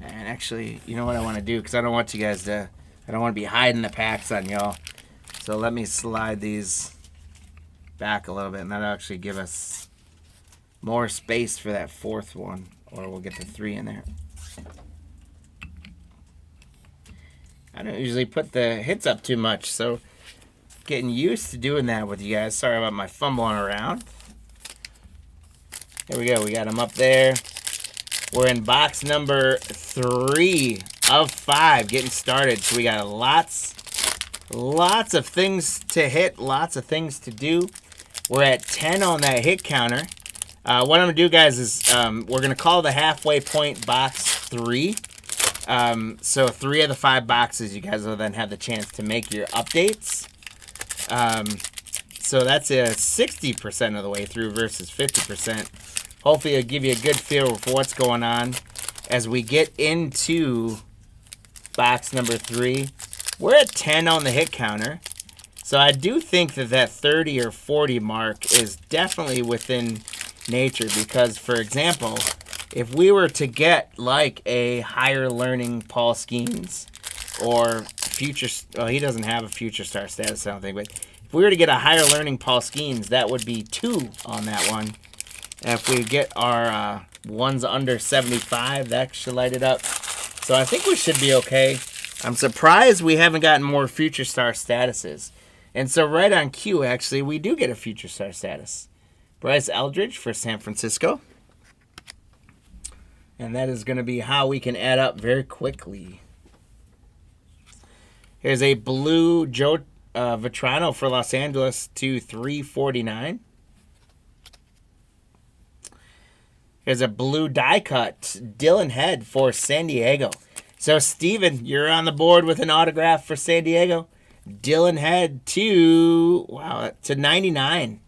And actually, you know what I want to do? Because I don't want you guys to... I don't want to be hiding the packs on y'all. So let me slide these back a little bit, and that'll actually give us more space for that 4th one. Or we'll get the 3 in there. I don't usually put the hits up too much, so getting used to doing that with you guys. Sorry about my fumbling around. Here we go. We got them up there. We're in box number 3 of 5, getting started. So we got lots of things to hit, lots of things to do. We're at 10 on that hit counter. What I'm going to do, guys, is we're going to call the halfway point box 3. So 3 of the 5 boxes, you guys will then have the chance to make your updates. So that's a 60% of the way through versus 50%. Hopefully it'll give you a good feel for what's going on as we get into box number 3. We're at 10 on the hit counter. So I do think that 30 or 40 mark is definitely within nature. Because, for example, if we were to get like a higher learning Paul Skeens or future... Well, he doesn't have a future star status, I don't think. But if we were to get a higher learning Paul Skeens, that would be 2 on that one. And if we get our ones under 75, that should light it up. So I think we should be okay. I'm surprised we haven't gotten more future star statuses. And so right on cue, actually, we do get a future star status. Bryce Eldridge for San Francisco. And that is going to be how we can add up very quickly. Here's a blue Joe Vitrano for Los Angeles to 349. Here's a blue die cut Dylan Head for San Diego. So, Steven, you're on the board with an autograph for San Diego. Dylan Head to 99.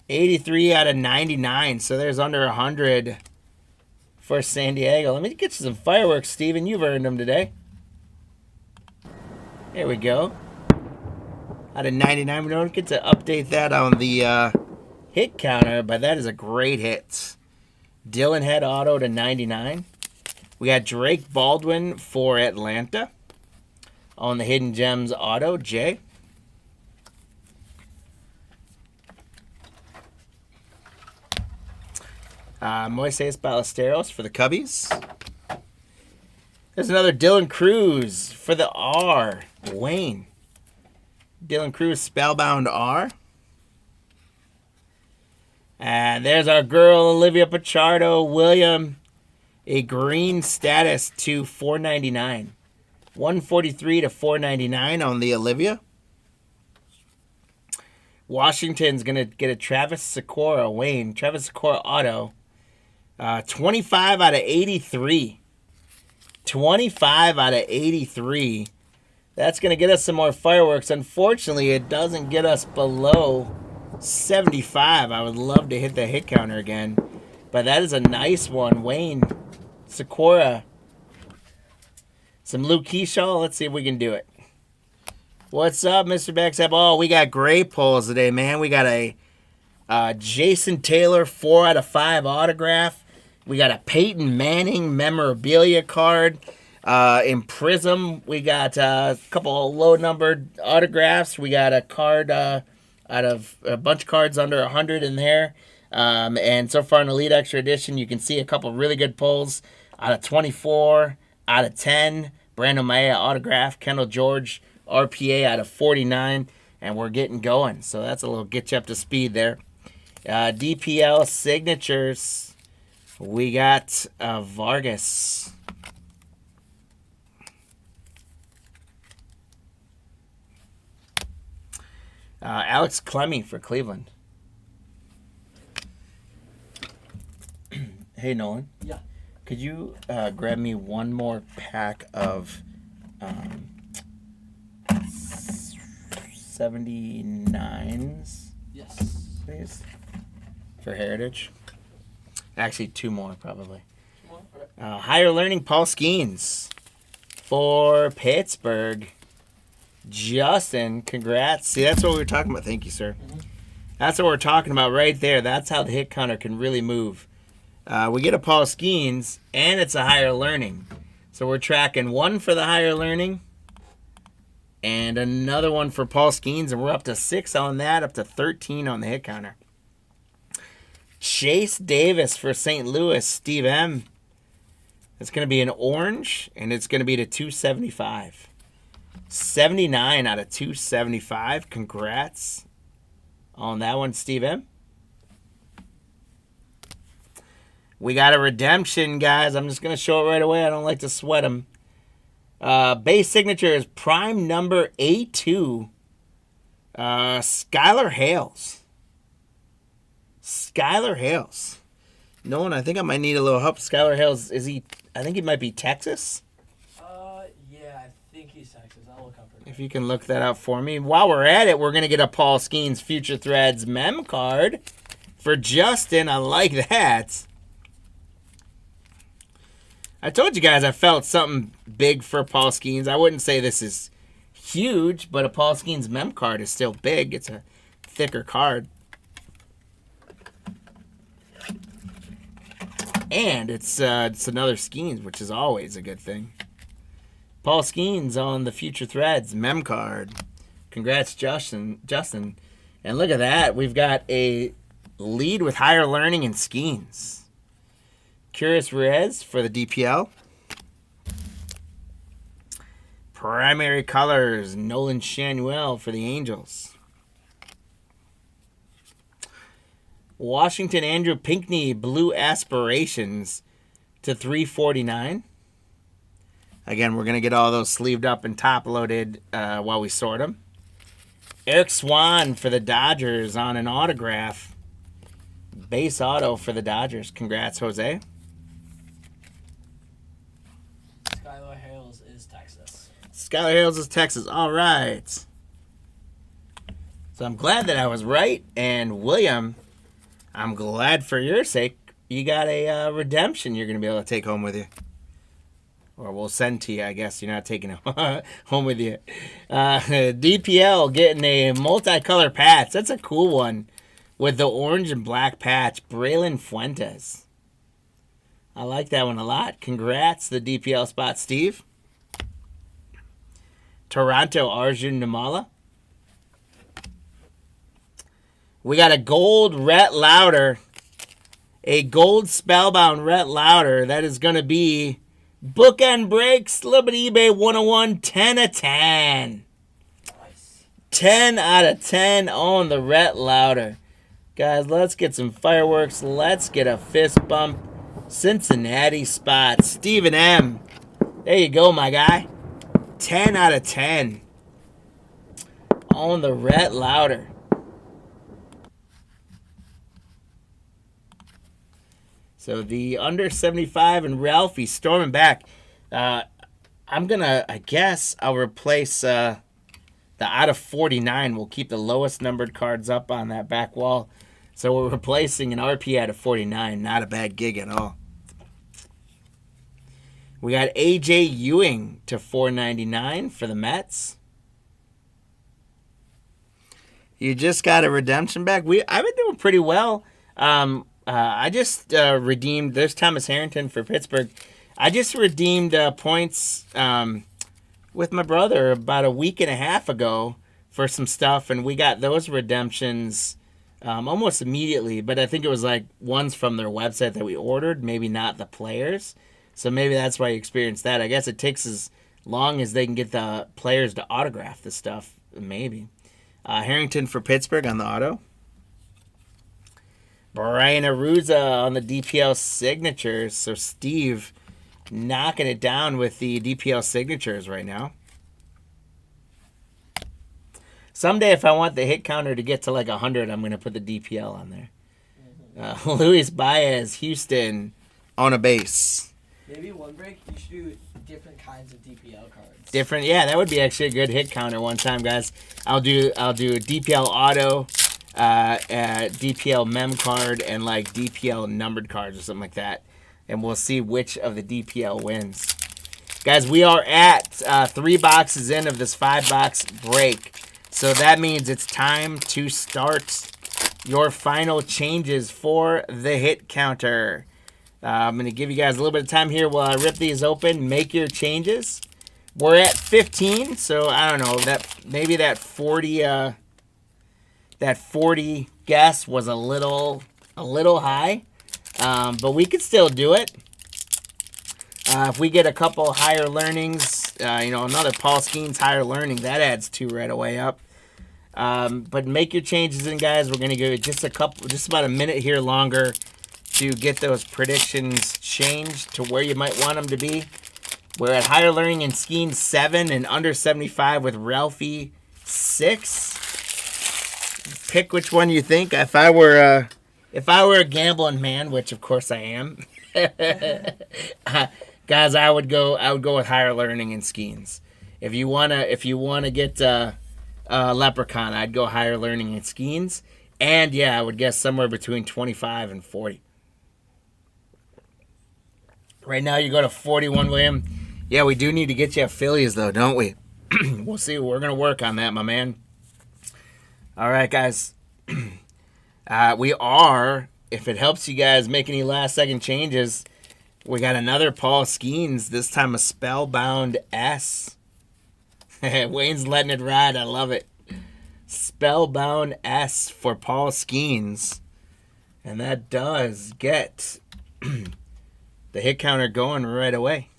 83 out of 99. So, there's under 100 for San Diego. Let me get you some fireworks, Steven. You've earned them today. There we go. Out of 99. We don't get to update that on the hit counter, but that is a great hit. Dylan Head auto to 99. We got Drake Baldwin for Atlanta on the Hidden Gems auto, Jay. Moises Ballesteros for the Cubbies. There's another Dylan Cruz for the R, Wayne. Dylan Cruz Spellbound R. And there's our girl, Olivia Pichardo, William. A green status to 499. 143 to 499 on the Olivia. Washington's going to get a Travis Sikora, Wayne. Travis Sikora auto. 25 out of 83. 25 out of 83. That's going to get us some more fireworks. Unfortunately, it doesn't get us below 75. I would love to hit the hit counter again. But that is a nice one. Wayne, Sikora. Some Luke Keyshaw. Let's see if we can do it. What's up, Mr. Baxap? Oh, we got great pulls today, man. We got a Jason Taylor 4 out of 5 autograph. We got a Peyton Manning memorabilia card. In Prizm, we got a couple of low-numbered autographs. We got a card out of a bunch of cards under 100 in there. And so far in Elite Extra Edition, you can see a couple really good pulls out of 24, out of 10. Brandon Maya autograph, Kendall George RPA out of 49, and we're getting going. So that's a little get you up to speed there. DPL signatures. We got Vargas. Alex Clemmy for Cleveland. Hey, Nolan. Yeah. Could you grab me one more pack of 79s? Yes. Please. For Heritage. Actually, 2 more, probably. 2 more? Okay. Higher Learning, Paul Skeens. For Pittsburgh. Justin, congrats. See, that's what we were talking about. Thank you, sir. Mm-hmm. That's what we're talking about right there. That's how the hit counter can really move. We get a Paul Skeens, and it's a Higher Learning. So we're tracking 1 for the Higher Learning, and another one for Paul Skeens, and we're up to 6 on that, up to 13 on the hit counter. Chase Davis for St. Louis, Steve M. It's going to be an orange, and it's going to be to 275. 79 out of 275. Congrats on that one, Steve M. We got a redemption, guys. I'm just going to show it right away. I don't like to sweat them. Base signature is prime number A2. Skylar Hales. Skylar Hales. Nolan, I think I might need a little help. Skylar Hales, I think he might be Texas. Yeah, I think he's Texas. I'll look up for it. If you can look that up for me. While we're at it, we're going to get a Paul Skeens Future Threads mem card for Justin. I like that. I told you guys I felt something big for Paul Skeens. I wouldn't say this is huge, but a Paul Skeens mem card is still big. It's a thicker card. And it's another Skeens, which is always a good thing. Paul Skeens on the Future Threads mem card. Congrats, Justin. And look at that. We've got a lead with Higher Learning and Skeens. Curious Reyes for the DPL. Primary colors, Nolan Shanuel for the Angels. Washington Andrew Pinckney, Blue Aspirations. to 349. Again, we're going to get all those sleeved up and top loaded while we sort them. Eric Swan for the Dodgers on an autograph. Base auto for the Dodgers. Congrats, Jose. Skylar Hales is Texas. Skylar Hales is Texas. All right. So I'm glad that I was right. And William, I'm glad for your sake you got a redemption you're going to be able to take home with you. Or we'll send to you, I guess. You're not taking it home with you. DPL getting a multicolor patch. That's a cool one. With the orange and black patch. Braylon Fuentes. I like that one a lot. Congrats, the DPL spot, Steve. Toronto, Arjun Namala. We got a gold Rhett Lauder. A gold Spellbound Rhett Lauder. That is going to be Bookend Breaks, a little bit eBay 101, 10 of 10. Nice. 10 out of 10 on the Rhett Lauder. Guys, let's get some fireworks. Let's get a fist bump. Cincinnati spot. Stephen M. There you go, my guy. 10 out of 10 on the Rhett Lauder. So the under 75 and Ralphie storming back. I'm going to, I guess, I'll replace the out of 49. We'll keep the lowest numbered cards up on that back wall. So we're replacing an RP out of 49. Not a bad gig at all. We got AJ Ewing to 499 for the Mets. You just got a redemption back. I've been doing pretty well. I just redeemed, there's Thomas Harrington for Pittsburgh. I just redeemed points with my brother about a week and a half ago for some stuff, and we got those redemptions almost immediately, but I think it was like ones from their website that we ordered, maybe not the players. So maybe that's why you experienced that. I guess it takes as long as they can get the players to autograph the stuff, maybe. Harrington for Pittsburgh on the auto. Brian Aruza on the DPL signatures. So Steve knocking it down with the DPL signatures right now. Someday if I want the hit counter to get to like 100, I'm going to put the DPL on there. Luis Baez, Houston, on a base. Maybe one break, you should do different kinds of DPL cards. Different, yeah, that would be actually a good hit counter one time, guys. I'll do a DPL auto, DPL mem card, and like DPL numbered cards or something like that, and we'll see which of the DPL wins. Guys, we are at 3 boxes in of this 5-box break, so that means it's time to start your final changes for the hit counter. I'm going to give you guys a little bit of time here while I rip these open. Make your changes. We're at 15, so I don't know, maybe that 40 guess was a little high, but we could still do it. If we get a couple higher learnings, another Paul Skeens higher learning, that adds 2 right away up. But make your changes in, guys. We're gonna give it just about a minute here longer to get those predictions changed to where you might want them to be. We're at higher learning in Skeens 7 and under 75 with Ralphie 6. Pick which one you think. If I were a gambling man, which of course I am, guys, I would go with higher learning in Skeens. If you wanna get Leprechaun, I'd go higher learning in Skeens, and yeah, I would guess somewhere between 25 and 40. Right now, you go to 41, William. Yeah, we do need to get you Phillies, though, don't we? We'll see. We're going to work on that, my man. All right, guys. We are, if it helps you guys make any last-second changes, we got another Paul Skeens, this time a Spellbound S. Wayne's letting it ride. I love it. Spellbound S for Paul Skeens. And that does get the hit counter going right away.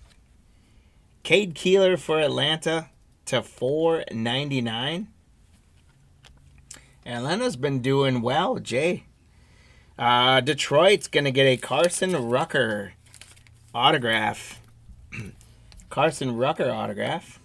Cade Keeler for Atlanta to 499. Atlanta's been doing well, Jay. Detroit's going to get a Carson Rucker autograph. Carson Rucker autograph.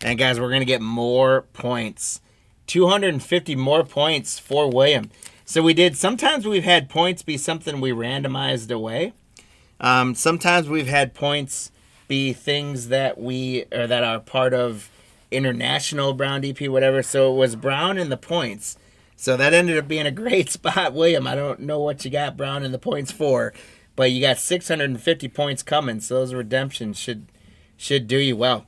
And guys, we're going to get more points. 250 more points for William. So we did, sometimes we've had points be something we randomized away. Sometimes we've had points be things that that are part of international Brown DP, whatever. So it was Brown in the points. So that ended up being a great spot, William. I don't know what you got Brown in the points for, but you got 650 points coming. So those redemptions should do you well.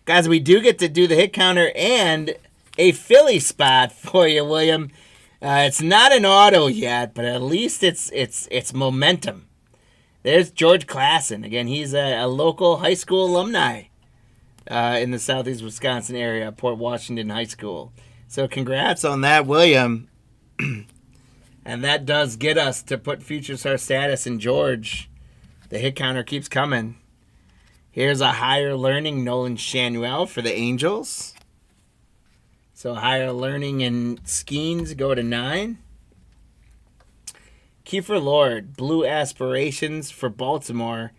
Guys, we do get to do the hit counter and a Philly spot for you, William. It's not an auto yet, but at least it's momentum. There's George Klassen. Again, he's a local high school alumni in the southeast Wisconsin area, Port Washington High School. So congrats on that, William. And that does get us to put future star status in George. The hit counter keeps coming. Here's a higher learning Nolan Shanuel for the Angels. So higher learning and Skeens go to 9. Kiefer Lord, Blue Aspirations for Baltimore.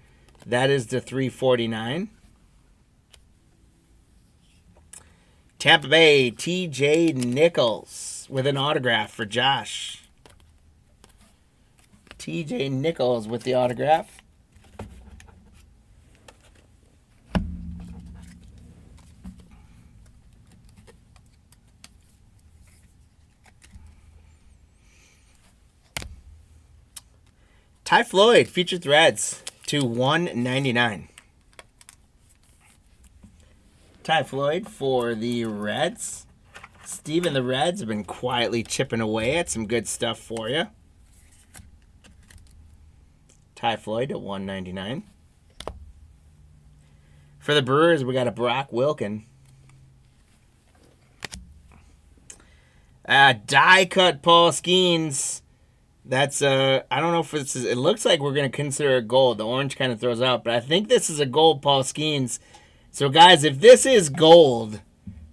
That is the 349. Tampa Bay, TJ Nichols with an autograph for Josh. TJ Nichols with the autograph. Ty Floyd, Future Threads to 199. Ty Floyd for the Reds. Steve and the Reds have been quietly chipping away at some good stuff for you. Ty Floyd at 199. For the Brewers, we got a Brock Wilken. Die cut Paul Skeens. That's I don't know if this is. It looks like we're gonna consider it gold. The orange kind of throws out, but I think this is a gold Paul Skeens. So guys, if this is gold,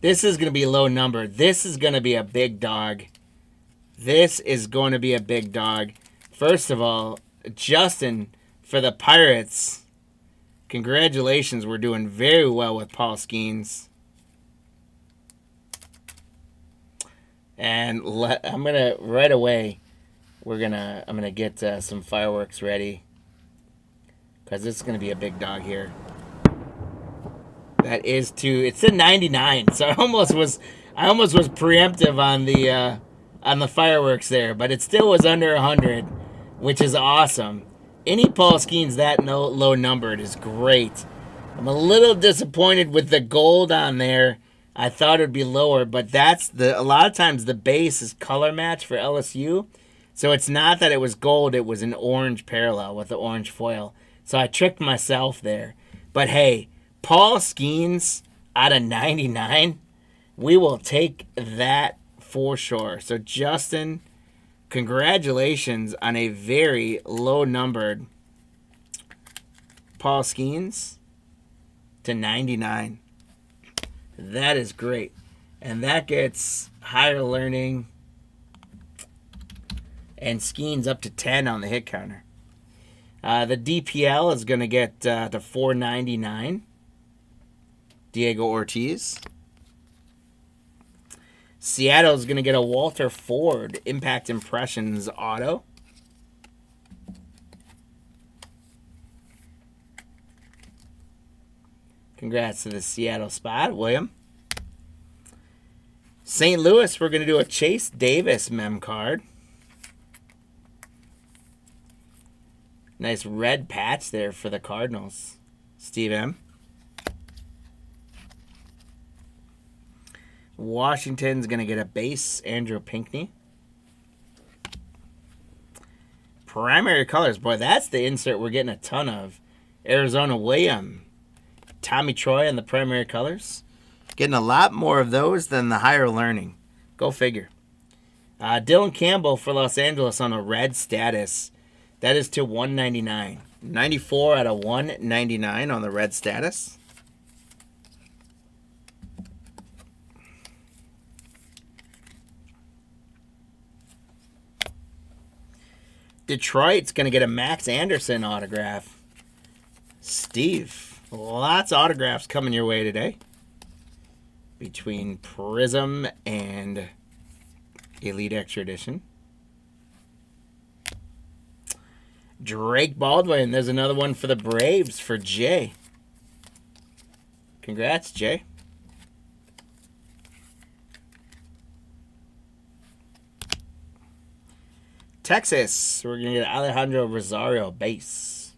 this is gonna be a low number. This is gonna be a big dog. This is going to be a big dog. First of all, Justin for the Pirates. Congratulations, we're doing very well with Paul Skeens. And I'm gonna right away. I'm gonna get some fireworks ready because this is gonna be a big dog here. That is it's a 99, so I almost was preemptive on the fireworks there, but it still was under 100, which is awesome. Any Paul Skeens that low numbered is great. I'm a little disappointed with the gold on there. I thought it'd be lower, but a lot of times the base is color match for LSU. So it's not that it was gold, it was an orange parallel with the orange foil. So I tricked myself there. But hey, Paul Skeens out of 99, we will take that for sure. So Justin, congratulations on a very low numbered Paul Skeens to 99. That is great. And that gets higher learning and Skeens up to 10 on the hit counter. The DPL is going to get to 499. Diego Ortiz. Seattle is going to get a Walter Ford Impact Impressions auto. Congrats to the Seattle spot, William. St. Louis, we're going to do a Chase Davis mem card. Nice red patch there for the Cardinals. Steve M. Washington's going to get a base Andrew Pinckney. Primary colors. Boy, that's the insert we're getting a ton of. Arizona William. Tommy Troy on the primary colors. Getting a lot more of those than the higher learning. Go figure. Dylan Campbell for Los Angeles on a red status. That is to 199. 94 out of 199 on the red status. Detroit's going to get a Max Anderson autograph. Steve, lots of autographs coming your way today. Between Prizm and Elite Extra Edition. Drake Baldwin, there's another one for the Braves for Jay. Congrats, Jay. Texas, we're going to get Alejandro Rosario base.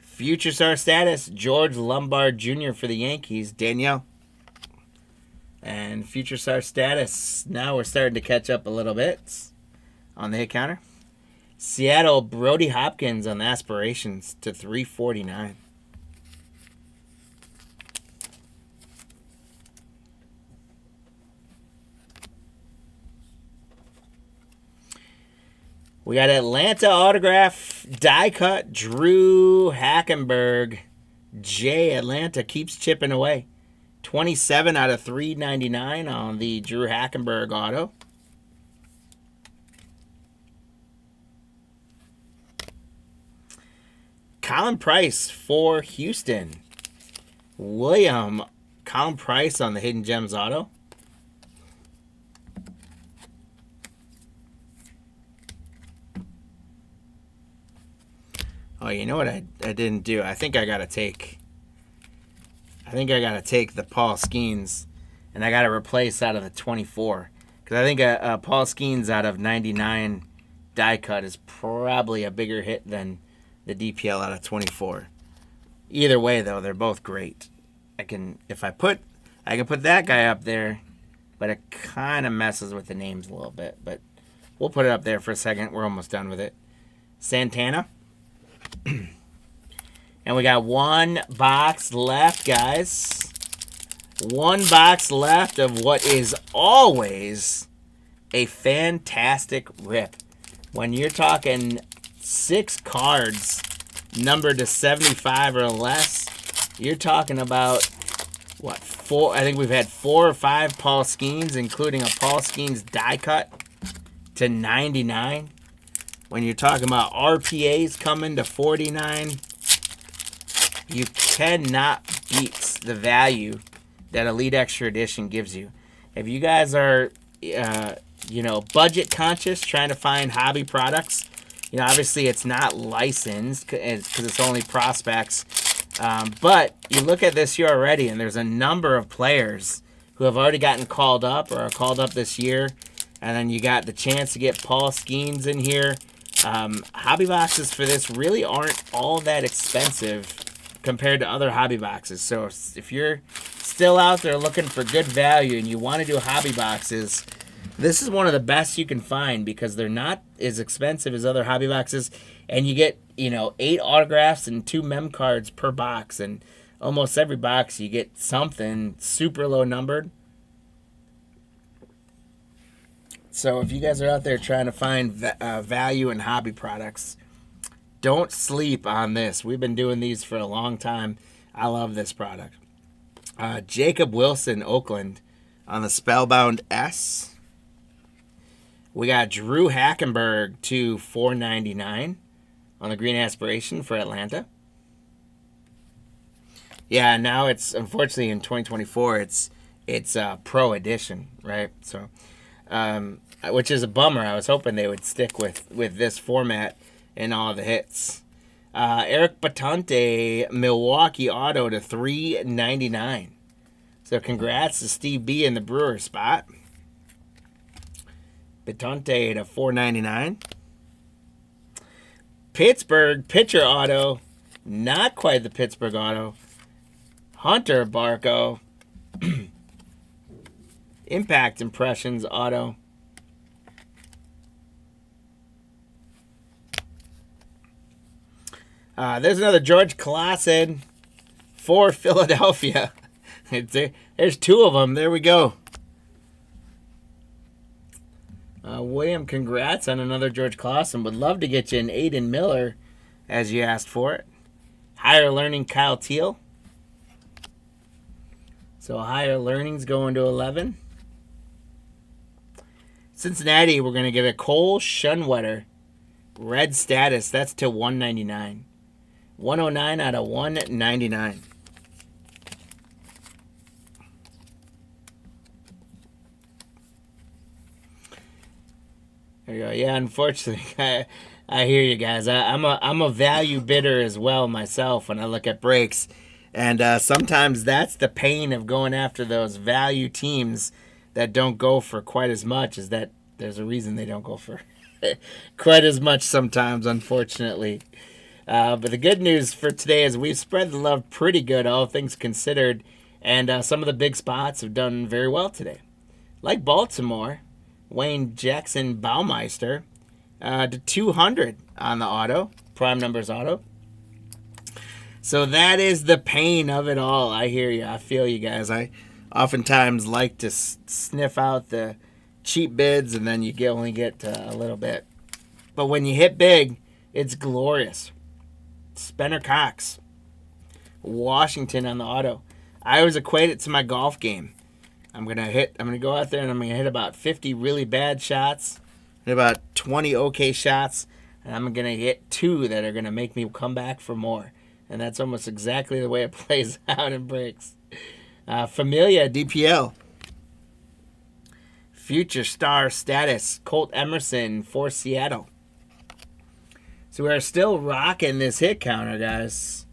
Future Star status, George Lombard Jr. for the Yankees, Danielle. And Future Star status, now we're starting to catch up a little bit on the hit counter. Seattle, Brody Hopkins on the aspirations to 349. We got Atlanta autograph die cut Drew Hackenberg. Jay, Atlanta keeps chipping away. 27 out of 399 on the Drew Hackenberg auto. Colin Price for Houston. William, Colin Price on the Hidden Gems auto. Oh, you know what I didn't do? I think I gotta take the Paul Skeens, and I gotta replace out of the 24, because I think a Paul Skeens out of 99 die cut is probably a bigger hit than the DPL out of 24. Either way, though, they're both great. I can put that guy up there, but it kind of messes with the names a little bit. But we'll put it up there for a second. We're almost done with it. Santana. And we got one box left, guys. One box left of what is always a fantastic rip. When you're talking 6 cards numbered to 75 or less, you're talking about, what, 4? I think we've had 4 or 5 Paul Skeens, including a Paul Skeens die cut to 99. When you're talking about RPAs coming to 49, you cannot beat the value that Elite Extra Edition gives you. If you guys are, budget conscious, trying to find hobby products, obviously it's not licensed because it's only prospects. But you look at this here already, and there's a number of players who have already gotten called up or are called up this year. And then you got the chance to get Paul Skeens in here. Hobby boxes for this really aren't all that expensive compared to other hobby boxes. So if you're still out there looking for good value and you want to do hobby boxes, this is one of the best you can find because they're not as expensive as other hobby boxes. And you get, 8 autographs and 2 mem cards per box. And almost every box you get something super low numbered. So if you guys are out there trying to find value in hobby products, don't sleep on this. We've been doing these for a long time. I love this product. Jacob Wilson, Oakland, on the Spellbound S. We got Drew Hackenberg to 499 on the Green Aspiration for Atlanta. Yeah, now it's, unfortunately, in 2024, it's Pro Edition, right? So, which is a bummer. I was hoping they would stick with this format and all the hits. Eric Batante, Milwaukee auto to 399. So congrats to Steve B in the Brewer spot. Batante to 499. Pittsburgh pitcher auto, not quite the Pittsburgh auto. Hunter Barco. Impact Impressions auto. There's another George Clausen for Philadelphia. There's 2 of them. There we go. William, congrats on another George Clausen. Would love to get you an Aiden Miller as you asked for it. Higher Learning Kyle Teal. So Higher Learning's going to 11. Cincinnati, we're going to get a Cole Shunwetter. Red status. That's to 199. 109 out of 199. There you go. Yeah, unfortunately, I hear you guys. I'm a value bidder as well myself when I look at breaks. And sometimes that's the pain of going after those value teams that don't go for quite as much, is that there's a reason they don't go for quite as much sometimes, unfortunately. But the good news for today is we've spread the love pretty good, all things considered. And some of the big spots have done very well today. Like Baltimore, Wayne Jackson Baumeister to 200 on the auto, prime numbers auto. So that is the pain of it all. I hear you. I feel you guys. I oftentimes like to sniff out the cheap bids, and then you only get a little bit. But when you hit big, it's glorious. Spencer Cox, Washington on the auto. I always equate it to my golf game. I'm gonna go out there and I'm gonna hit about 50 really bad shots, and about 20 okay shots, and I'm gonna hit 2 that are gonna make me come back for more. And that's almost exactly the way it plays out in breaks. Familia DPL. Future star status, Colt Emerson for Seattle. So we're still rocking this hit counter, guys.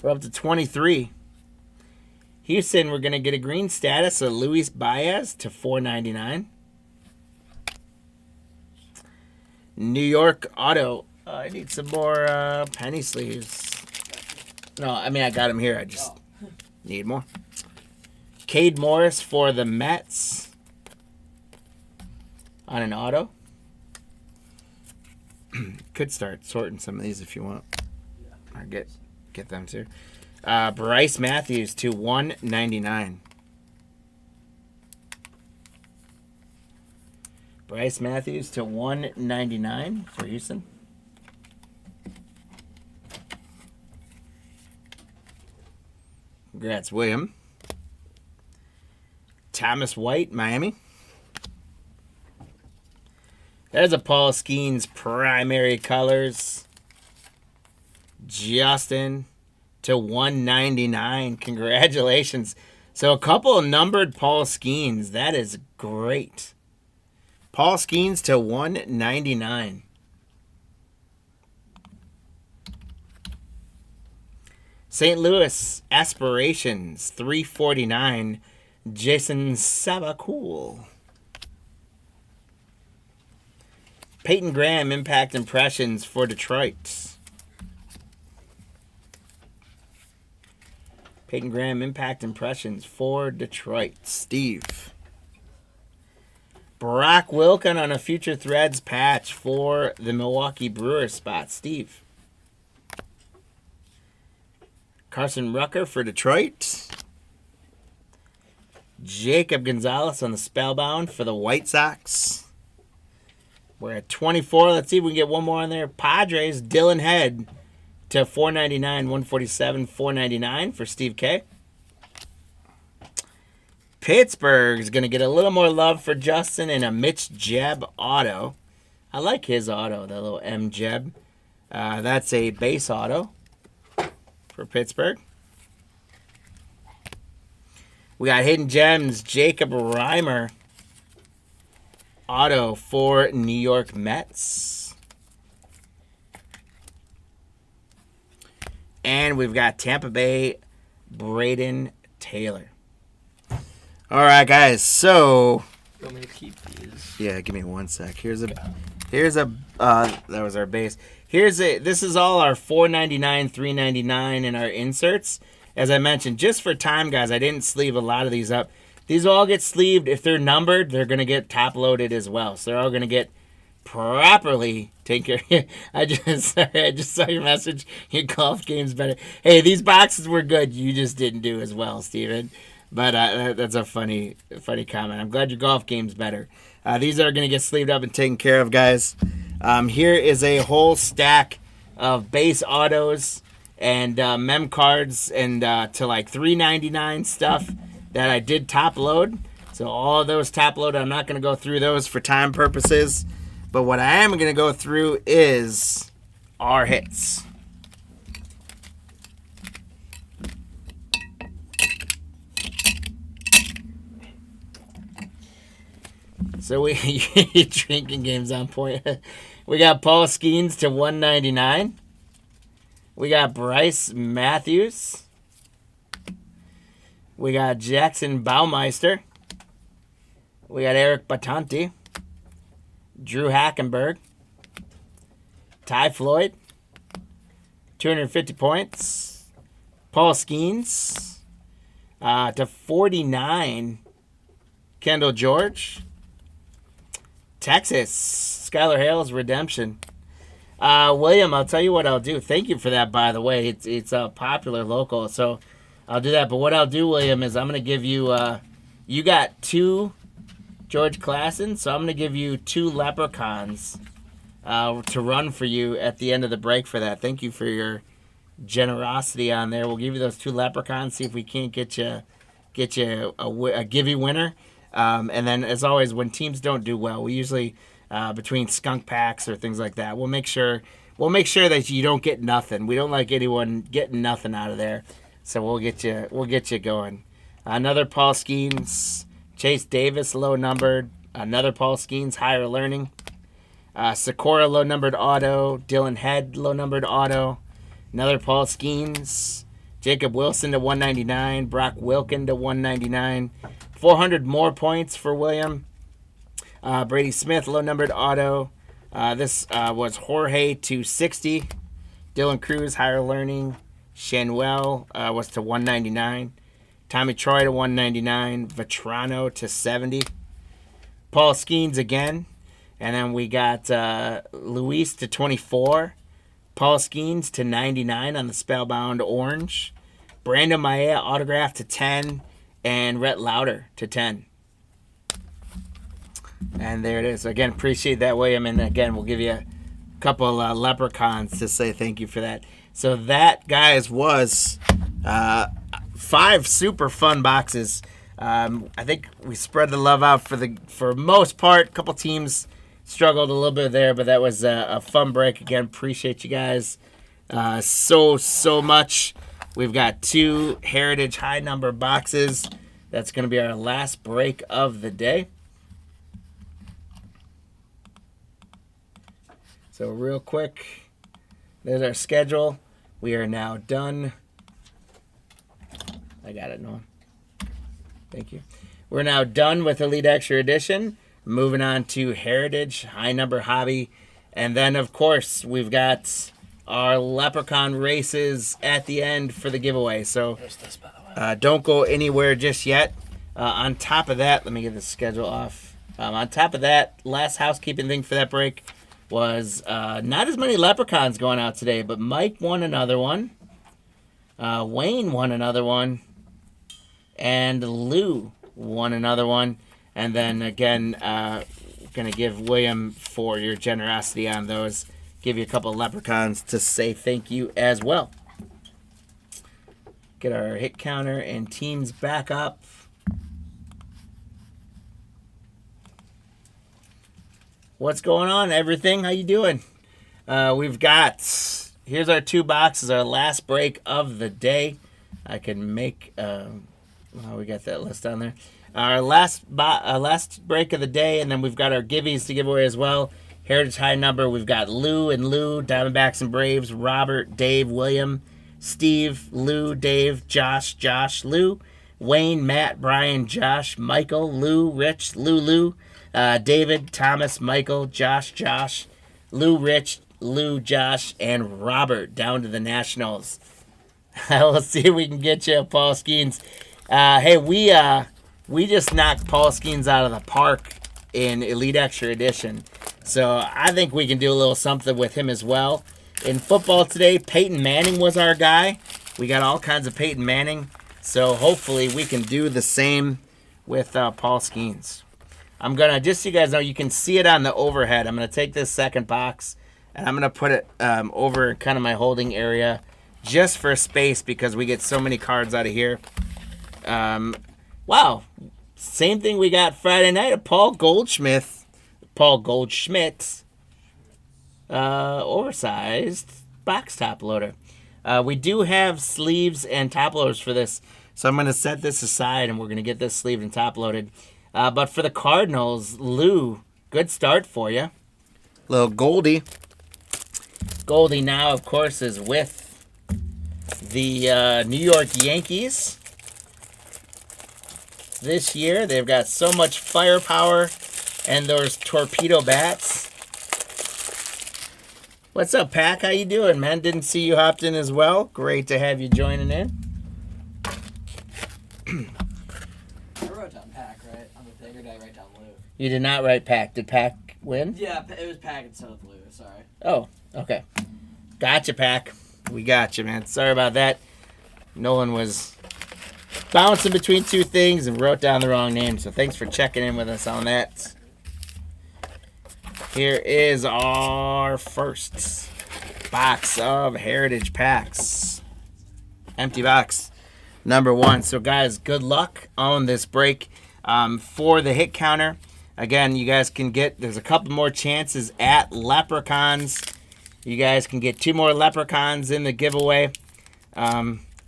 We're up to 23. Houston, we're going to get a green status of Luis Baez to 499. New York auto. I need some more penny sleeves. No, I mean, I got them here. I just need more. Cade Morris for the Mets on an auto. Could start sorting some of these if you want. Or get them too. Bryce Matthews to 199. Bryce Matthews to 199 for Houston. Congrats, William. Thomas White, Miami. There's a Paul Skeens primary colors. Justin to 199. Congratulations. So a couple of numbered Paul Skeens. That is great. Paul Skeens to 199. St. Louis Aspirations 349. Jason Sabacool. Peyton Graham Impact Impressions for Detroit. Peyton Graham Impact Impressions for Detroit. Steve. Brock Wilken on a Future Threads patch for the Milwaukee Brewers spot. Steve. Carson Rucker for Detroit. Jacob Gonzalez on the Spellbound for the White Sox. We're at 24. Let's see if we can get one more on there. Padres, Dylan Head to 499, 147, 499 for Steve K. Pittsburgh is going to get a little more love for Justin and a Mitch Jeb auto. I like his auto, the little M Jeb. That's a base auto for Pittsburgh. We got Hidden Gems, Jacob Reimer auto for New York Mets. And we've got Tampa Bay, Braden Taylor. All right, guys. So, You want me to keep these? yeah, give me one sec. Here's a that was our base. This is all our $4.99, $3.99 and our inserts. As I mentioned, just for time, guys, I didn't sleeve a lot of these up. These all get sleeved. If they're numbered, they're going to get top loaded as well. So they're all going to get properly taken care of. I just saw your message. Your golf game's better. Hey, these boxes were good. You just didn't do as well, Steven. But that's a funny comment. I'm glad your golf game's better. These are going to get sleeved up and taken care of, guys. Here is a whole stack of base autos and mem cards and to like $3.99 stuff that I did top load. So all of those top loaded, I'm not going to go through those for time purposes. But what I am going to go through is our hits. So we drinking games on point. We got Paul Skeens to 199. We got Bryce Matthews. We got Jackson Baumeister. We got Eric Batanti. Drew Hackenberg. Ty Floyd. 250 points. Paul Skeens. To 49. Kendall George. Texas. Skylar Hale's redemption. William, I'll tell you what I'll do. Thank you for that, by the way. It's a popular local, so I'll do that. But what I'll do, William, is I'm going to give you, you got 2 George Klassen, so I'm going to give you 2 Leprechauns to run for you at the end of the break for that. Thank you for your generosity on there. We'll give you those 2 Leprechauns, see if we can't get you a give-you winner. And then, as always, when teams don't do well, we usually between skunk packs or things like that, we'll make sure that you don't get nothing. We don't like anyone getting nothing out of there, so we'll get you going. Another Paul Skeens, Chase Davis, low numbered. Another Paul Skeens, higher learning. Sakura, low numbered auto. Dylan Head, low numbered auto. Another Paul Skeens. Jacob Wilson to 199. Brock Wilkin to 199. 400 more points for William. Brady Smith, low-numbered auto. This was Jorge to 60. Dylan Cruz, higher learning. Shanuel was to 199. Tommy Troy to 199. Vetrano to 70. Paul Skeens again. And then we got Luis to 24. Paul Skeens to 99 on the Spellbound Orange. Brandon Maia autograph to 10. And Rhett Lauder to 10. And there it is. Again, appreciate that, William. And again, we'll give you a couple Leprechauns to say thank you for that. So that, guys, was 5 super fun boxes. I think we spread the love out for most part. A couple teams struggled a little bit there, but that was a fun break. Again, appreciate you guys so much. We've got 2 Heritage high number boxes. That's going to be our last break of the day. So real quick, there's our schedule. We are now done. I got it, Noah. Thank you. We're now done with Elite Extra Edition. Moving on to Heritage, high number hobby. And then, of course, we've got our Leprechaun races at the end for the giveaway. So don't go anywhere just yet. On top of that, let me get the schedule off. On top of that, last housekeeping thing for that break was not as many Leprechauns going out today, but Mike won another one. Wayne won another one. And Lou won another one. And then again, going to give William, for your generosity on those, give you a couple of Leprechauns to say thank you as well. Get our hit counter and teams back up. What's going on, everything? How you doing? We've got, here's our 2 boxes, our last break of the day. I can make, we got that list on there. Our last break of the day, and then we've got our giveies to give away as well. Heritage high number, we've got Lou and Lou, Diamondbacks and Braves, Robert, Dave, William, Steve, Lou, Dave, Josh, Lou, Wayne, Matt, Brian, Josh, Michael, Lou, Rich, Lou, David, Thomas, Michael, Josh, Lou, Rich, Lou, Josh, and Robert down to the Nationals. Let's see if we can get you Paul Skeens. Hey, we just knocked Paul Skeens out of the park in Elite Extra Edition. So I think we can do a little something with him as well. In football today, Peyton Manning was our guy. We got all kinds of Peyton Manning. So hopefully we can do the same with Paul Skeens. I'm going to, just so you guys know, you can see it on the overhead. I'm going to take this second box and I'm going to put it over kind of my holding area just for space because we get so many cards out of here. Wow. Same thing we got Friday night, a Paul Goldschmidt, oversized box top loader. We do have sleeves and top loaders for this, so I'm going to set this aside and we're going to get this sleeved and top loaded. But for the Cardinals, Lou, good start for you. Little Goldie. Goldie now, of course, is with the New York Yankees. This year, they've got so much firepower and those torpedo bats. What's up, Pac? How you doing, man? Didn't see you hopped in as well. Great to have you joining in. I wrote down Pac, right? On the thing, or did I write down Lou? You did not write Pac. Did Pac win? Yeah, it was Pac instead of Lou. Sorry. Oh, okay. Gotcha, Pac. We got you, man. Sorry about that. Nolan was bouncing between two things and wrote down the wrong name, so thanks for checking in with us on that. Here is our first box of Heritage Packs. Empty box number 1. So, guys, good luck on this break. For the hit counter, again, you guys can get, there's a couple more chances at Leprechauns. You guys can get 2 more Leprechauns in the giveaway.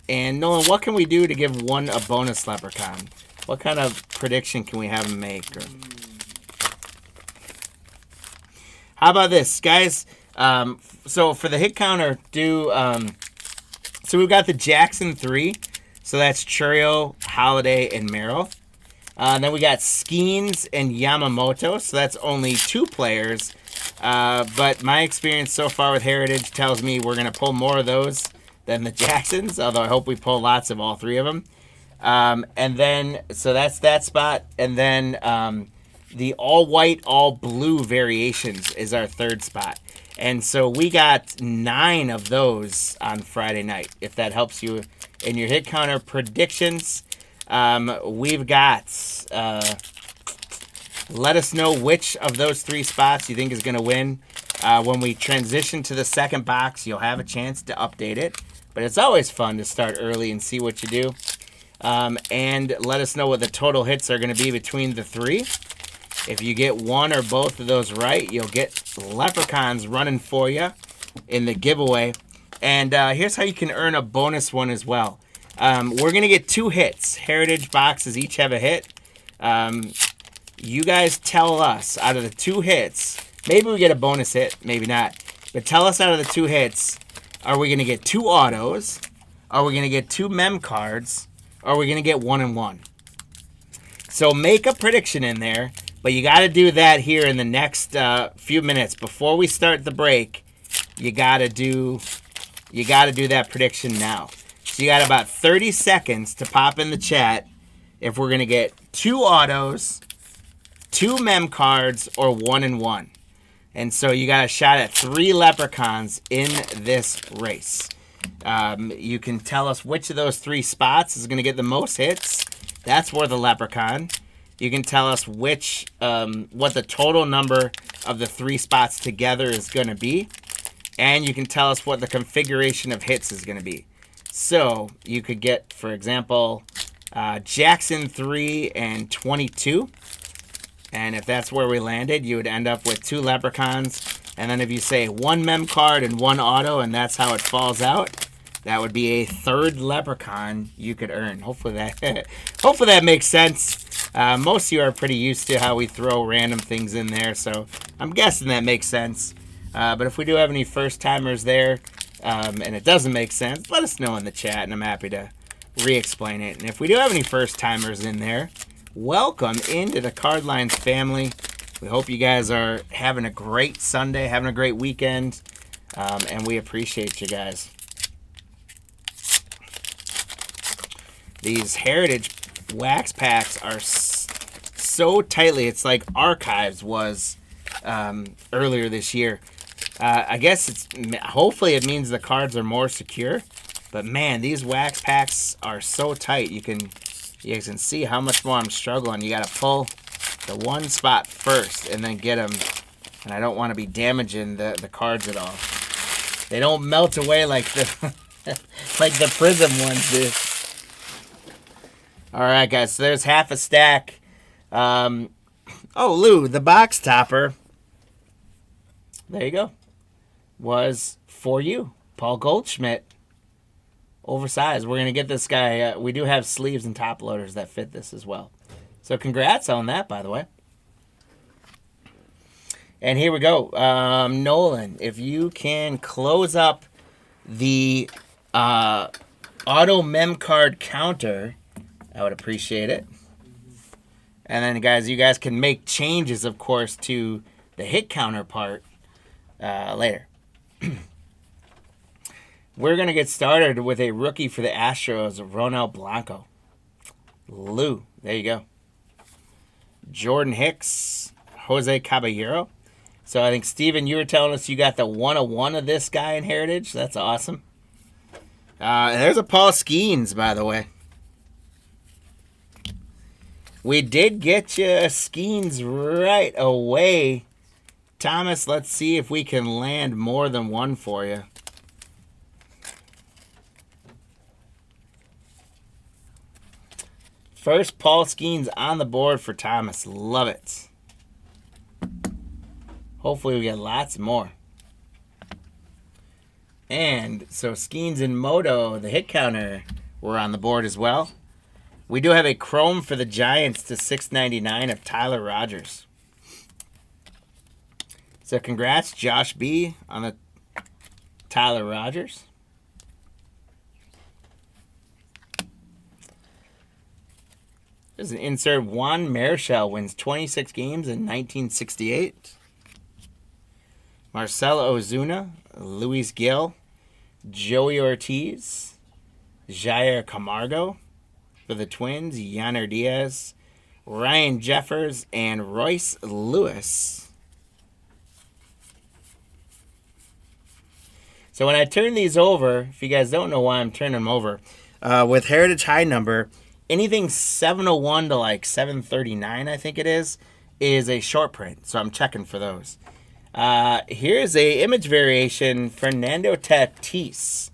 And, Nolan, what can we do to give one a bonus Leprechaun? What kind of prediction can we have him make? Or... How about this, guys? So for the hit counter, so we've got the Jackson 3. So that's Churio, Holiday, and Merrill. Then we got Skeens and Yamamoto. So that's only 2 players. But my experience so far with Heritage tells me we're going to pull more of those than the Jacksons. Although I hope we pull lots of all 3 of them. And then, so that's that spot. And then... the all-white, all-blue variations is our 3rd spot. And so we got 9 of those on Friday night, if that helps you in your hit counter predictions. We've got, let us know which of those 3 spots you think is going to win. When we transition to the second box, you'll have a chance to update it. But it's always fun to start early and see what you do. And let us know what the total hits are going to be between the 3. If you get one or both of those right, you'll get Leprechauns running for you in the giveaway. And here's how you can earn a bonus one as well. We're going to get 2 hits. Heritage boxes each have a hit. You guys tell us out of the 2 hits, maybe we get a bonus hit, maybe not. But tell us out of the 2 hits, are we going to get 2 autos? Are we going to get 2 mem cards? Or are we going to get 1 and 1? So make a prediction in there. But you got to do that here in the next few minutes before we start the break. You got to do that prediction now. So you got about 30 seconds to pop in the chat if we're gonna get 2 autos, 2 mem cards, or 1 and 1. And so you got a shot at 3 Leprechauns in this race. You can tell us which of those 3 spots is gonna get the most hits. That's worth a Leprechaun. You can tell us which, what the total number of the 3 spots together is going to be. And you can tell us what the configuration of hits is going to be. So you could get, for example, Jackson 3 and 22. And if that's where we landed, you would end up with 2 Leprechauns. And then if you say 1 mem card and 1 auto, and that's how it falls out, that would be a 3rd Leprechaun you could earn. Hopefully that makes sense. Most of you are pretty used to how we throw random things in there, so I'm guessing that makes sense. But if we do have any first-timers there, and it doesn't make sense, let us know in the chat, and I'm happy to re-explain it. And if we do have any first-timers in there, welcome into the Card Lines family. We hope you guys are having a great Sunday, having a great weekend, and we appreciate you guys. These Heritage wax packs are so tightly, it's like Archives was earlier this year. I guess hopefully it means the cards are more secure, but man, these wax packs are so tight. You can see how much more I'm struggling. You got to pull the one spot first and then get them, and I don't want to be damaging the cards at all. They don't melt away like the like the Prizm ones do. All right, guys, so there's half a stack Oh, Lou, the box topper. There you go. Was for you, Paul Goldschmidt. Oversized. We're going to get this guy. We do have sleeves and top loaders that fit this as well. So congrats on that, by the way. And here we go. Nolan, if you can close up the auto mem card counter, I would appreciate it. And then, guys, you guys can make changes, of course, to the hit counter part later. We're going to get started with a rookie for the Astros, Ronel Blanco. Lou, there you go. Jordan Hicks, Jose Caballero. So I think, Steven, you were telling us you got the 101 of this guy in Heritage. That's awesome. There's a Paul Skeens, by the way. We did get you a Skeens right away. Thomas, let's see if we can land more than one for you. First Paul Skeens on the board for Thomas. Love it. Hopefully we get lots more. And so Skeens and Moto, the hit counter, were on the board as well. We do have a chrome for the Giants to $6.99 of Tyler Rogers. So congrats, Josh B, on the Tyler Rogers. There's an insert. Juan Marichal wins 26 games in 1968. Marcelo Ozuna, Luis Gil, Joey Ortiz, Jair Camargo for the Twins, Yanner Diaz, Ryan Jeffers, and Royce Lewis. So when I turn these over, if you guys don't know why I'm turning them over, with Heritage High number, anything 701 to like 739, I think it is a short print. So I'm checking for those. Here's a image variation, Fernando Tatis.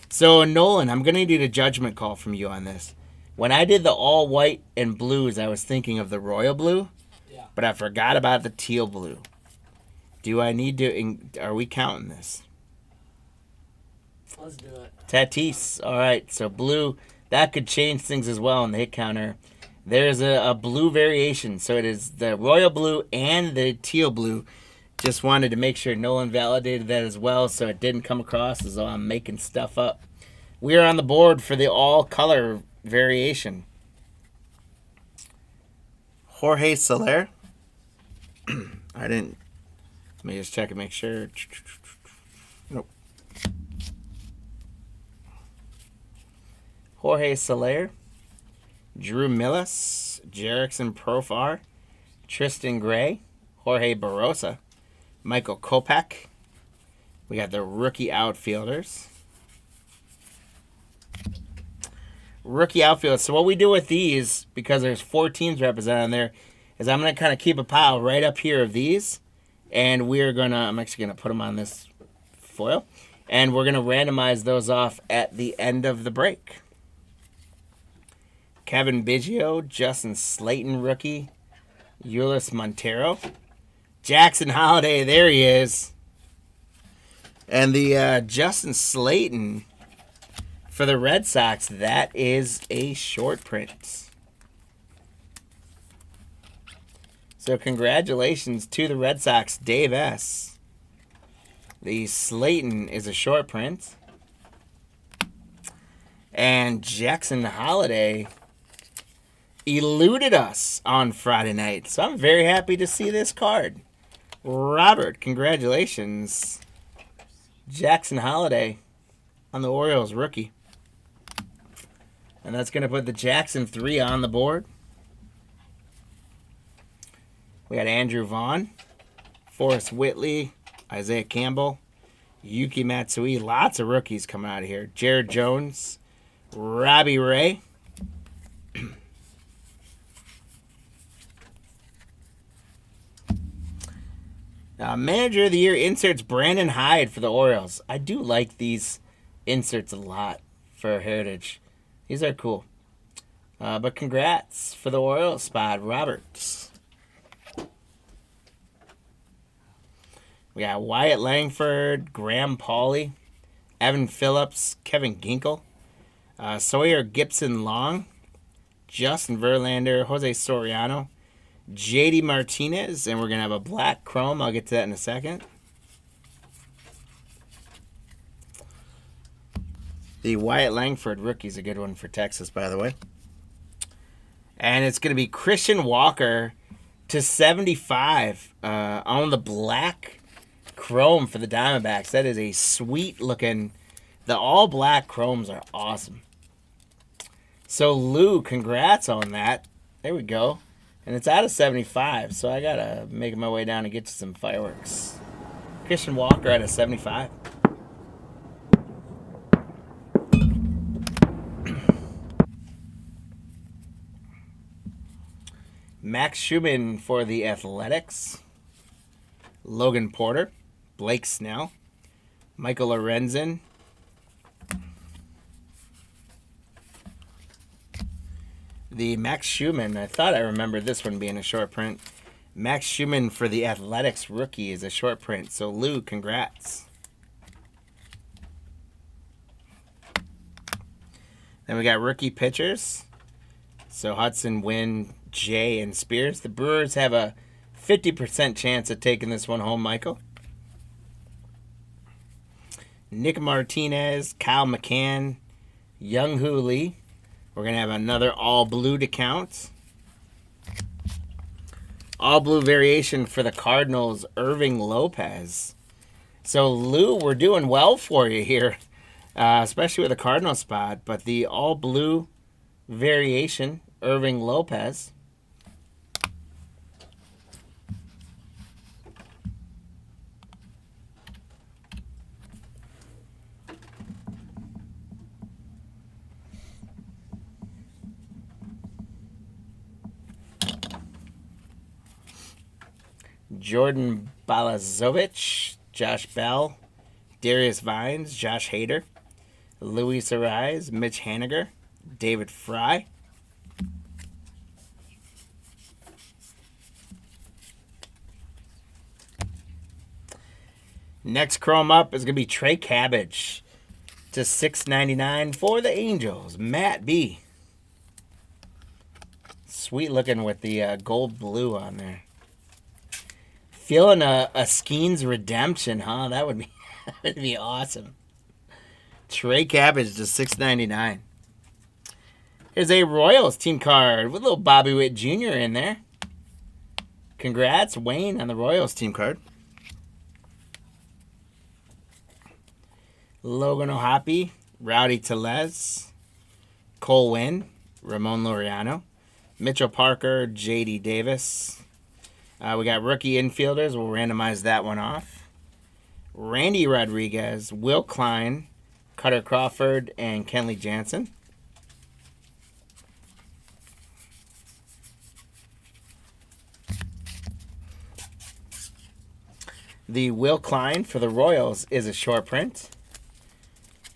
So Nolan, I'm going to need a judgment call from you on this. When I did the all white and blues, I was thinking of the royal blue, but I forgot about the teal blue. Do I need to, are we counting this? Let's do it. Tatis. All right, so blue, that could change things as well in the hit counter. There's a blue variation, so it is the royal blue and the teal blue. Just wanted to make sure Nolan validated that as well, so it didn't come across as though I'm making stuff up. We are on the board for the all-color variation. Jorge Soler. Let me just check and make sure. Nope. Jorge Soler. Drew Millis. Jerickson Profar. Tristan Gray. Jorge Barosa. Michael Kopech. We got the rookie outfielders. Rookie outfield. So what we do with these, because there's 4 teams represented on there, is I'm going to kind of keep a pile right up here of these. And I'm actually going to put them on this foil. And we're going to randomize those off at the end of the break. Kevin Biggio, Justin Slayton rookie, Ulises Montero. Jackson Holiday, there he is. And the Justin Slayton for the Red Sox, that is a short print. So congratulations to the Red Sox, Dave S. The Slayton is a short print. And Jackson Holiday eluded us on Friday night. So I'm very happy to see this card. Robert, congratulations. Jackson Holiday on the Orioles rookie. And that's going to put the Jackson 3 on the board. We got Andrew Vaughn, Forrest Whitley, Isaiah Campbell, Yuki Matsui. Lots of rookies coming out of here. Jared Jones, Robbie Ray. Manager of the Year inserts Brandon Hyde for the Orioles. I do like these inserts a lot for Heritage. These are cool. But congrats for the Orioles spot, Roberts. We got Wyatt Langford, Graham Pauley, Evan Phillips, Kevin Ginkel, Sawyer Gibson Long, Justin Verlander, Jose Soriano, JD Martinez, and we're going to have a black chrome. I'll get to that in a second. The Wyatt Langford rookie's a good one for Texas, by the way. And it's going to be Christian Walker to 75 on the black chrome for the Diamondbacks. That is a sweet looking. The all black chromes are awesome. So Lou, congrats on that. There we go. And it's out of 75, so I got to make my way down and get to some fireworks. Christian Walker out of 75. Max Schumann for the Athletics. Logan Porter. Blake Snell. Michael Lorenzen. The Max Schumann, I thought I remembered this one being a short print. Max Schumann for the Athletics rookie is a short print. So, Lou, congrats. Then we got rookie pitchers. So, Hudson, Wynn, Jay, and Spears. The Brewers have a 50% chance of taking this one home, Michael. Nick Martinez, Kyle McCann, Young-Hoo Lee. We're going to have another all-blue to count. All-blue variation for the Cardinals, Irving Lopez. So, Lou, we're doing well for you here, especially with the Cardinal spot. But the all-blue variation, Irving Lopez. Jordan Balazovic, Josh Bell, Darius Vines, Josh Hader, Luis Ariz, Mitch Haniger, David Fry. Next chrome up is going to be Trey Cabbage to $6.99 for the Angels. Matt B. Sweet looking with the gold blue on there. Feeling a Skeens redemption, huh? That would be awesome. Trey Cabbage to $6.99. Here's a Royals team card with little Bobby Witt Jr. in there. Congrats, Wayne, on the Royals team card. Logan O'Hoppe, Rowdy Tellez, Cole Winn, Ramon Laureano, Mitchell Parker, J.D. Davis. We got rookie infielders. We'll randomize that one off. Randy Rodriguez, Will Klein, Cutter Crawford, and Kenley Jansen. The Will Klein for the Royals is a short print.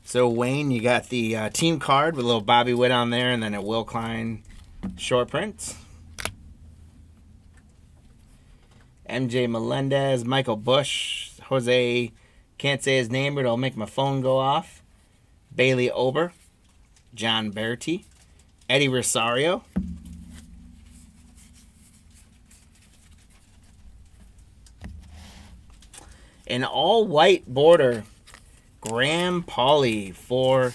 So, Wayne, you got the team card with a little Bobby Witt on there, and then a Will Klein short print. MJ Melendez, Michael Bush, Jose, can't say his name, but it'll make my phone go off. Bailey Ober, John Berti, Eddie Rosario. An all-white border, Graham Pauley for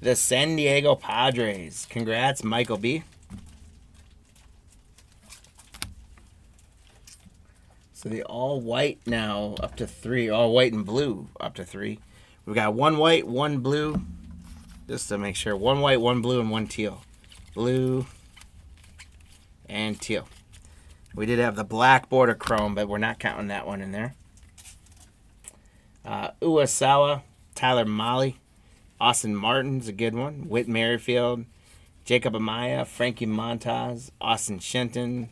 the San Diego Padres. Congrats, Michael B. So the all-white now up to 3. All-white and blue up to 3. We've got 1 white, 1 blue. Just to make sure. 1 white, 1 blue, and 1 teal. Blue and teal. We did have the black border chrome, but we're not counting that one in there. Uwasawa, Tyler Mahle, Austin Martin's a good one. Whit Merrifield, Jacob Amaya, Frankie Montas, Austin Shenton,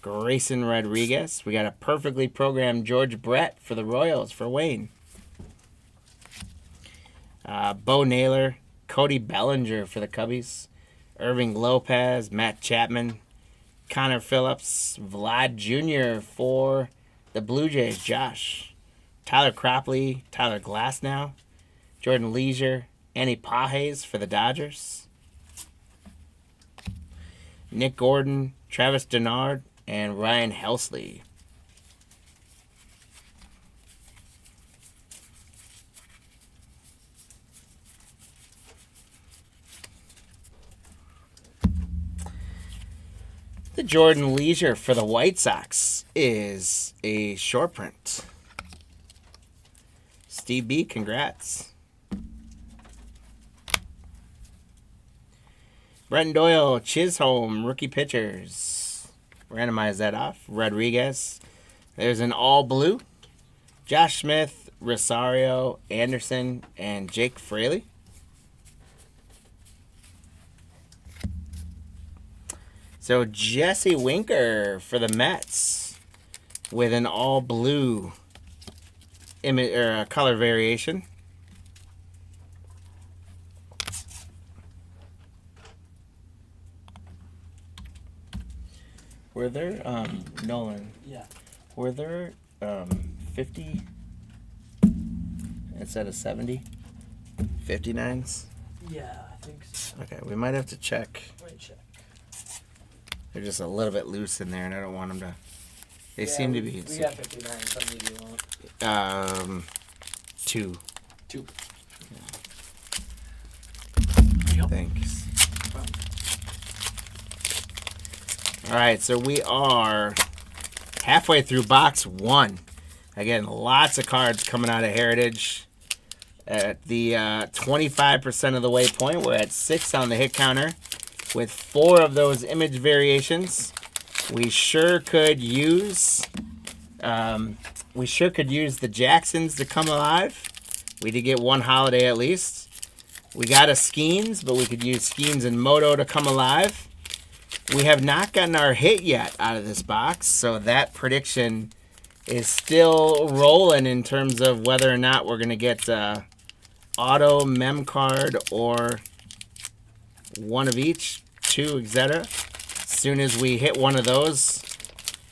Grayson Rodriguez. We got a perfectly programmed George Brett for the Royals for Wayne. Bo Naylor, Cody Bellinger for the Cubbies. Irving Lopez, Matt Chapman, Connor Phillips, Vlad Jr. for the Blue Jays, Josh. Tyler Cropley, Tyler Glasnow, Jordan Leisure, Annie Pages for the Dodgers. Nick Gordon, Travis Denard, and Ryan Helsley. The Jordan Leisure for the White Sox is a short print. Steve B, congrats. Brenton Doyle, Chisholm, rookie pitchers. Randomize that off. Rodriguez. There's an all blue. Josh Smith, Rosario, Anderson, and Jake Fraley. So Jesse Winker for the Mets with an all blue image or color variation. Were there Nolan? Yeah. Were there 50 instead of 70? 59s? Yeah, I think so. Okay, we might have to check. Let me check. They're just a little bit loose in there, and I don't want them to. They seem to be. We got 59, some maybe won't. 2. 2. Yeah. Thanks. All right, so we are halfway through box 1. Again, lots of cards coming out of Heritage. At the 25% of the way point, we're at 6 on the hit counter. With 4 of those image variations, we sure could use the Jacksons to come alive. We did get one holiday at least. We got a Skeens, but we could use Skeens and Moto to come alive. We have not gotten our hit yet out of this box, so that prediction is still rolling in terms of whether or not we're going to get auto, mem card, or one of each, 2, etc. As soon as we hit one of those,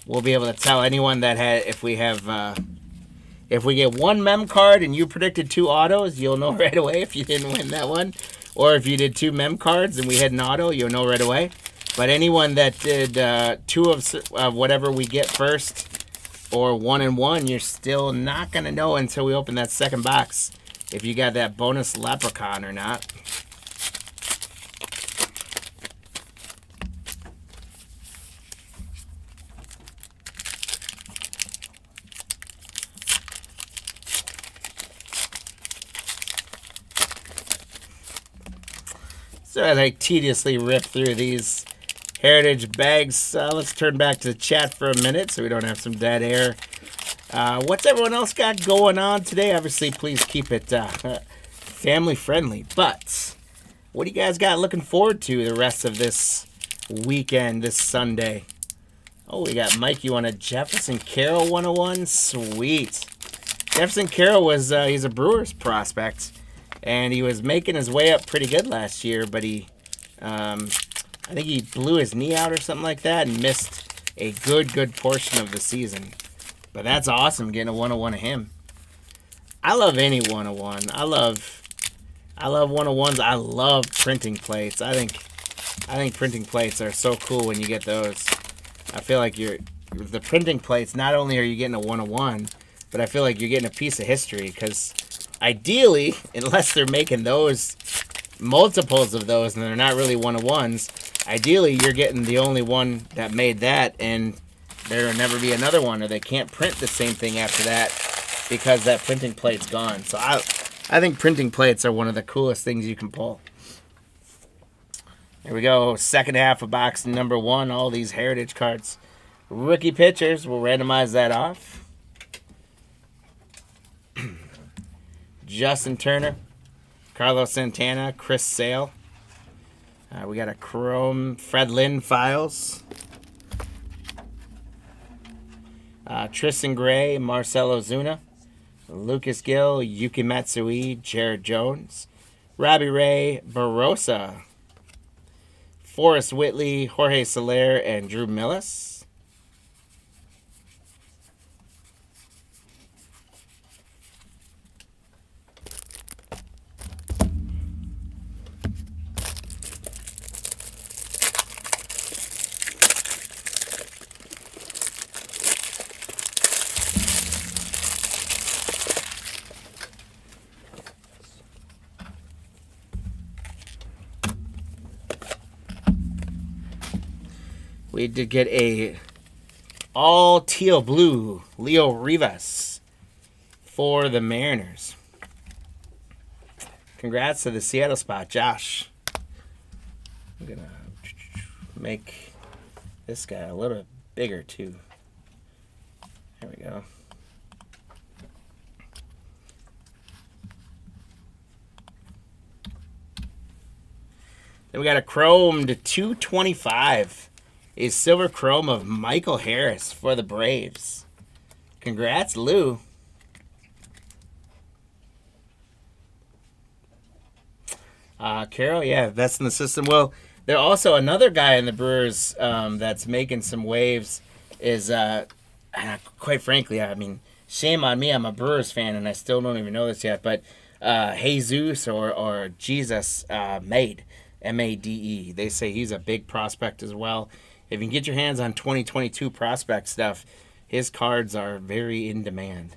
we'll be able to tell anyone that if we get one mem card and you predicted 2 autos, you'll know right away if you didn't win that one. Or if you did 2 mem cards and we had an auto, you'll know right away. But anyone that did 2 of whatever we get first, or 1 and 1, you're still not going to know until we open that second box if you got that bonus leprechaun or not. So as I tediously rip through these Heritage bags, let's turn back to the chat for a minute so we don't have some dead air. What's everyone else got going on today? Obviously, please keep it family friendly. But what do you guys got looking forward to the rest of this weekend, this Sunday? Oh, we got Mike. You want a Jefferson Carroll 101? Sweet. Jefferson Carroll was he's a Brewers prospect. And he was making his way up pretty good last year, but he, I think he blew his knee out or something like that and missed a good portion of the season. But that's awesome getting a 101 of him. I love any 101. I love 101s. I love printing plates. I think printing plates are so cool when you get those. I feel like the printing plates, not only are you getting a 101, but I feel like you're getting a piece of history because ideally, unless they're making those multiples of those and they're not really 101s, ideally you're getting the only one that made that, and there will never be another one, or they can't print the same thing after that because that printing plate's gone. So I think printing plates are one of the coolest things you can pull. Here we go, second half of box number 1, all these Heritage cards. Rookie pitchers, we'll randomize that off. Justin Turner, Carlos Santana, Chris Sale. We got a Chrome Fred Lynn Files. Tristan Gray, Marcell Ozuna, Lucas Gill, Yuki Matsui, Jared Jones, Robbie Ray, Barossa. Forrest Whitley, Jorge Soler, and Drew Millis. We did get a all teal blue Leo Rivas for the Mariners. Congrats to the Seattle spot, Josh. I'm going to make this guy a little bit bigger, too. There we go. Then we got a chromed 225. A silver chrome of Michael Harris for the Braves. Congrats, Lou. Carol, yeah, that's in the system. Well, there also another guy in the Brewers that's making some waves is, quite frankly, I mean, shame on me. I'm a Brewers fan, and I still don't even know this yet. But Jesus or Jesus Made, M-A-D-E. They say he's a big prospect as well. If you can get your hands on 2022 prospect stuff, his cards are very in demand.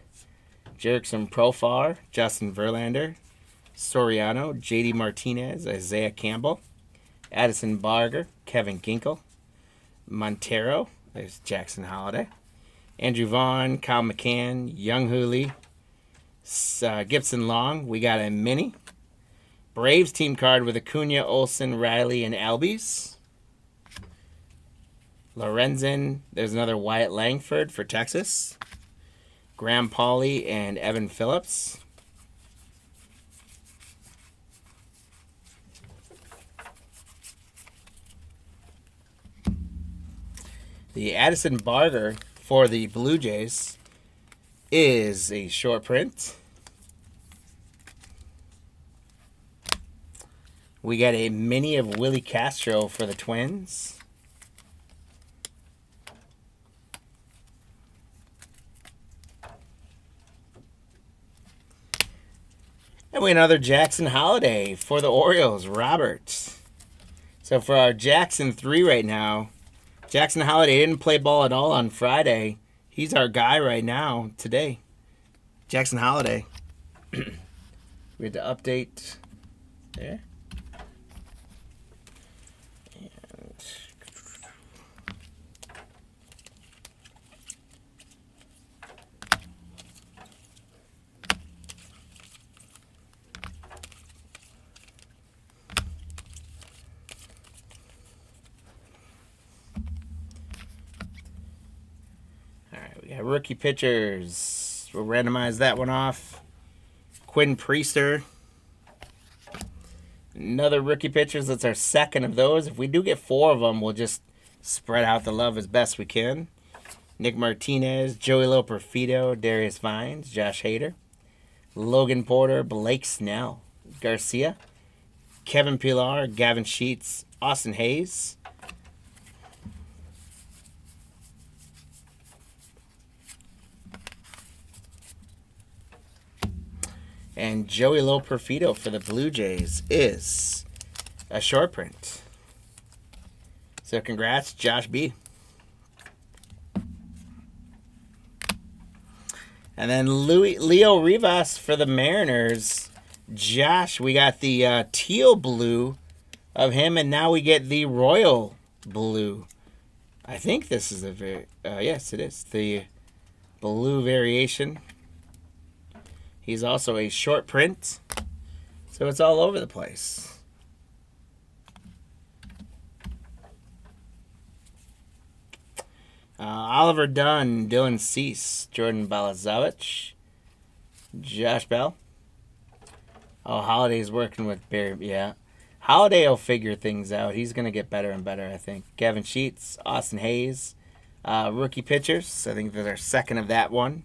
Jerickson Profar, Justin Verlander, Soriano, J.D. Martinez, Isaiah Campbell, Addison Barger, Kevin Ginkel, Montero, there's Jackson Holiday, Andrew Vaughn, Kyle McCann, Young Hooley, Gibson Long. We got a mini. Braves team card with Acuna, Olsen, Riley, and Albies. Lorenzen, there's another Wyatt Langford for Texas. Graham Pauley and Evan Phillips. The Addison Barger for the Blue Jays is a short print. We got a mini of Willie Castro for the Twins. And we have another Jackson Holiday for the Orioles, Robert. So for our Jackson 3 right now, Jackson Holiday didn't play ball at all on Friday. He's our guy right now, today. Jackson Holiday. We had to update there. Yeah, rookie pitchers. We'll randomize that one off. Quinn Priester. Another rookie pitchers. That's our second of those. If we do get 4 of them, we'll just spread out the love as best we can. Nick Martinez, Joey Loperfido, Darius Vines, Josh Hader, Logan Porter, Blake Snell, Garcia, Kevin Pillar, Gavin Sheets, Austin Hayes. And Joey Loperfido for the Blue Jays is a short print. So congrats, Josh B. And then Leo Rivas for the Mariners. Josh, we got the teal blue of him, and now we get the royal blue. I think this is a yes, it is. The blue variation. He's also a short print, so it's all over the place. Oliver Dunn, Dylan Cease, Jordan Balazovic, Josh Bell. Oh, Holiday's working with Barry. Yeah. Holiday will figure things out. He's going to get better and better, I think. Gavin Sheets, Austin Hayes. Rookie pitchers. I think there's our second of that one.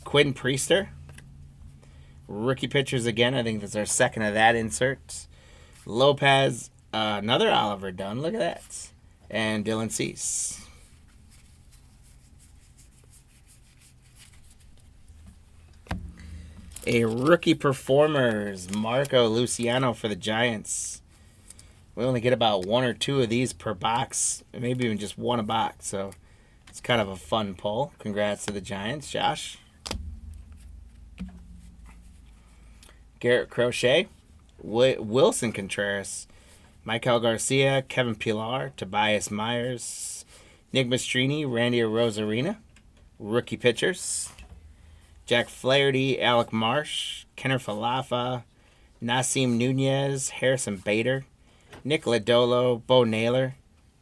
Quinn Priester. Rookie pitchers again. I think that's our second of that insert. Lopez, Another Oliver Dunn. Look at that. And Dylan Cease. A rookie performers, Marco Luciano for the Giants. We only get about 1 or 2 of these per box, maybe even just 1 a box. So it's kind of a fun pull. Congrats to the Giants, Josh. Garrett Crochet, Wilson Contreras, Michael Garcia, Kevin Pillar, Tobias Myers, Nick Mastrini, Randy Rosarina, rookie pitchers. Jack Flaherty, Alec Marsh, Kenner Falafa, Nasim Nunez, Harrison Bader, Nick Lodolo, Bo Naylor,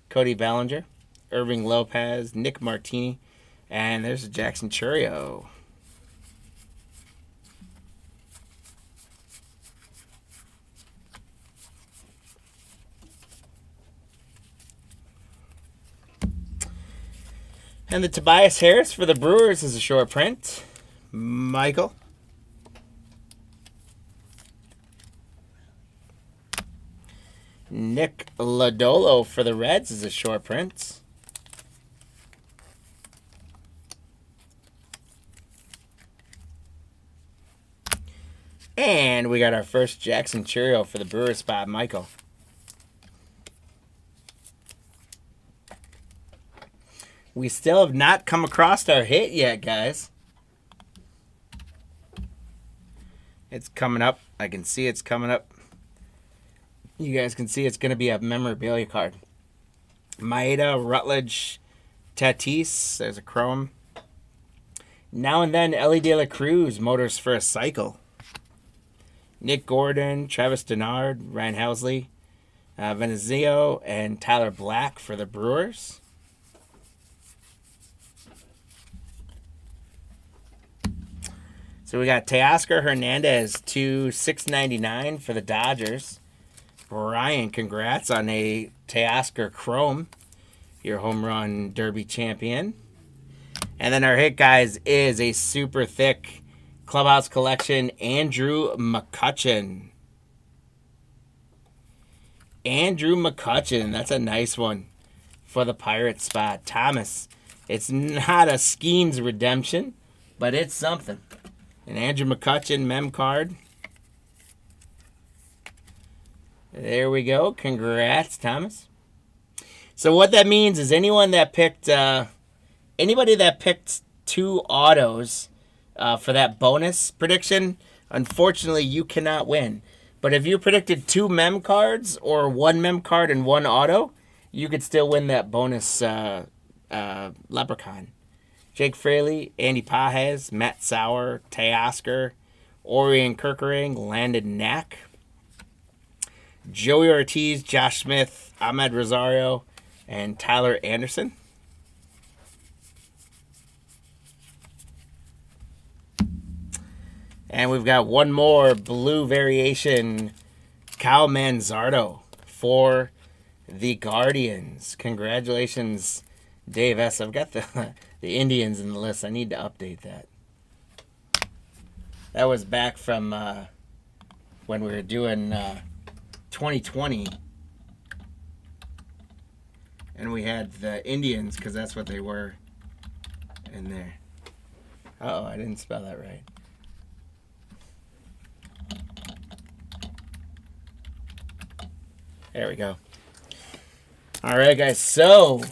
Cody Bellinger, Irving Lopez, Nick Martini, and there's a Jackson Churio. And the Tobias Harris for the Brewers is a short print. Michael. Nick Lodolo for the Reds is a short print. And we got our first Jackson Churio for the Brewers spot, Michael. We still have not come across our hit yet, guys. It's coming up. I can see it's coming up. You guys can see it's going to be a memorabilia card. Maeda, Rutledge, Tatis. There's a chrome. Now and then, Ellie De La Cruz, Motors for a Cycle. Nick Gordon, Travis Denard, Ryan Housley, Venezio, and Tyler Black for the Brewers. So we got Teoscar Hernandez, 2/699 for the Dodgers. Brian, congrats on a Teoscar Chrome, your home run derby champion. And then our hit, guys, is a super thick Clubhouse Collection, Andrew McCutchen. Andrew McCutchen, that's a nice one for the Pirates spot. Thomas, it's not a Skeens redemption, but it's something. An Andrew McCutchen mem card. There we go. Congrats, Thomas. So what that means is anybody that picked 2 autos for that bonus prediction, unfortunately, you cannot win. But if you predicted 2 mem cards or 1 mem card and 1 auto, you could still win that bonus Leprechaun. Jake Fraley, Andy Pajes, Matt Sauer, Teoscar, Orion Kirkering, Landon Knack, Joey Ortiz, Josh Smith, Ahmed Rosario, and Tyler Anderson. And we've got one more blue variation, Kyle Manzardo for the Guardians. Congratulations, Dave S. I've got the Indians in the list. I need to update that. That was back from when we were doing 2020. And we had the Indians because that's what they were in there. Uh-oh, I didn't spell that right. There we go. All right, guys. So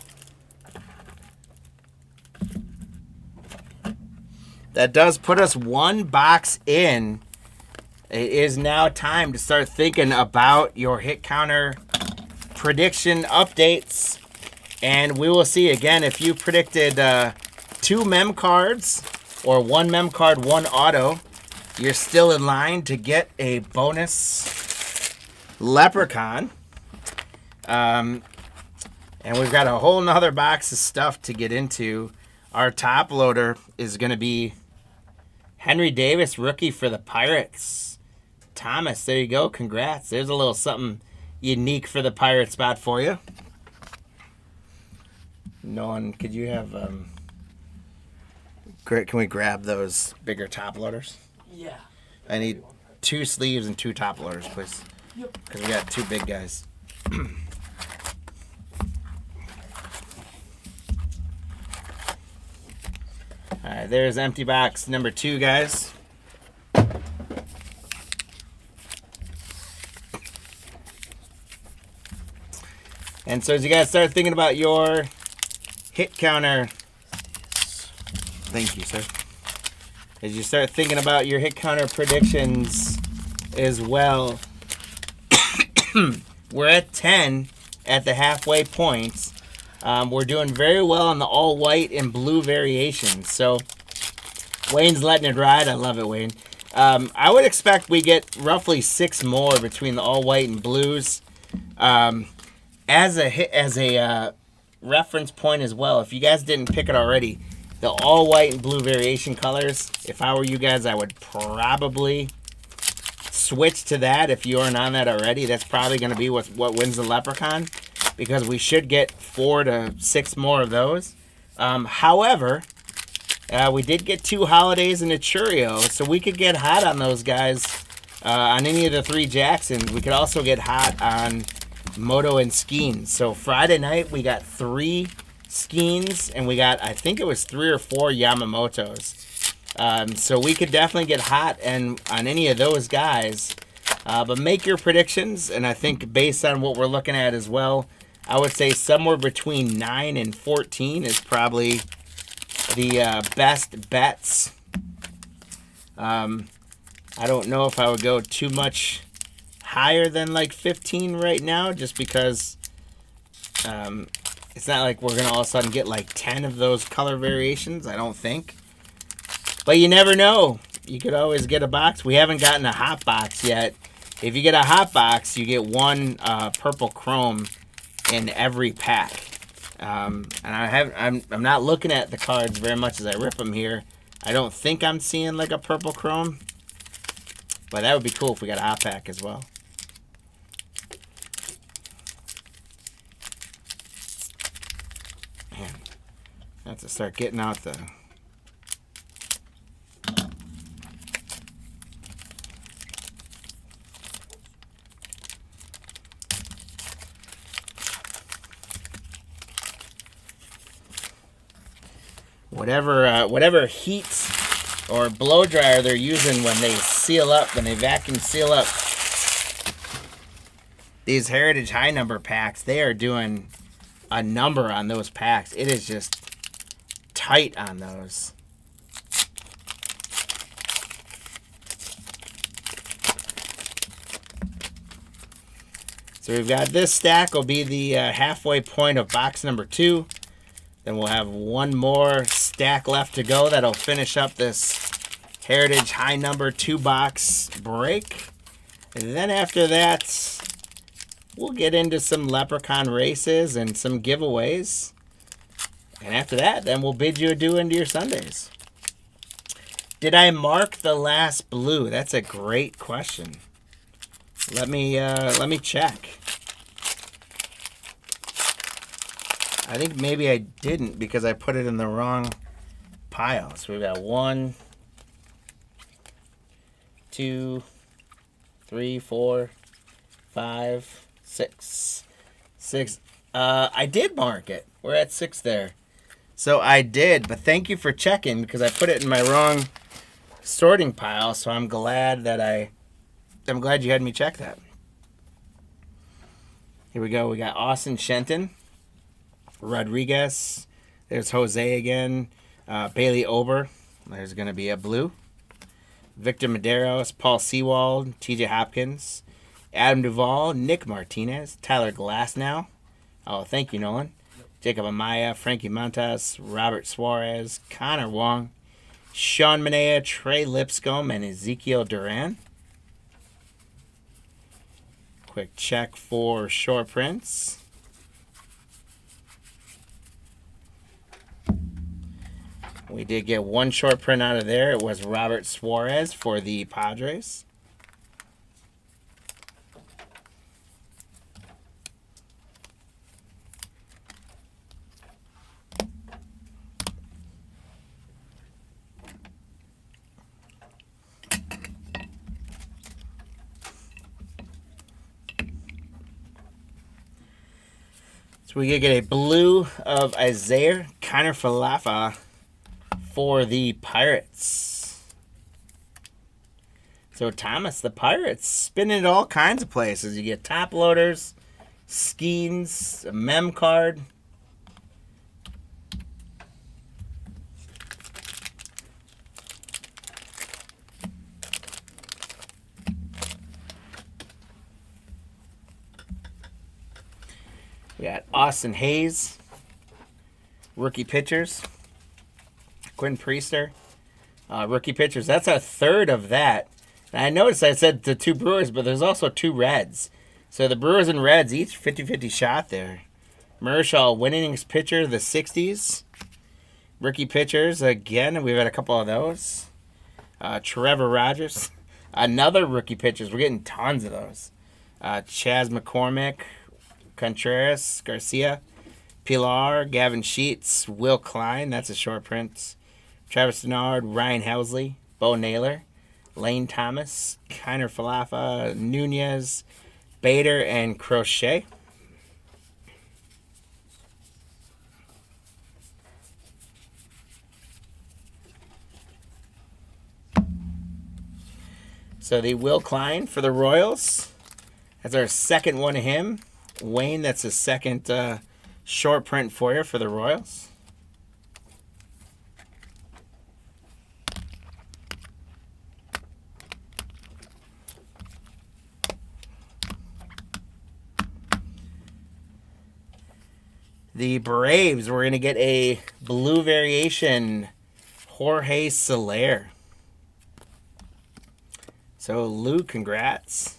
that does put us 1 box in. It is now time to start thinking about your hit counter prediction updates. And we will see again if you predicted 2 mem cards or 1 mem card, 1 auto. You're still in line to get a bonus Leprechaun. And we've got a whole nother box of stuff to get into. Our top loader is going to be Henry Davis, rookie for the Pirates. Thomas, there you go. Congrats. There's a little something unique for the Pirate spot for you. Nolan, could you have... can we grab those bigger top loaders? Yeah. I need 2 sleeves and 2 top loaders, please. Yep. Because we got 2 big guys. All right, there's empty box number 2, guys. And so as you guys start thinking about your hit counter, thank you, sir. As you start thinking about your hit counter predictions as well, we're at 10 at the halfway points. We're doing very well on the all white and blue variations. So Wayne's letting it ride. I love it, Wayne. I would expect we get roughly 6 more between the all white and blues. As a reference point as well, if you guys didn't pick it already, the all white and blue variation colors, if I were you guys, I would probably switch to that. If you aren't on that already, that's probably going to be what wins the Leprechaun, because we should get 4 to 6 more of those. However, we did get 2 holidays and a Churio, so we could get hot on those guys on any of the 3 Jacksons. We could also get hot on Moto and Skeens. So Friday night we got 3 Skeens, and we got, I think it was 3 or 4 Yamamotos. So we could definitely get hot and on any of those guys. But make your predictions, and I think based on what we're looking at as well, I would say somewhere between 9 and 14 is probably the best bets. I don't know if I would go too much higher than like 15 right now, just because it's not like we're going to all of a sudden get like 10 of those color variations, I don't think. But you never know. You could always get a box. We haven't gotten a hot box yet. If you get a hot box, you get 1 purple chrome in every pack. And I'm not looking at the cards very much as I rip them here. I don't think I'm seeing like a purple chrome, but that would be cool if we got a hot pack as well. Man, I have to start getting out the whatever heat or blow dryer they're using when they seal up, when they vacuum seal up these Heritage High Number packs. They are doing a number on those packs. It is just tight on those. So we've got this stack will be the halfway point of box number 2. Then we'll have 1 more stack left to go. That'll finish up this Heritage High Number 2-box break. And then after that, we'll get into some Leprechaun races and some giveaways. And after that, then we'll bid you adieu into your Sundays. Did I mark the last blue? That's a great question. Let me check. I think maybe I didn't because I put it in the wrong pile. So we've got 1, 2, 3, 4, 5, 6. 6. I did mark it. We're at 6 there. So I did, but thank you for checking because I put it in my wrong sorting pile. So I'm glad that I'm glad you had me check that. Here we go. We got Austin Shenton, Rodriguez. There's Jose again. Bailey Ober. There's going to be a blue. Victor Medeiros, Paul Sewald, TJ Hopkins, Adam Duvall, Nick Martinez, Tyler Glasnow. Oh, thank you, Nolan. Jacob Amaya, Frankie Montas, Robert Suarez, Connor Wong, Sean Manea, Trey Lipscomb, and Ezekiel Duran. Quick check for Shore Prince. We did get 1 short print out of there. It was Robert Suarez for the Padres. we get a blue of Isaiah Falafa for the Pirates. So Thomas, the Pirates, spinning it all kinds of places. You get top loaders, Skeens, a mem card. We got Austin Hayes, rookie pitchers. Quinn Priester, rookie pitchers. That's our third of that. And I noticed I said the 2 Brewers, but there's also 2 Reds. So the Brewers and Reds, each 50-50 shot there. Marshall, winnings pitcher, the 60s. Rookie pitchers, again, we've had a couple of those. Trevor Rogers, another rookie pitchers. We're getting tons of those. Chas McCormick, Contreras, Garcia, Pilar, Gavin Sheets, Will Klein, that's a short print. Travis Denard, Ryan Helsley, Bo Naylor, Lane Thomas, Kiner Falafa, Nunez, Bader, and Crochet. So the Will Klein for the Royals. That's our second one of him. Wayne, that's the second short print for you for the Royals. The Braves, we're going to get a blue variation, Jorge Soler. So, Lou, congrats.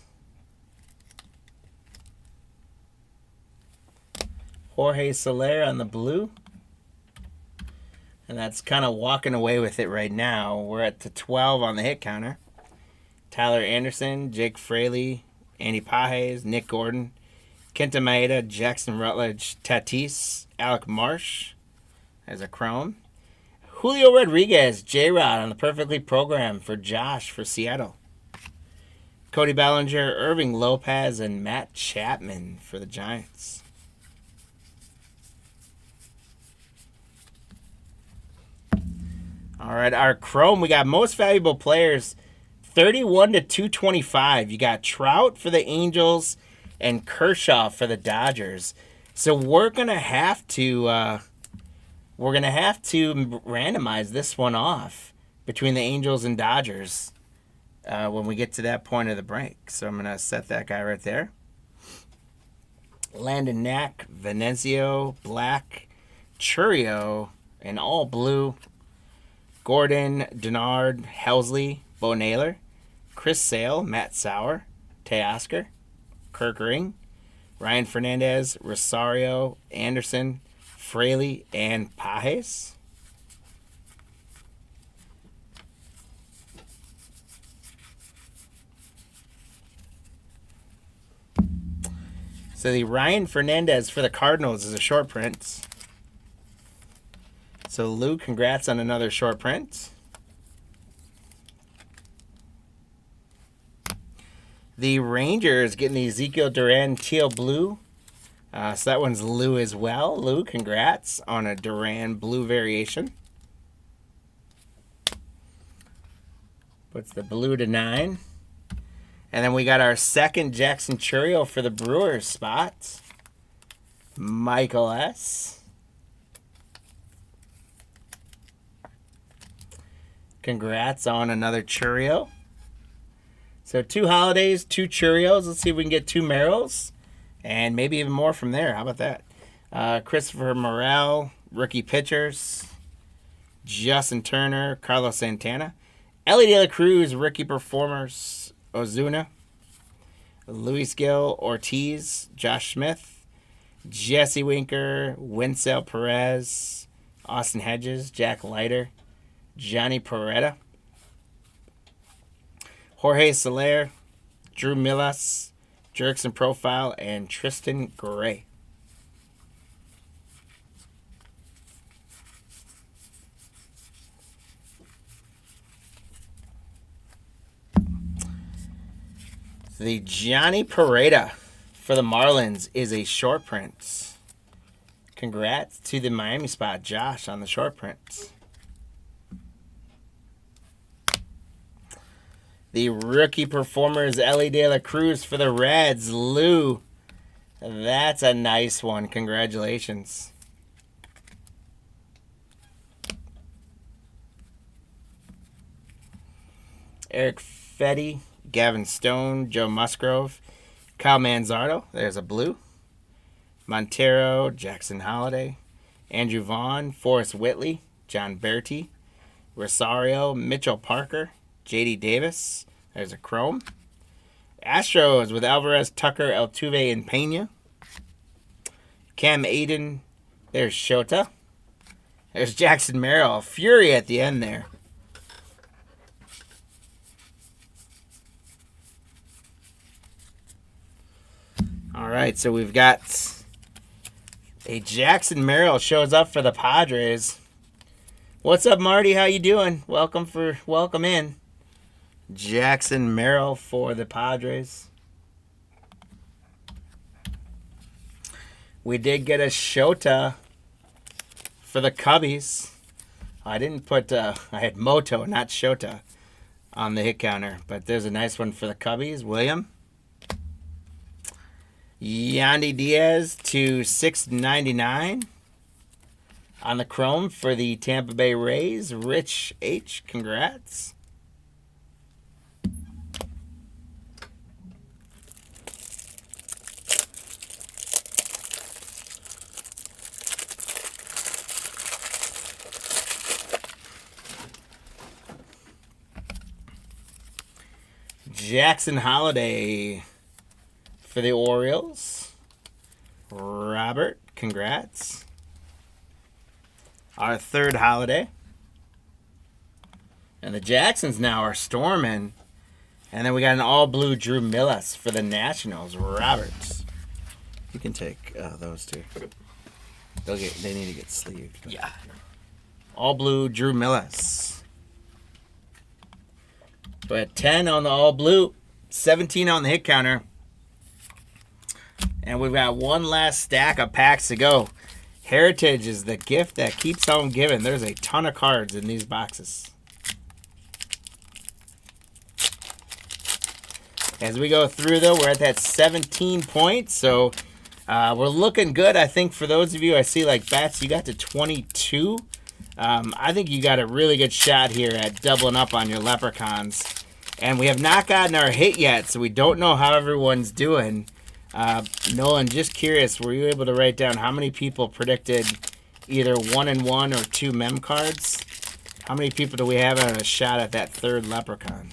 Jorge Soler on the blue. And that's kind of walking away with it right now. We're at the 12 on the hit counter. Tyler Anderson, Jake Fraley, Andy Pages, Nick Gordon, Kenta Maeda, Jackson Rutledge, Tatis, Alec Marsh as a chrome. Julio Rodriguez, J-Rod on the perfectly programmed for Josh for Seattle. Cody Bellinger, Irving Lopez, and Matt Chapman for the Giants. All right, our chrome, we got most valuable players, 31 to 225. You got Trout for the Angels and Kershaw for the Dodgers. So we're gonna have to randomize this one off between the Angels and Dodgers when we get to that point of the break. So I'm gonna set that guy right there. Landon Knack, Venezio, Black, Churio, and all blue. Gordon, Denard, Helsley, Bo Naylor, Chris Sale, Matt Sauer, Teoscar, Kirk Ring, Ryan Fernandez, Rosario, Anderson, Fraley, and Pages. So the Ryan Fernandez for the Cardinals is a short print. So Lou, congrats on another short print. The Rangers getting the Ezekiel Duran teal blue. So that one's Lou as well. Lou, congrats on a Duran blue variation. Puts the blue to 9. And then we got our second Jackson Churio for the Brewers spot. Michael S. Congrats on another Churio. So 2 holidays, 2 Churios. Let's see if we can get 2 Merrills. And maybe even more from there. How about that? Christopher Morel, rookie pitchers. Justin Turner, Carlos Santana. Ellie De La Cruz, rookie performers. Ozuna. Luis Gil, Ortiz, Josh Smith. Jesse Winker, Winsell Perez. Austin Hedges, Jack Leiter. Johnny Peretta. Jorge Soler, Drew Millas, Jerkson Profile, and Tristan Gray. The Johnny Peretta for the Marlins is a short print. Congrats to the Miami spot, Josh, on the short print. The rookie performers, Ellie De La Cruz for the Reds, Lou. That's a nice one. Congratulations. Eric Fetty, Gavin Stone, Joe Musgrove, Kyle Manzardo. There's a blue. Montero, Jackson Holliday, Andrew Vaughn, Forrest Whitley, John Bertie, Rosario, Mitchell Parker, J.D. Davis. There's a chrome. Astros with Alvarez, Tucker, Altuve, and Pena. Cam Aiden. There's Shota. There's Jackson Merrill. Fury at the end there. All right, so we've got a Jackson Merrill shows up for the Padres. What's up, Marty? How you doing? Welcome in. Jackson Merrill for the Padres. We did get a Shota for the Cubbies. I didn't put, I had Moto, not Shota, on the hit counter. But there's a nice one for the Cubbies. William. Yandy Diaz to $6.99 on the chrome for the Tampa Bay Rays. Rich H, congrats. Jackson Holliday for the Orioles. Robert, congrats. Our third Holiday. And the Jacksons now are storming. And then we got an all-blue Drew Millas for the Nationals. Roberts. You can take those two. They need to get sleeved. Yeah. All-blue Drew Millas. So we had 10 on the all-blue, 17 on the hit counter. And we've got one last stack of packs to go. Heritage is the gift that keeps on giving. There's a ton of cards in these boxes. As we go through, though, we're at that 17 points. So we're looking good, I think, for those of you. I see, like, Bats, you got to 22. I think you got a really good shot here at doubling up on your Leprechauns. And we have not gotten our hit yet, so we don't know how everyone's doing. Nolan, just curious, were you able to write down how many people predicted either 1 and 1 or 2 mem cards? How many people do we have on a shot at that third Leprechaun?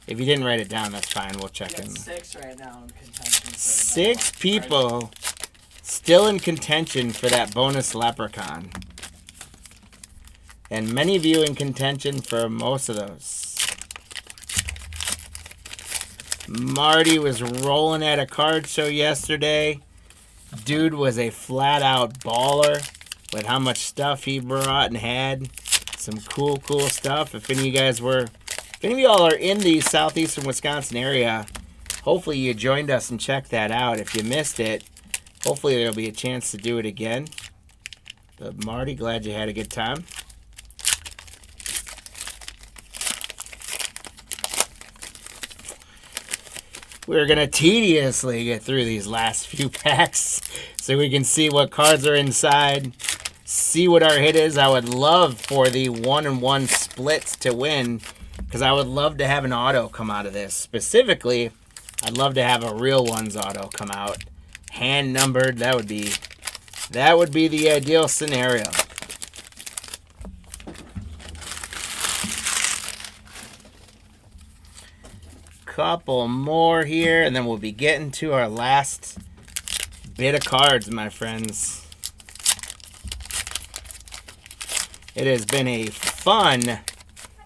If you didn't write it down, that's fine. We'll check in. 6 right now in contention. 6 people still in contention for that bonus Leprechaun. And many of you in contention for most of those. Marty was rolling at a card show yesterday. Dude was a flat-out baller with how much stuff he brought and had. Some cool stuff. If any of y'all are in the southeastern Wisconsin area, hopefully you joined us and checked that out. If you missed it, hopefully there'll be a chance to do it again. But Marty, glad you had a good time. We're going to tediously get through these last few packs so we can see what cards are inside, see what our hit is. I would love for the 1-and-1 splits to win because I would love to have an auto come out of this. Specifically, I'd love to have a real ones auto come out. Hand numbered, that would be the ideal scenario. Couple more here, and then we'll be getting to our last bit of cards, my friends. It has been a fun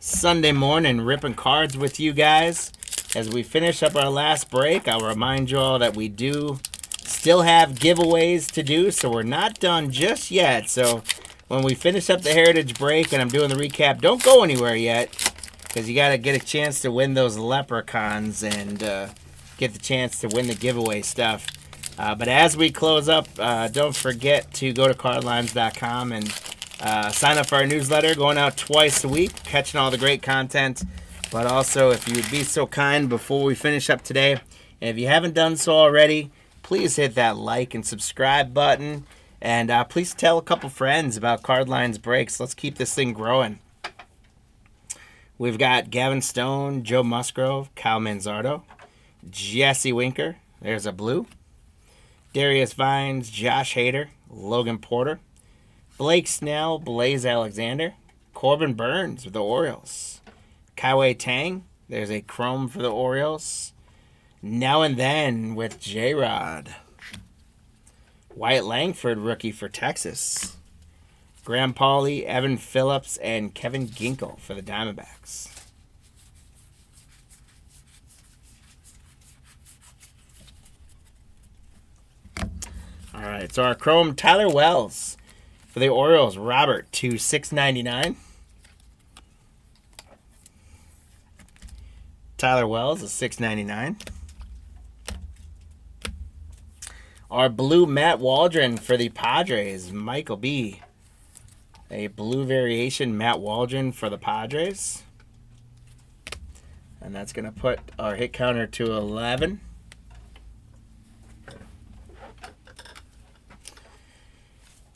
Sunday morning ripping cards with you guys. As we finish up our last break, I'll remind you all that we do still have giveaways to do, so we're not done just yet. So when we finish up the Heritage break and I'm doing the recap, don't go anywhere yet. Because you got to get a chance to win those Leprechauns and get the chance to win the giveaway stuff. But as we close up, don't forget to go to cardlines.com and sign up for our newsletter, going out twice a week, catching all the great content. But also, if you would be so kind before we finish up today, and if you haven't done so already, please hit that like and subscribe button. And please tell a couple friends about Cardlines Breaks. Let's keep this thing growing. We've got Gavin Stone, Joe Musgrove, Kyle Manzardo, Jesse Winker. There's a blue. Darius Vines, Josh Hader, Logan Porter, Blake Snell, Blaze Alexander, Corbin Burns with the Orioles, Kaiwei Tang. There's a chrome for the Orioles. Now and Then with J-Rod. Wyatt Langford, rookie for Texas. Graham Pauley, Evan Phillips, and Kevin Ginkel for the Diamondbacks. All right, so our chrome, Tyler Wells for the Orioles. Robert to $6.99. Tyler Wells is $6.99. Our blue, Matt Waldron for the Padres. Michael B. A blue variation, Matt Waldron for the Padres. And that's going to put our hit counter to 11.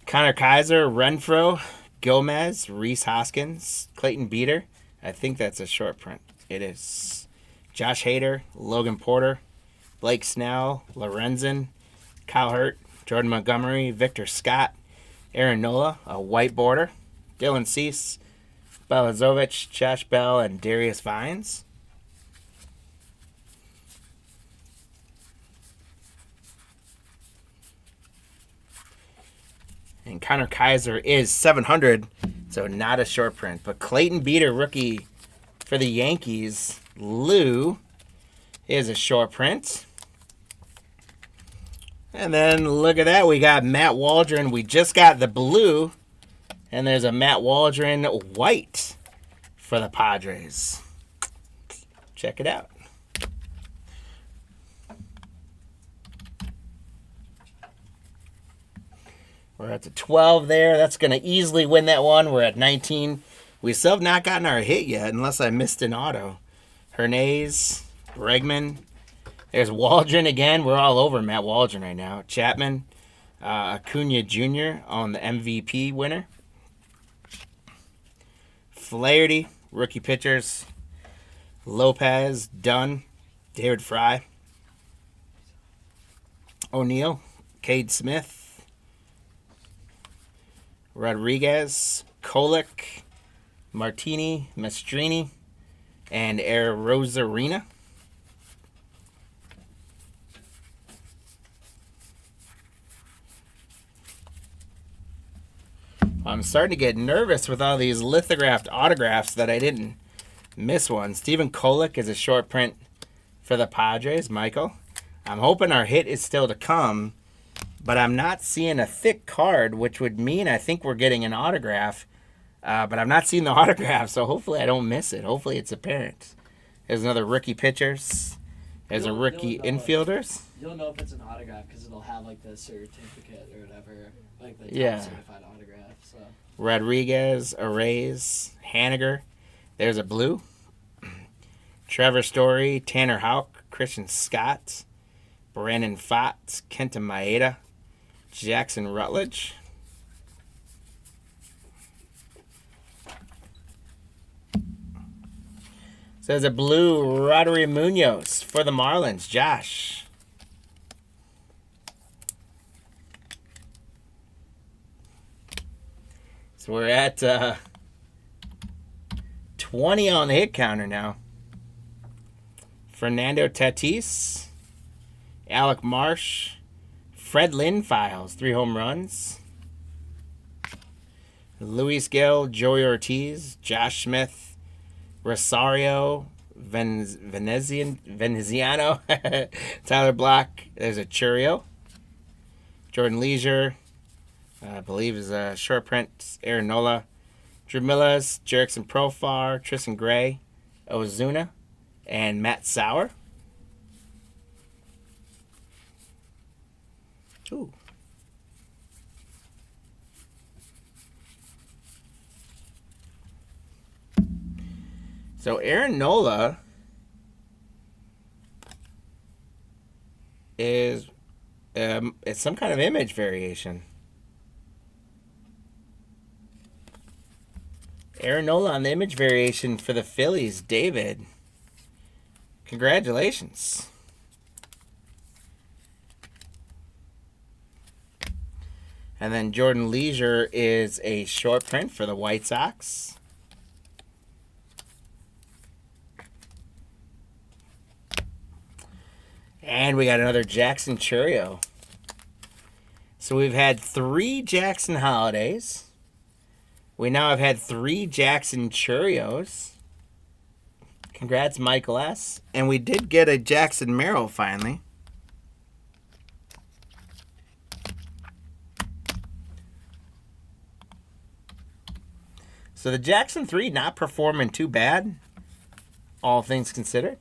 Connor Kaiser, Renfroe, Gomez, Reese Hoskins, Clayton Beater. I think that's a short print. It is. Josh Hader, Logan Porter, Blake Snell, Lorenzen, Kyle Hurt, Jordan Montgomery, Victor Scott, Aaron Nola, a white border, Dylan Cease, Belazovic, Josh Bell, and Darius Vines. And Connor Kaiser is 700, so not a short print. But Clayton Beater, rookie for the Yankees. Lou is a short print. And then look at that. We got Matt Waldron. We just got the blue. And there's a Matt Waldron white for the Padres. Check it out. We're at the 12 there. That's going to easily win that one. We're at 19. We still have not gotten our hit yet, unless I missed an auto. Hernandez, Bregman. There's Waldron again. We're all over Matt Waldron right now. Chapman, Acuna Jr. on the MVP winner. Flaherty, rookie pitchers. Lopez, Dunn, David Fry. O'Neill, Cade Smith. Rodriguez, Kolick, Martini, Mastrini, and Air Rosarina. I'm starting to get nervous with all these lithographed autographs that I didn't miss one. Stephen Kolick is a short print for the Padres, Michael. I'm hoping our hit is still to come, but I'm not seeing a thick card, which would mean I think we're getting an autograph. But I'm not seeing the autograph, so hopefully I don't miss it. Hopefully it's apparent. There's another rookie pitchers. There's a rookie infielders. You'll know if it's an autograph because it'll have like the certificate or whatever, like the top certified autograph. So. Rodriguez, Arrays, Haniger. There's a blue. Trevor Story, Tanner Houck, Christian Scott, Brandon Pfaadt, Kenta Maeda, Jackson Rutledge. So there's a blue Rodri Munoz for the Marlins. Josh. So we're at 20 on the hit counter now. Fernando Tatis, Alec Marsh, Fred Lynn Files, 3 home runs. Luis Gil, Joey Ortiz, Josh Smith, Rosario, Veneziano, Tyler Block. There's a Churio. Jordan Leisure, I believe is a short print. Aaron Nola, Drew Millas, Jerickson Profar, Tristan Gray, Ozuna, and Matt Sauer. Ooh. So Aaron Nola is it's some kind of image variation. Aaron Nola on the image variation for the Phillies, David. Congratulations. And then Jordan Leisure is a short print for the White Sox. And we got another Jackson Churio. So we've had 3 Jackson Holidays. We now have had 3 Jackson Churios. Congrats, Michael S. And we did get a Jackson Merrill finally. So the Jackson 3 not performing too bad, all things considered.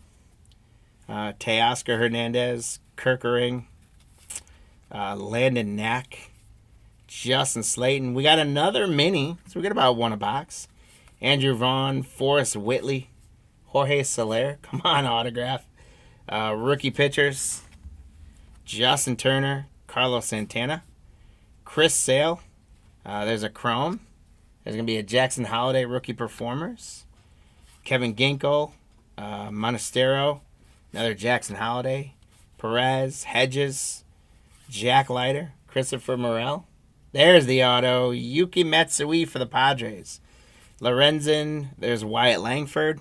Teoscar Hernandez, Kirkering, Landon Knack, Justin Slayton. We got another mini, so we got about 1 a box. Andrew Vaughn, Forrest Whitley, Jorge Soler. Come on, autograph. Rookie pitchers, Justin Turner, Carlos Santana, Chris Sale. There's a Chrome. There's going to be a Jackson Holiday rookie performers. Kevin Ginkle, Monastero, another Jackson Holiday. Perez, Hedges, Jack Leiter, Christopher Morel. There's the auto. Yuki Matsui for the Padres. Lorenzen, there's Wyatt Langford.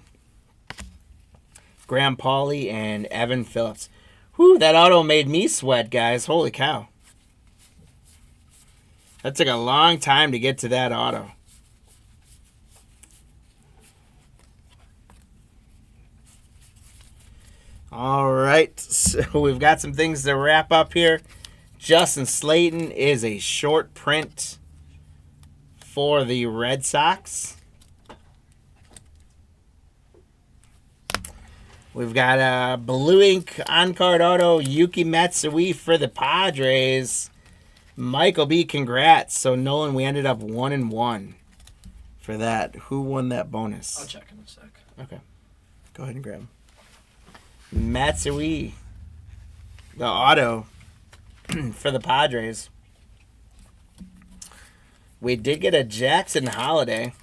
Graham Pauley, and Evan Phillips. Whew, that auto made me sweat, guys. Holy cow. That took a long time to get to that auto. All right, so we've got some things to wrap up here. Justin Slayton is a short print for the Red Sox. We've got a blue ink on-card auto, Yuki Matsui for the Padres. Michael B, congrats. So, Nolan, we ended up 1-1 for that. Who won that bonus? I'll check in a sec. Okay. Go ahead and grab him. Matsui, the auto for the Padres. We did get a Jackson Holiday.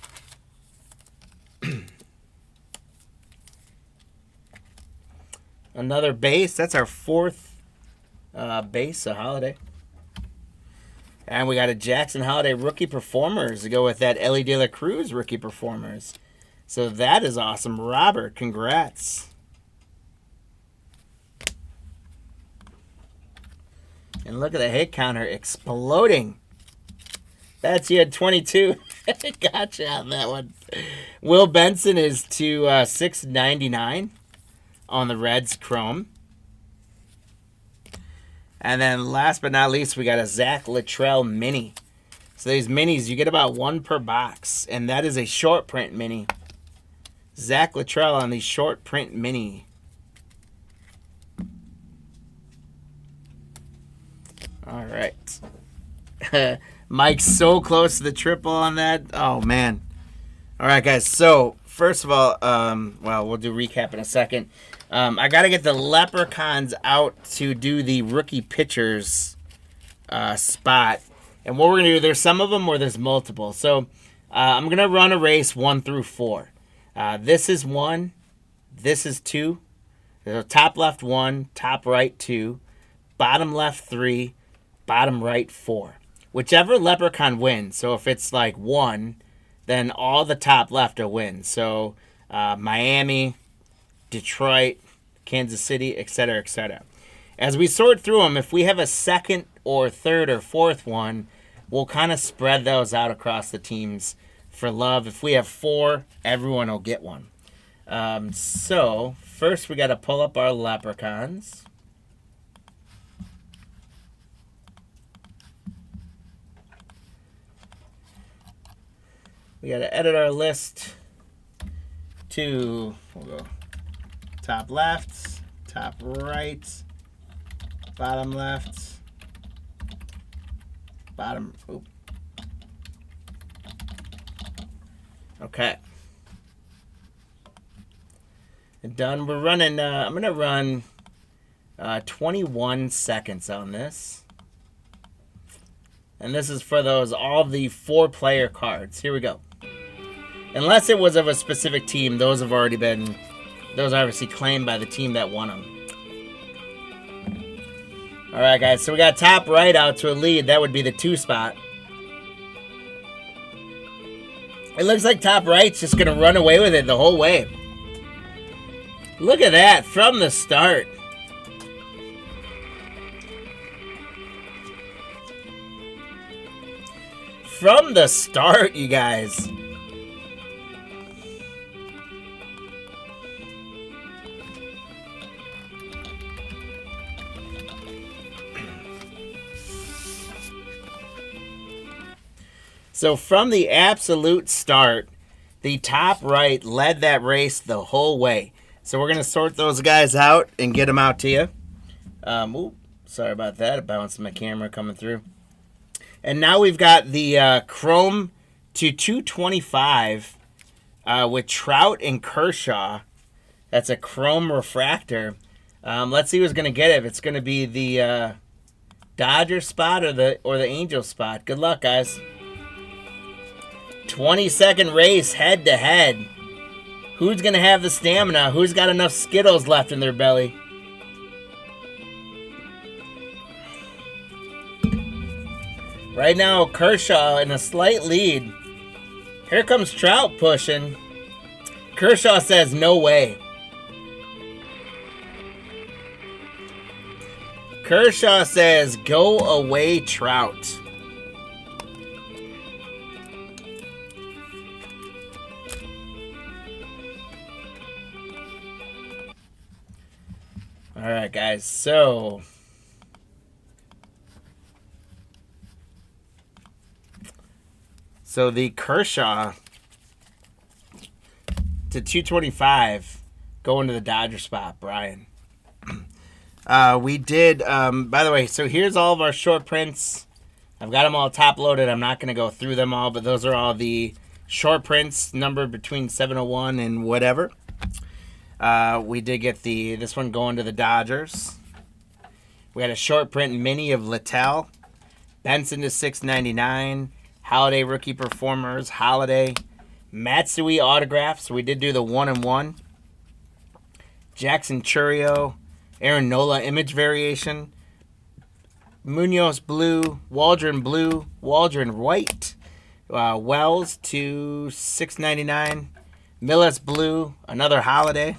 Another base. That's our 4th base, a Holiday. And we got a Jackson Holiday rookie performers to go with that Ellie De La Cruz rookie performers. So that is awesome. Robert, congrats. And look at the hit counter exploding. That's you had 22. Gotcha on that one. Will Benson is to $6.99 on the Reds Chrome. And then last but not least, we got a Zach Luttrell mini. So these minis, you get about 1 per box. And that is a short print mini. Zach Luttrell on the short print mini. All right. Mike's so close to the triple on that. Oh, man. All right, guys. So, first of all, well, we'll do recap in a second. I got to get the Leprechauns out to do the rookie pitchers spot. And what we're going to do, there's some of them where there's multiple. So, I'm going to run a race 1 through 4. This is 1. This is 2. There's a top left 1, top right 2, bottom left 3, bottom right 4. Whichever Leprechaun wins. So if it's like 1, then all the top left are wins. So Miami, Detroit, Kansas City, etc., etc. As we sort through them, if we have a second or third or fourth one, we'll kind of spread those out across the teams for love. If we have 4, everyone will get one. So first we got to pull up our Leprechauns. We got to edit our list to, we'll go top left, top right, bottom left, Bottom. Oop. Okay. Done. We're running. I'm gonna run 21 seconds on this, and this is for all the 4-player cards. Here we go. Unless it was of a specific team, those have already been. Those are obviously claimed by the team that won them. All right, guys. So we got top right out to a lead. That would be the 2 spot. It looks like top right's just gonna run away with it the whole way. Look at that from the start. From the start, you guys. So from the absolute start, the top right led that race the whole way. So we're going to sort those guys out and get them out to you. Sorry about that. It bounced my camera coming through. And now we've got the Chrome to 225 with Trout and Kershaw. That's a Chrome refractor. Let's see who's going to get it. If it's going to be the Dodger spot or the Angel spot. Good luck, guys. 20-second race head-to-head. Who's going to have the stamina? Who's got enough Skittles left in their belly? Right now, Kershaw in a slight lead. Here comes Trout pushing. Kershaw says, no way. Kershaw says, go away, Trout. All right, guys, so the Kershaw to 225 going to the Dodger spot, Brian. We did, by the way, so here's all of our short prints. I've got them all top loaded. I'm not going to go through them all, but those are all the short prints numbered between 701 and whatever. We did get this one going to the Dodgers. We had a short print mini of Littell. Benson to 699. Holiday rookie performers. Holiday. Matsui autograph. So we did do the 1-1. Jackson Churio. Aaron Nola image variation. Munoz blue. Waldron blue. Waldron white. Wells to 699. Millis blue. Another Holiday.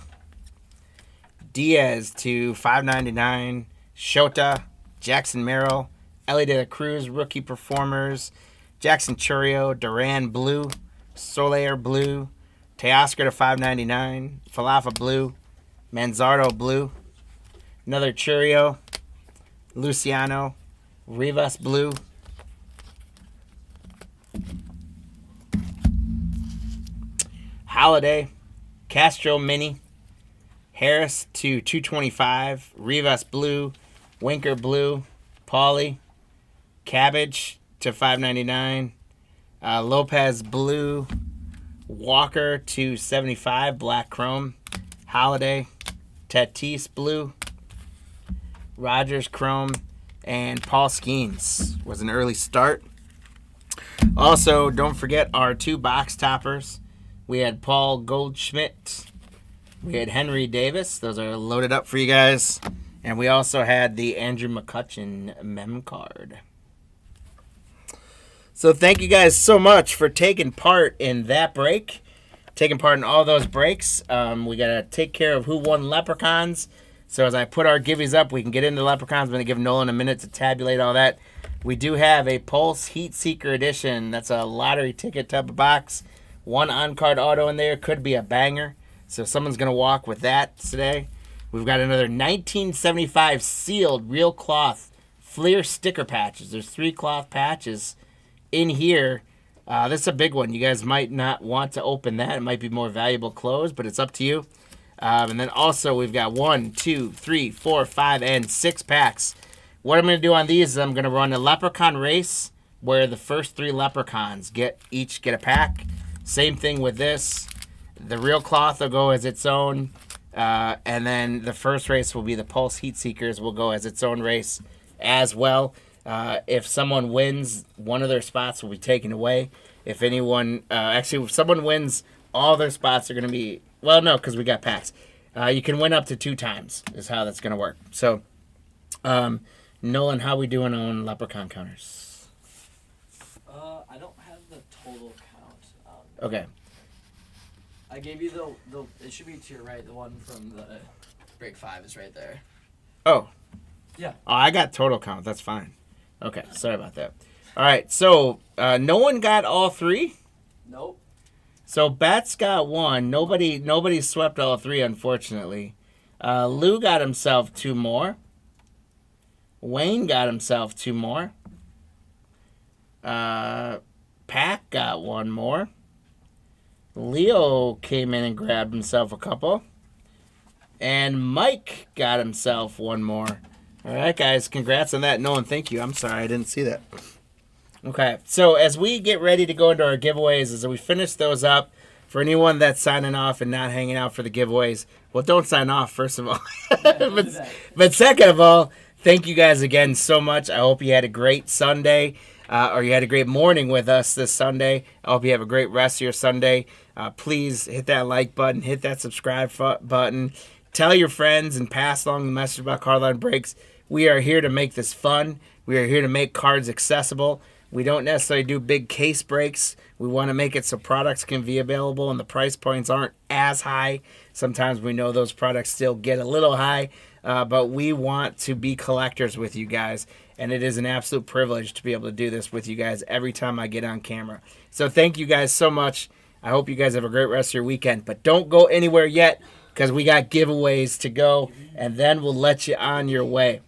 Diaz to 599. Shota, Jackson Merrill, Ellie De La Cruz, rookie performers, Jackson Churio, Duran blue, Soler blue, Teoscar to 599, Falafa blue, Manzardo blue, another Churio, Luciano, Rivas blue, Holiday, Castro mini, Harris to 225, Rivas blue, Winker blue, Pauly, Cabbage to 599, Lopez blue, Walker to 75, black chrome, Holiday, Tatis blue, Rogers chrome, and Paul Skeens was an early start. Also, don't forget our 2 box toppers. We had Paul Goldschmidt. We had Henry Davis. Those are loaded up for you guys. And we also had the Andrew McCutchen mem card. So thank you guys so much for taking part in that break. Taking part in all those breaks. We got to take care of who won Leprechauns. So as I put our givvies up, we can get into Leprechauns. I'm going to give Nolan a minute to tabulate all that. We do have a Pulse Heat Seeker edition. That's a lottery ticket type of box. 1 on-card auto in there. Could be a banger. So someone's going to walk with that today. We've got another 1975 sealed real cloth Fleer sticker patches. There's 3 cloth patches in here. This is a big one. You guys might not want to open that. It might be more valuable closed, but it's up to you. And then also we've got 1, 2, 3, 4, 5, and 6 packs. What I'm going to do on these is I'm going to run a Leprechaun race where the first 3 leprechauns each get a pack. Same thing with this. The real cloth will go as its own. And then the first race will be the Pulse Heat Seekers will go as its own race as well. If someone wins, one of their spots will be taken away. If anyone, actually, if someone wins, all their spots are going to be, well, no, because we got packs. You can win up to 2 times is how that's going to work. So, Nolan, how we doing on leprechaun counters? I don't have the total count. Okay. I gave you the. It should be to your right. The one from the break 5 is right there. Oh. Yeah. Oh, I got total count. That's fine. Okay, sorry about that. All right, so no one got all 3? Nope. So Bats got 1. Nobody swept all 3, unfortunately. Lou got himself 2 more. Wayne got himself 2 more. Pack got 1 more. Leo came in and grabbed himself a couple. And Mike got himself 1 more. All right, guys, congrats on that. Nolan, thank you. I'm sorry, I didn't see that. Okay, so as we get ready to go into our giveaways, as we finish those up, for anyone that's signing off and not hanging out for the giveaways, well, don't sign off, first of all. but second of all, thank you guys again so much. I hope you had a great Sunday, or you had a great morning with us this Sunday. I hope you have a great rest of your Sunday. Please hit that like button, hit that subscribe button. Tell your friends and pass along the message about Cardline Breaks. We are here to make this fun. We are here to make cards accessible. We don't necessarily do big case breaks. We want to make it so products can be available and the price points aren't as high. Sometimes we know those products still get a little high, but we want to be collectors with you guys. And it is an absolute privilege to be able to do this with you guys every time I get on camera. So thank you guys so much. I hope you guys have a great rest of your weekend. But don't go anywhere yet because we got giveaways to go, and then we'll let you on your way.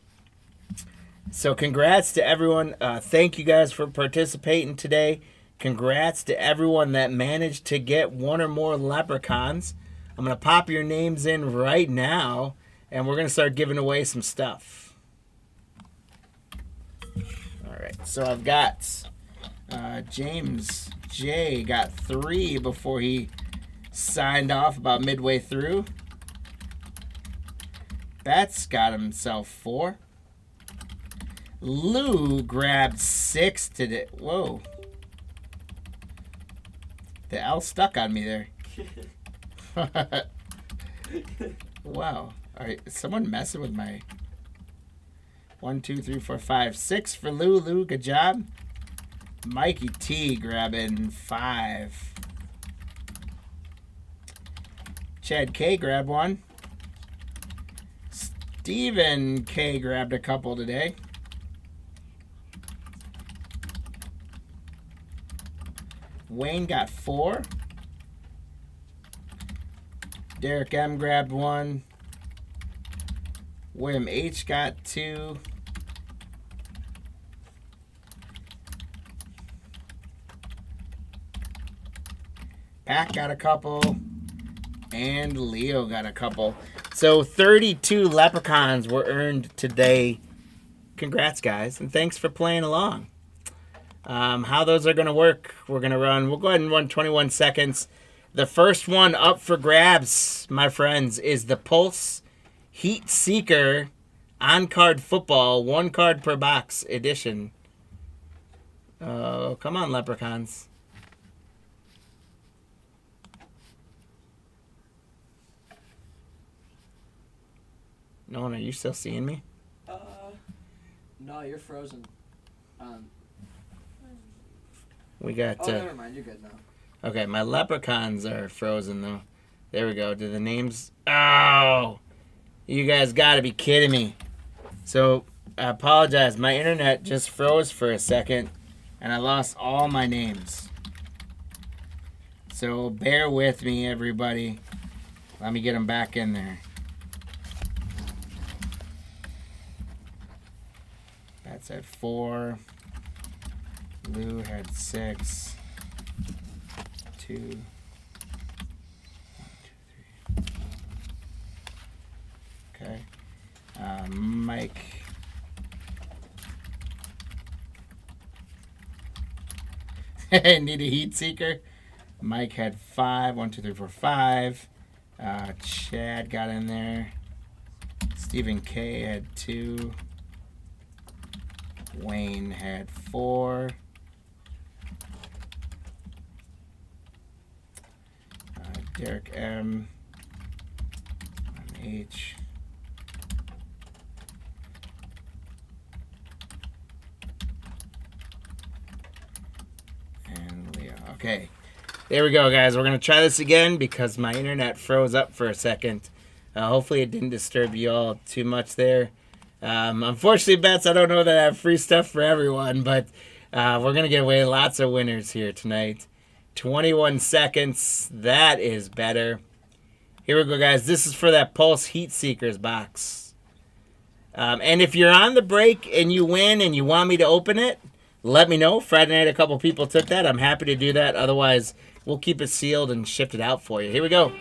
So congrats to everyone. Thank you guys for participating today. Congrats to everyone that managed to get 1 or more leprechauns. I'm going to pop your names in right now, and we're going to start giving away some stuff. All right, so I've got James J. got 3 before he signed off about midway through. Bats got himself 4. Lou grabbed 6 today. Whoa. The L stuck on me there. Wow. All right, is someone messing with my 1, 2, 3, 4, 5, 6 for Lou. Lou, good job. Mikey T grabbing 5. Chad K grabbed 1. Steven K grabbed a couple today. Wayne got 4. Derek M grabbed 1. William H got 2. Pat got a couple. And Leo got a couple. So 32 leprechauns were earned today. Congrats, guys. And thanks for playing along. How those are going to work, we'll go ahead and run 21 seconds. The first one up for grabs, my friends, is the Pulse Heat Seeker on-card football, 1 card per box edition. Oh, come on, leprechauns. Nolan, are you still seeing me? No, you're frozen. We got. Oh, never mind. You're good now. Okay, my leprechauns are frozen though. There we go. Do the names? Oh, you guys got to be kidding me. So I apologize. My internet just froze for a second, and I lost all my names. So bear with me, everybody. Let me get them back in there. That's at 4. Lou had 6. 2. 1, 2, 3. Okay. Mike. Need a heat seeker. Mike had 5. 1, 2, 3, 4, 5. Chad got in there. Stephen K had 2. Wayne had 4. Derek M. H. And Leo. Okay. There we go, guys. We're going to try this again because my internet froze up for a second. Hopefully it didn't disturb you all too much there. Unfortunately, Bets, I don't know that I have free stuff for everyone, but we're going to give away lots of winners here tonight. 21 seconds. That is better. Here we go, guys. This is for that Pulse Heat Seekers box. And if you're on the break and you win and you want me to open it, let me know. Friday night, a couple people took that. I'm happy to do that. Otherwise, we'll keep it sealed and shipped it out for you. Here we go.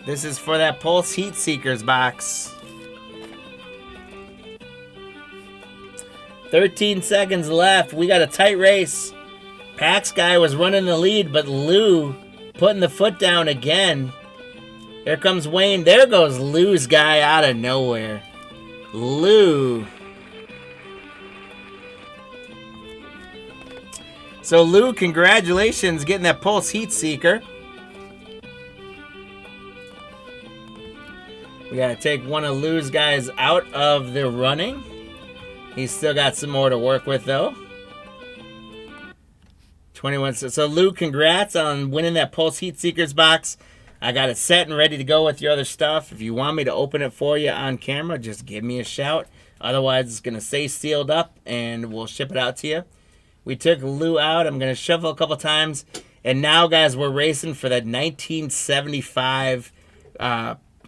This is for that Pulse Heat Seekers box. 13 seconds left. We got a tight race. Pax guy was running the lead, but Lou putting the foot down again. Here comes Wayne. There goes Lou's guy out of nowhere. Lou. So Lou, congratulations getting that Pulse Heat Seeker. We got to take one of Lou's guys out of the running. He's still got some more to work with, though. 21. So, Lou, congrats on winning that Pulse Heat Seekers box. I got it set and ready to go with your other stuff. If you want me to open it for you on camera, just give me a shout. Otherwise, it's going to stay sealed up, and we'll ship it out to you. We took Lou out. I'm going to shuffle a couple times. And now, guys, we're racing for that 1975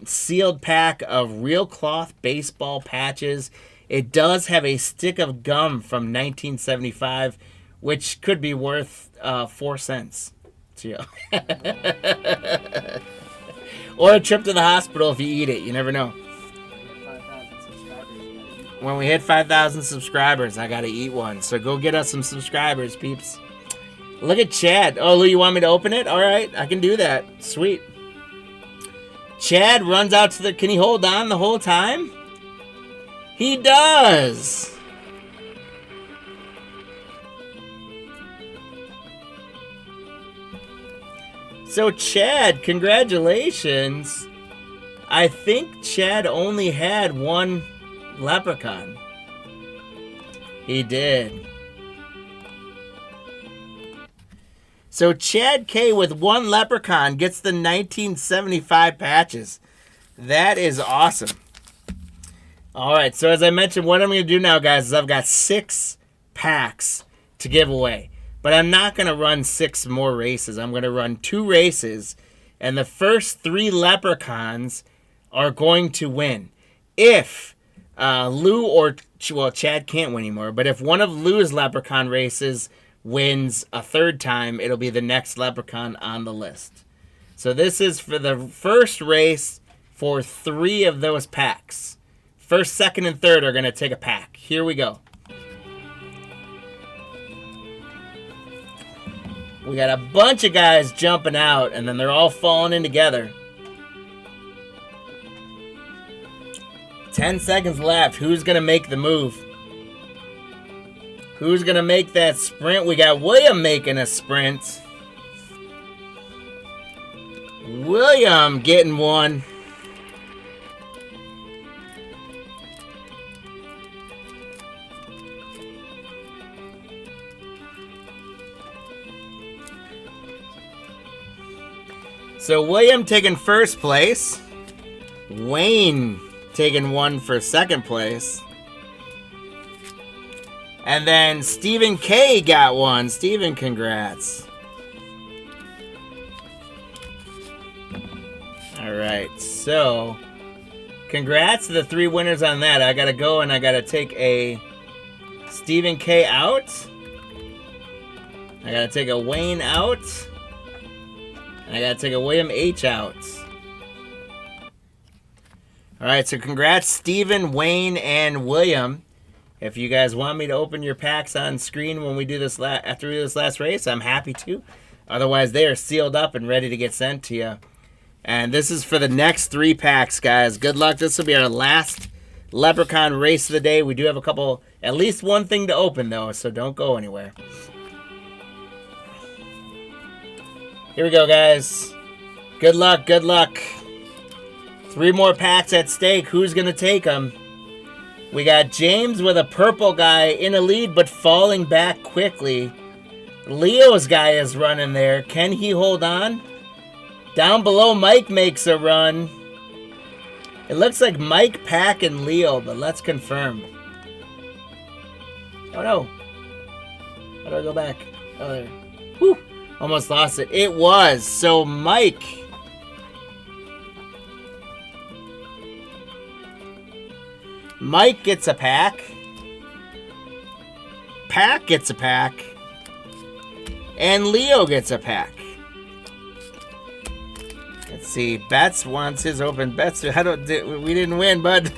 sealed pack of real cloth baseball patches. It does have a stick of gum from 1975, which could be worth 4 cents to you. Or a trip to the hospital if you eat it. You never know. When we hit 5,000 subscribers, I got to eat one. So go get us some subscribers, peeps. Look at Chad. Oh, Lou, you want me to open it? All right, I can do that. Sweet. Chad runs out to the... Can he hold on the whole time? He does. So, Chad, congratulations. I think Chad only had one leprechaun. He did. So, Chad K with one leprechaun gets the 1975 patches. That is awesome. All right, so as I mentioned, what I'm going to do now, guys, is I've got 6 packs to give away. But I'm not going to run 6 more races. I'm going to run 2 races, and the first 3 leprechauns are going to win. If Lou or... Well, Chad can't win anymore, but if one of Lou's leprechaun races wins a 3rd time, it'll be the next leprechaun on the list. So this is for the first race for 3 of those packs. First, second, and third are going to take a pack. Here we go. We got a bunch of guys jumping out, and then they're all falling in together. 10 seconds left. Who's going to make the move? Who's going to make that sprint? We got William making a sprint. William getting one. So William taking first place. Wayne taking one for second place. And then Stephen K got one. Stephen, congrats. All right, so congrats to the 3 winners on that. I got to go and I got to take a Stephen K out. I got to take a Wayne out. I gotta take a William H out. Alright, so congrats Stephen, Wayne, and William. If you guys want me to open your packs on screen when we do this after we do this last race, I'm happy to. Otherwise, they are sealed up and ready to get sent to you. And this is for the next 3 packs, guys. Good luck. This will be our last Leprechaun race of the day. We do have at least one thing to open, though, so don't go anywhere. Here we go, guys. Good luck, good luck. 3 more packs at stake. Who's going to take them? We got James with a purple guy in a lead, but falling back quickly. Leo's guy is running there. Can he hold on? Down below, Mike makes a run. It looks like Mike, Pack, and Leo, but let's confirm. Oh, no. How do I go back? Oh, there. Whew. Almost lost it. It was. So, Mike. Mike gets a pack. Pack gets a pack. And Leo gets a pack. Let's see. Betts wants his open. Betts, we didn't win, bud.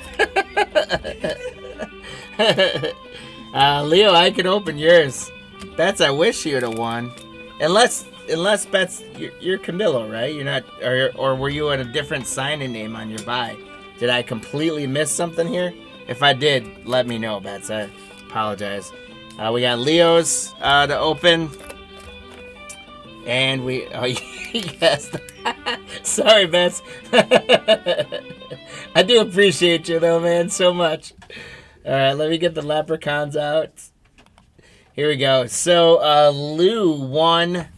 Leo, I can open yours. Betts, I wish you would have won. Unless Betts, you're Camilo, right? You're not, or were you at a different sign-in name on your buy? Did I completely miss something here? If I did, let me know, Betts. I apologize. We got Leo's to open. And yes. Sorry, Betts. I do appreciate you, though, man, so much. All right, let me get the leprechauns out. Here we go. So, Lou won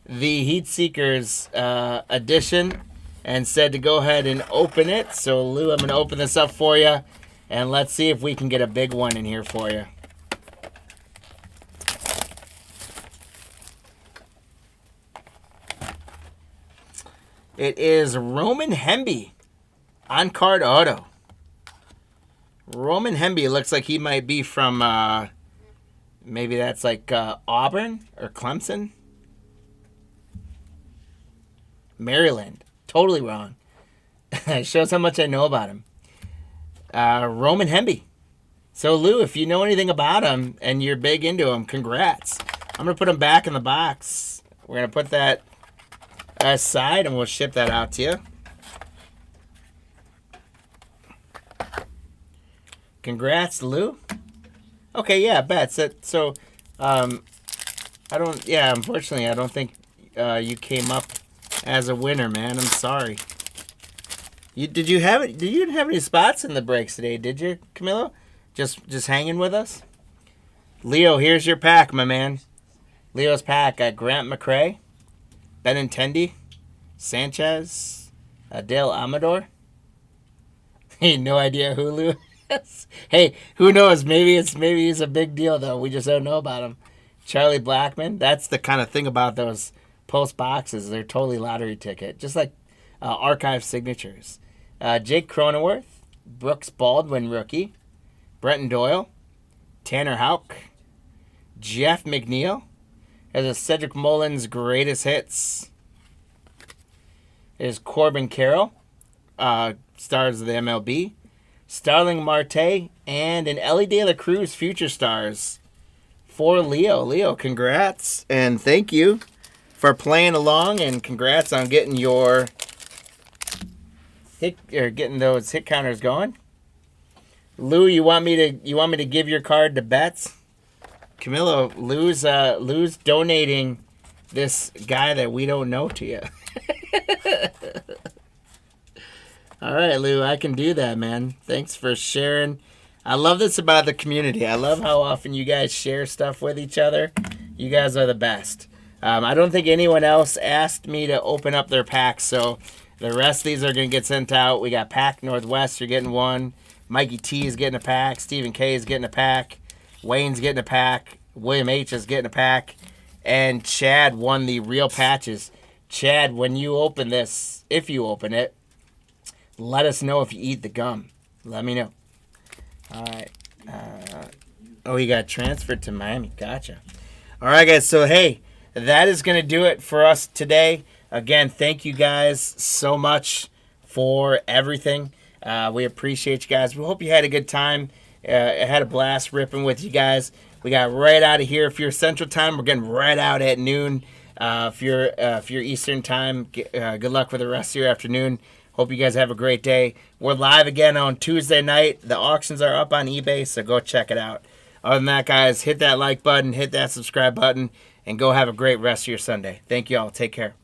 the Heat Seekers edition and said to go ahead and open it. So, Lou, I'm going to open this up for you, and let's see if we can get a big one in here for you. It is Roman Hemby on card auto. Roman Hemby looks like he might be from, maybe that's like Auburn or Clemson. Maryland. Totally wrong. It shows how much I know about him. Roman Hemby. So, Lou, if you know anything about him and you're big into him, congrats. I'm going to put him back in the box. We're going to put that aside and we'll ship that out to you. Congrats, Lou. Okay, yeah, Bets. Unfortunately, I don't think you came up as a winner, man. I'm sorry. Did you have any spots in the breaks today, did you, Camilo? Just hanging with us? Leo, here's your pack, my man. Leo's pack got Grant McCray, Benintendi, Sanchez, Adele Amador. Hey, no idea who Lou is. Hey, who knows? Maybe he's a big deal, though. We just don't know about him. Charlie Blackmon. That's the kind of thing about those post boxes. They're totally lottery ticket. Just like archive signatures. Jake Cronenworth, Brooks Baldwin rookie, Brenton Doyle, Tanner Houck, Jeff McNeil. There's a Cedric Mullins greatest hits. There's Corbin Carroll, stars of the MLB, Starling Marte, and an Ellie De La Cruz future stars for Leo. Leo, congrats and thank you for playing along, and congrats on getting your getting those hit counters going. Lou, you want me to give your card to Betts? Camilo, Lou's donating this guy that we don't know to you. All right, Lou, I can do that, man. Thanks for sharing. I love this about the community. I love how often you guys share stuff with each other. You guys are the best. I don't think anyone else asked me to open up their packs, so the rest of these are going to get sent out. We got Pack Northwest, you're getting one. Mikey T is getting a pack. Stephen K is getting a pack. Wayne's getting a pack. William H is getting a pack. And Chad won the real patches. Chad, when you open this, if you open it, let us know if you eat the gum. Let me know. All right. He got transferred to Miami. Gotcha. All right, guys. So, hey, that is going to do it for us today. Again, thank you guys so much for everything. We appreciate you guys. We hope you had a good time. I had a blast ripping with you guys. We got right out of here. If you're Central Time, we're getting right out at noon. If you're Eastern Time, good luck with the rest of your afternoon. Hope you guys have a great day. We're live again on Tuesday night. The auctions are up on eBay, so go check it out. Other than that, guys, hit that like button, hit that subscribe button, and go have a great rest of your Sunday. Thank you all. Take care.